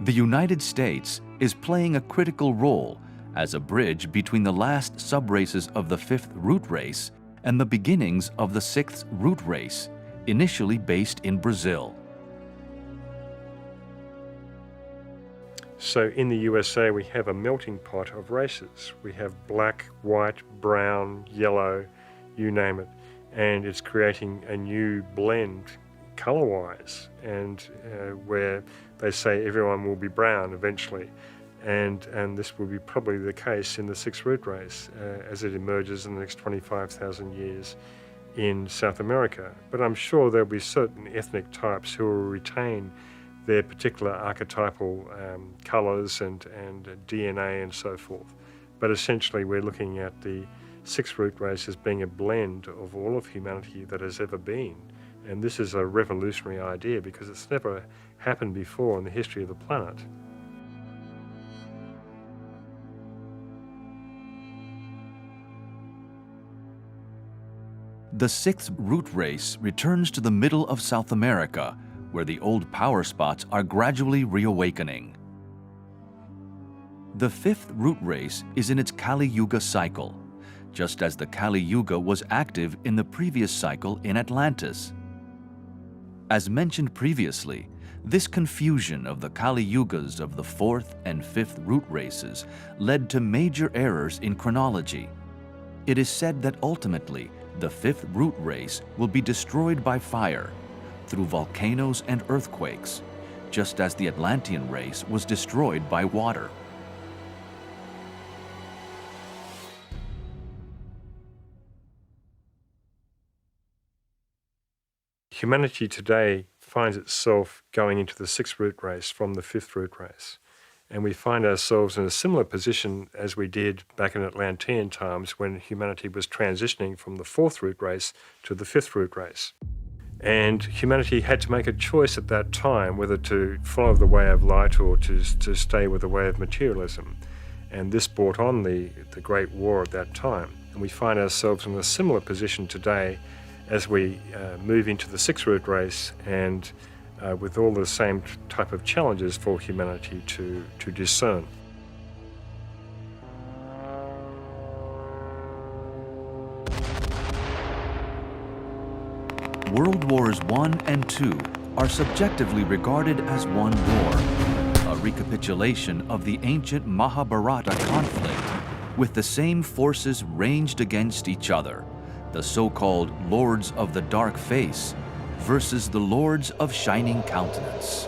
The United States is playing a critical role as a bridge between the last subraces of the fifth root race and the beginnings of the sixth root race, initially based in Brazil. So in the USA, we have a melting pot of races. We have black, white, brown, yellow, you name it. And it's creating a new blend color-wise, and where they say everyone will be brown eventually. And this will be probably the case in the sixth root race as it emerges in the next 25,000 years in South America. But I'm sure there'll be certain ethnic types who will retain their particular archetypal colours and DNA and so forth. But essentially we're looking at the sixth root race as being a blend of all of humanity that has ever been. And this is a revolutionary idea because it's never happened before in the history of the planet. The sixth root race returns to the middle of South America, where the old power spots are gradually reawakening. The fifth root race is in its Kali Yuga cycle, just as the Kali Yuga was active in the previous cycle in Atlantis. As mentioned previously, this confusion of the Kali Yugas of the fourth and fifth root races led to major errors in chronology. It is said that ultimately, the fifth root race will be destroyed by fire, through volcanoes and earthquakes, just as the Atlantean race was destroyed by water. Humanity today finds itself going into the sixth root race from the fifth root race. And we find ourselves in a similar position as we did back in Atlantean times when humanity was transitioning from the fourth root race to the fifth root race. And humanity had to make a choice at that time whether to follow the way of light or to stay with the way of materialism. And this brought on the Great War at that time. And we find ourselves in a similar position today as we move into the sixth root race and with all the same type of challenges for humanity to discern. World Wars I and II are subjectively regarded as one war, a recapitulation of the ancient Mahabharata conflict, with the same forces ranged against each other, the so-called Lords of the Dark Face versus the Lords of Shining Countenance.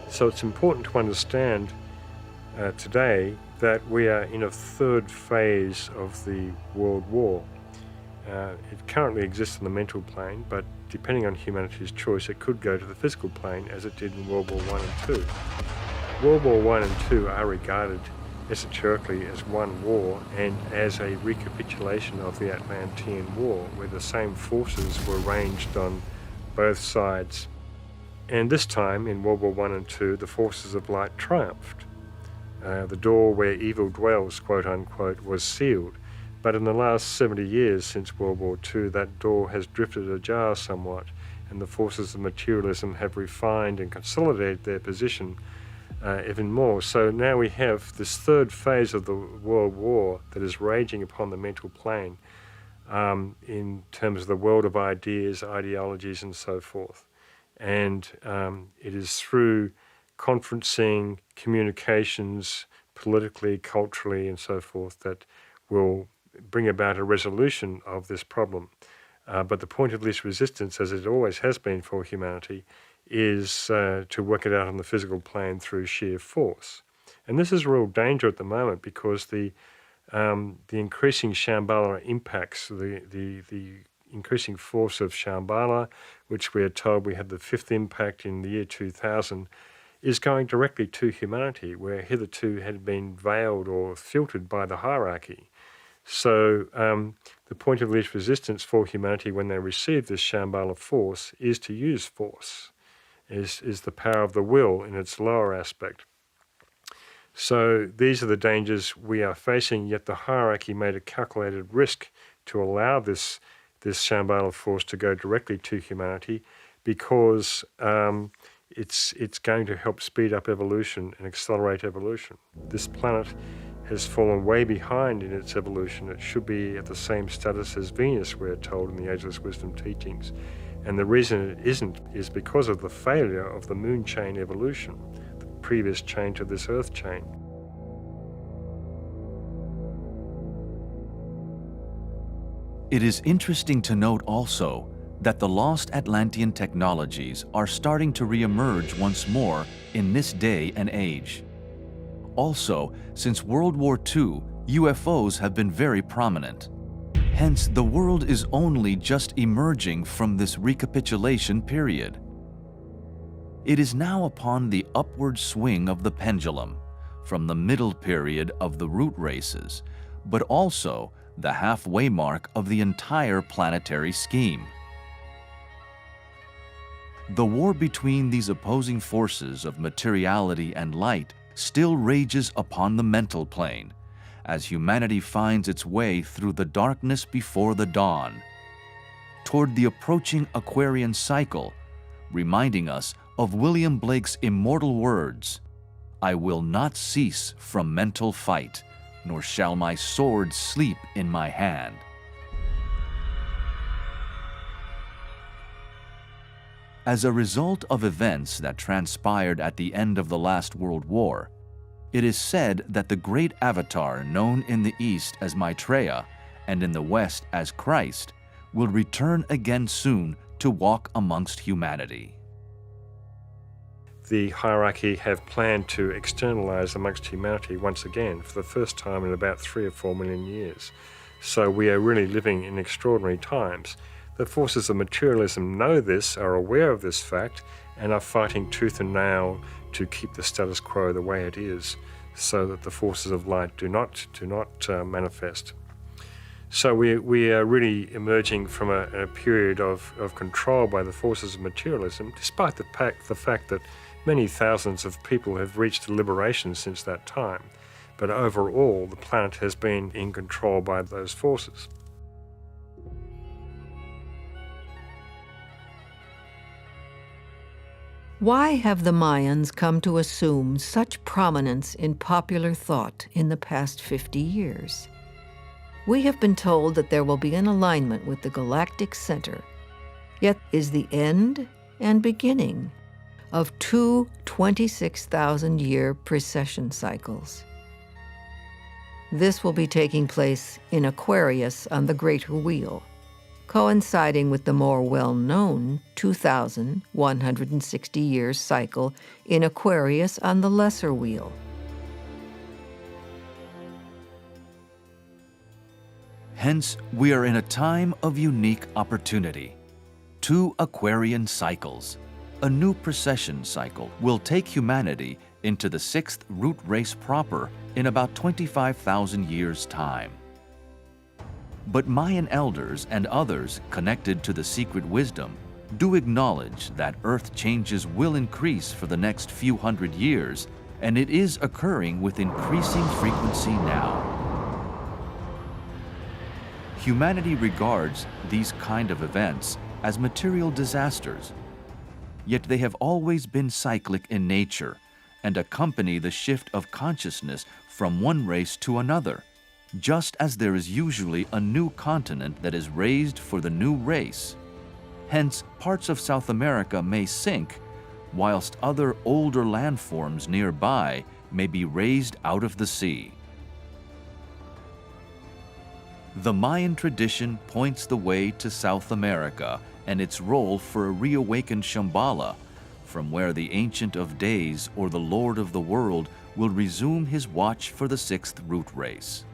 So it's important to understand today that we are in a third phase of the World War. It currently exists in the mental plane, but depending on humanity's choice, it could go to the physical plane as it did in World War I and II. World War I and II are regarded esoterically as one war and as a recapitulation of the Atlantean War, where the same forces were ranged on both sides. And this time, in World War I and II, the forces of light triumphed. The door where evil dwells, quote unquote, was sealed. But in the last 70 years since World War II, that door has drifted ajar somewhat, and the forces of materialism have refined and consolidated their position even more. So now we have this third phase of the World War that is raging upon the mental plane in terms of the world of ideas, ideologies, and so forth. And it is through conferencing, communications, politically, culturally, and so forth, that will bring about a resolution of this problem. But the point of least resistance, as it always has been for humanity, is to work it out on the physical plane through sheer force. And this is a real danger at the moment because the increasing Shambhala impacts, the increasing force of Shambhala, which we are told we had the fifth impact in the year 2000, is going directly to humanity, where hitherto had been veiled or filtered by the hierarchy. So the point of least resistance for humanity when they receive this Shambhala force is to use force, is the power of the will in its lower aspect. So these are the dangers we are facing, yet the hierarchy made a calculated risk to allow this Shambhala force to go directly to humanity because it's going to help speed up evolution and accelerate evolution. This planet has fallen way behind in its evolution. It should be at the same status as Venus, we're told in the Ageless Wisdom teachings. And the reason it isn't is because of the failure of the moon chain evolution, the previous chain to this earth chain. It is interesting to note also that the lost Atlantean technologies are starting to re-emerge once more in this day and age. Also, since World War II, UFOs have been very prominent. Hence, the world is only just emerging from this recapitulation period. It is now upon the upward swing of the pendulum, from the middle period of the root races, but also the halfway mark of the entire planetary scheme. The war between these opposing forces of materiality and light still rages upon the mental plane, as humanity finds its way through the darkness before the dawn, toward the approaching Aquarian cycle, reminding us of William Blake's immortal words, I will not cease from mental fight, nor shall my sword sleep in my hand. As a result of events that transpired at the end of the last World War, it is said that the great avatar known in the East as Maitreya and in the West as Christ will return again soon to walk amongst humanity. The hierarchy have planned to externalize amongst humanity once again for the first time in about 3 or 4 million years. So we are really living in extraordinary times. The forces of materialism know this, are aware of this fact, and are fighting tooth and nail to keep the status quo the way it is, so that the forces of light do not manifest. So we are really emerging from a period of control by the forces of materialism, despite the fact that many thousands of people have reached liberation since that time. But overall, the planet has been in control by those forces. Why have the Mayans come to assume such prominence in popular thought in the past 50 years? We have been told that there will be an alignment with the galactic center, yet is the end and beginning of 2 26,000-year precession cycles. This will be taking place in Aquarius on the Greater Wheel, coinciding with the more well-known 2,160-year cycle in Aquarius on the Lesser Wheel. Hence, we are in a time of unique opportunity. 2 Aquarian cycles, a new precession cycle, will take humanity into the 6th root race proper in about 25,000 years' time. But Mayan elders and others connected to the secret wisdom do acknowledge that Earth changes will increase for the next few hundred years, and it is occurring with increasing frequency now. Humanity regards these kind of events as material disasters, yet they have always been cyclic in nature and accompany the shift of consciousness from one race to another, just as there is usually a new continent that is raised for the new race. Hence, parts of South America may sink, whilst other older landforms nearby may be raised out of the sea. The Mayan tradition points the way to South America and its role for a reawakened Shambhala, from where the Ancient of Days or the Lord of the World will resume his watch for the 6th root race.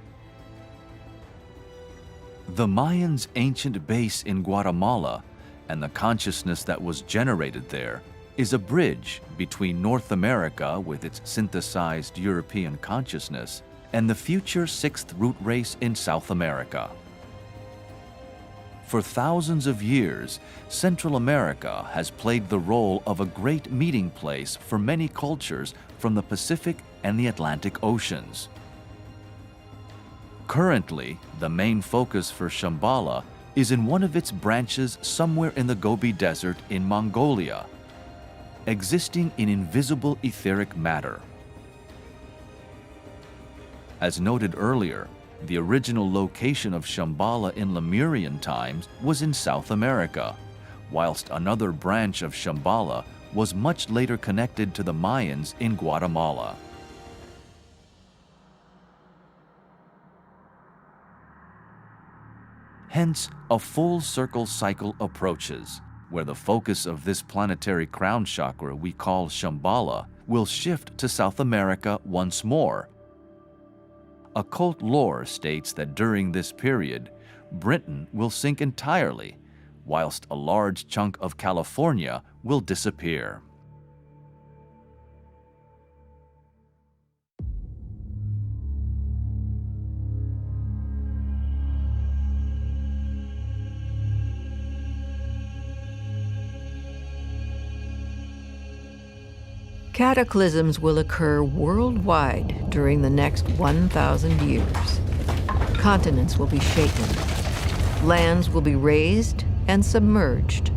The Mayans' ancient base in Guatemala and the consciousness that was generated there is a bridge between North America with its synthesized European consciousness and the future 6th root race in South America. For thousands of years, Central America has played the role of a great meeting place for many cultures from the Pacific and the Atlantic Oceans. Currently, the main focus for Shambhala is in one of its branches somewhere in the Gobi Desert in Mongolia, existing in invisible etheric matter. As noted earlier, the original location of Shambhala in Lemurian times was in South America, whilst another branch of Shambhala was much later connected to the Mayans in Guatemala. Hence, a full circle cycle approaches, where the focus of this planetary crown chakra we call Shambhala will shift to South America once more. Occult lore states that during this period, Britain will sink entirely, whilst a large chunk of California will disappear. Cataclysms will occur worldwide during the next 1,000 years. Continents will be shaken. Lands will be raised and submerged,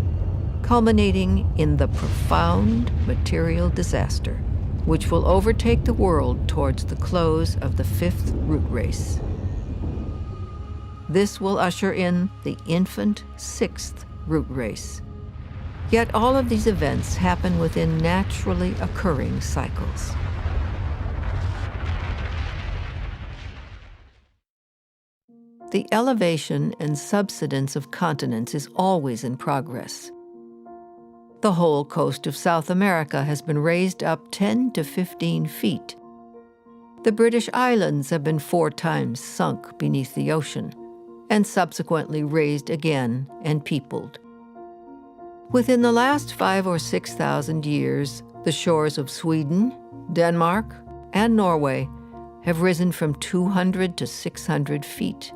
culminating in the profound material disaster. which will overtake the world towards the close of the 5th root race. This will usher in the infant 6th root race. Yet all of these events happen within naturally occurring cycles. The elevation and subsidence of continents is always in progress. The whole coast of South America has been raised up 10 to 15 feet. The British Islands have been 4 times sunk beneath the ocean, and subsequently raised again and peopled. Within the last 5,000 or 6,000 years, the shores of Sweden, Denmark, and Norway have risen from 200 to 600 feet.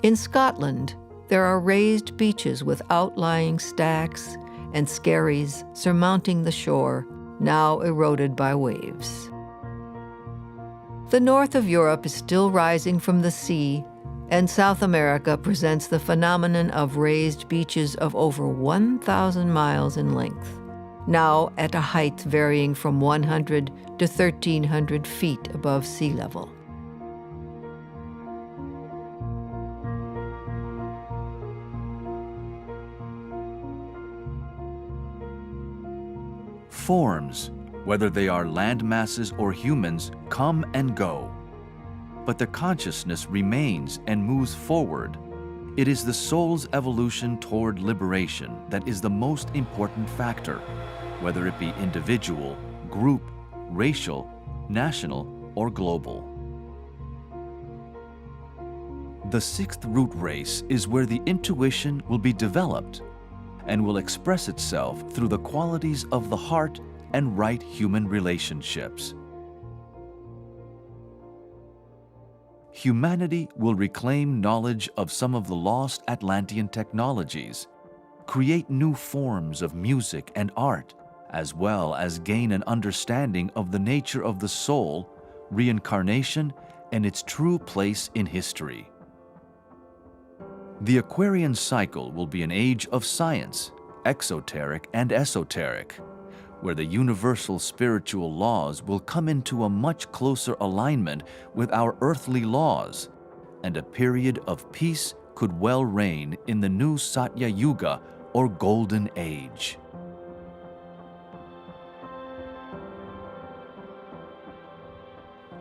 In Scotland, there are raised beaches with outlying stacks and skerries surmounting the shore, now eroded by waves. The north of Europe is still rising from the sea, and South America presents the phenomenon of raised beaches of over 1,000 miles in length, now at a height varying from 100 to 1,300 feet above sea level. Forms, whether they are land masses or humans, come and go. But the consciousness remains and moves forward. It is the soul's evolution toward liberation that is the most important factor, whether it be individual, group, racial, national, or global. The 6th root race is where the intuition will be developed and will express itself through the qualities of the heart and right human relationships. Humanity will reclaim knowledge of some of the lost Atlantean technologies, create new forms of music and art, as well as gain an understanding of the nature of the soul, reincarnation, and its true place in history. The Aquarian cycle will be an age of science, exoteric and esoteric, where the universal spiritual laws will come into a much closer alignment with our earthly laws, and a period of peace could well reign in the new Satya Yuga, or Golden Age.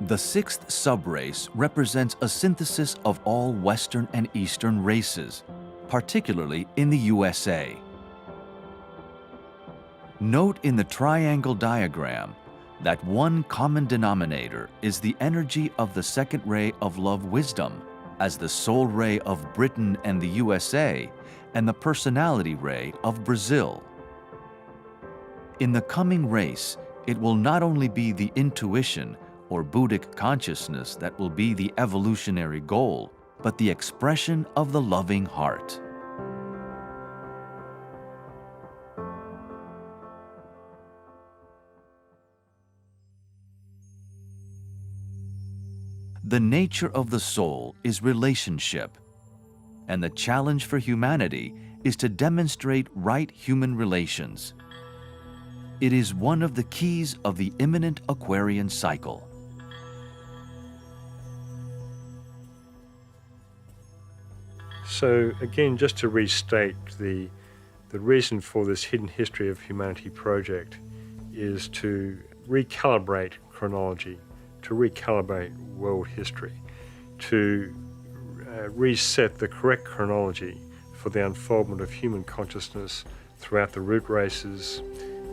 The 6th subrace represents a synthesis of all Western and Eastern races, particularly in the USA. Note in the triangle diagram that one common denominator is the energy of the 2nd ray of love wisdom as the soul ray of Britain and the USA and the personality ray of Brazil. In the coming race, it will not only be the intuition or Buddhic consciousness that will be the evolutionary goal, but the expression of the loving heart. The nature of the soul is relationship, and the challenge for humanity is to demonstrate right human relations. It is one of the keys of the imminent Aquarian cycle. So again, just to restate, the reason for this Hidden History of Humanity project is to recalibrate chronology, to recalibrate world history, to reset the correct chronology for the unfoldment of human consciousness throughout the root races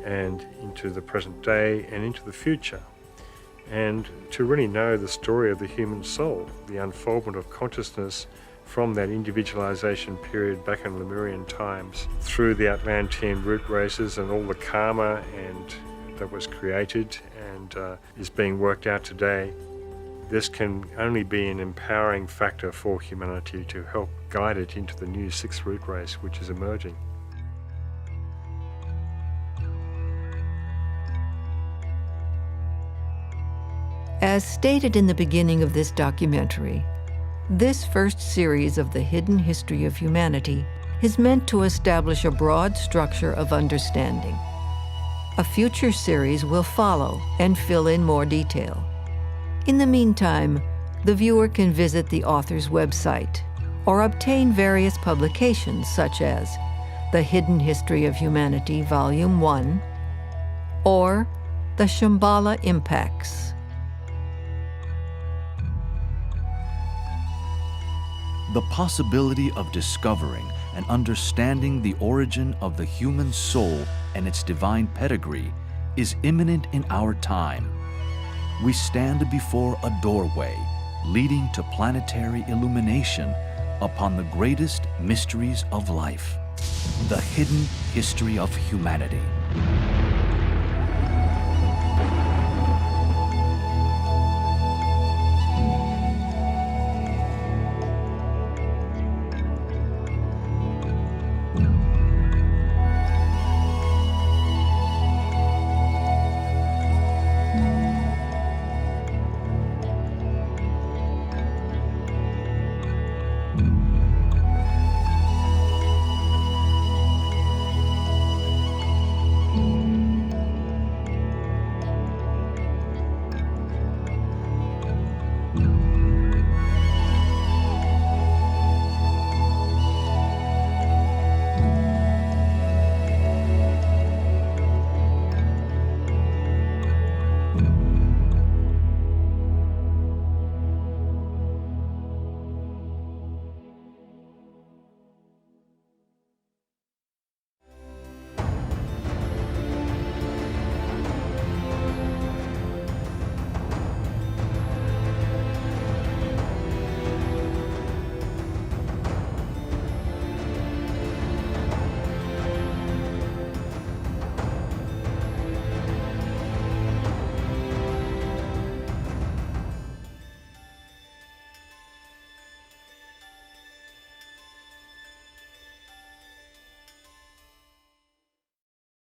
and into the present day and into the future, and to really know the story of the human soul, the unfoldment of consciousness from that individualization period back in Lemurian times through the Atlantean root races and all the karma that was created and is being worked out today. This can only be an empowering factor for humanity to help guide it into the new 6th root race which is emerging. As stated in the beginning of this documentary, this first series of the Hidden History of Humanity is meant to establish a broad structure of understanding. A future series will follow and fill in more detail. In the meantime, the viewer can visit the author's website or obtain various publications such as The Hidden History of Humanity, Volume 1, or The Shambhala Impacts. The possibility of discovering and understanding the origin of the human soul and its divine pedigree is imminent in our time. We stand before a doorway leading to planetary illumination upon the greatest mysteries of life, the hidden history of humanity.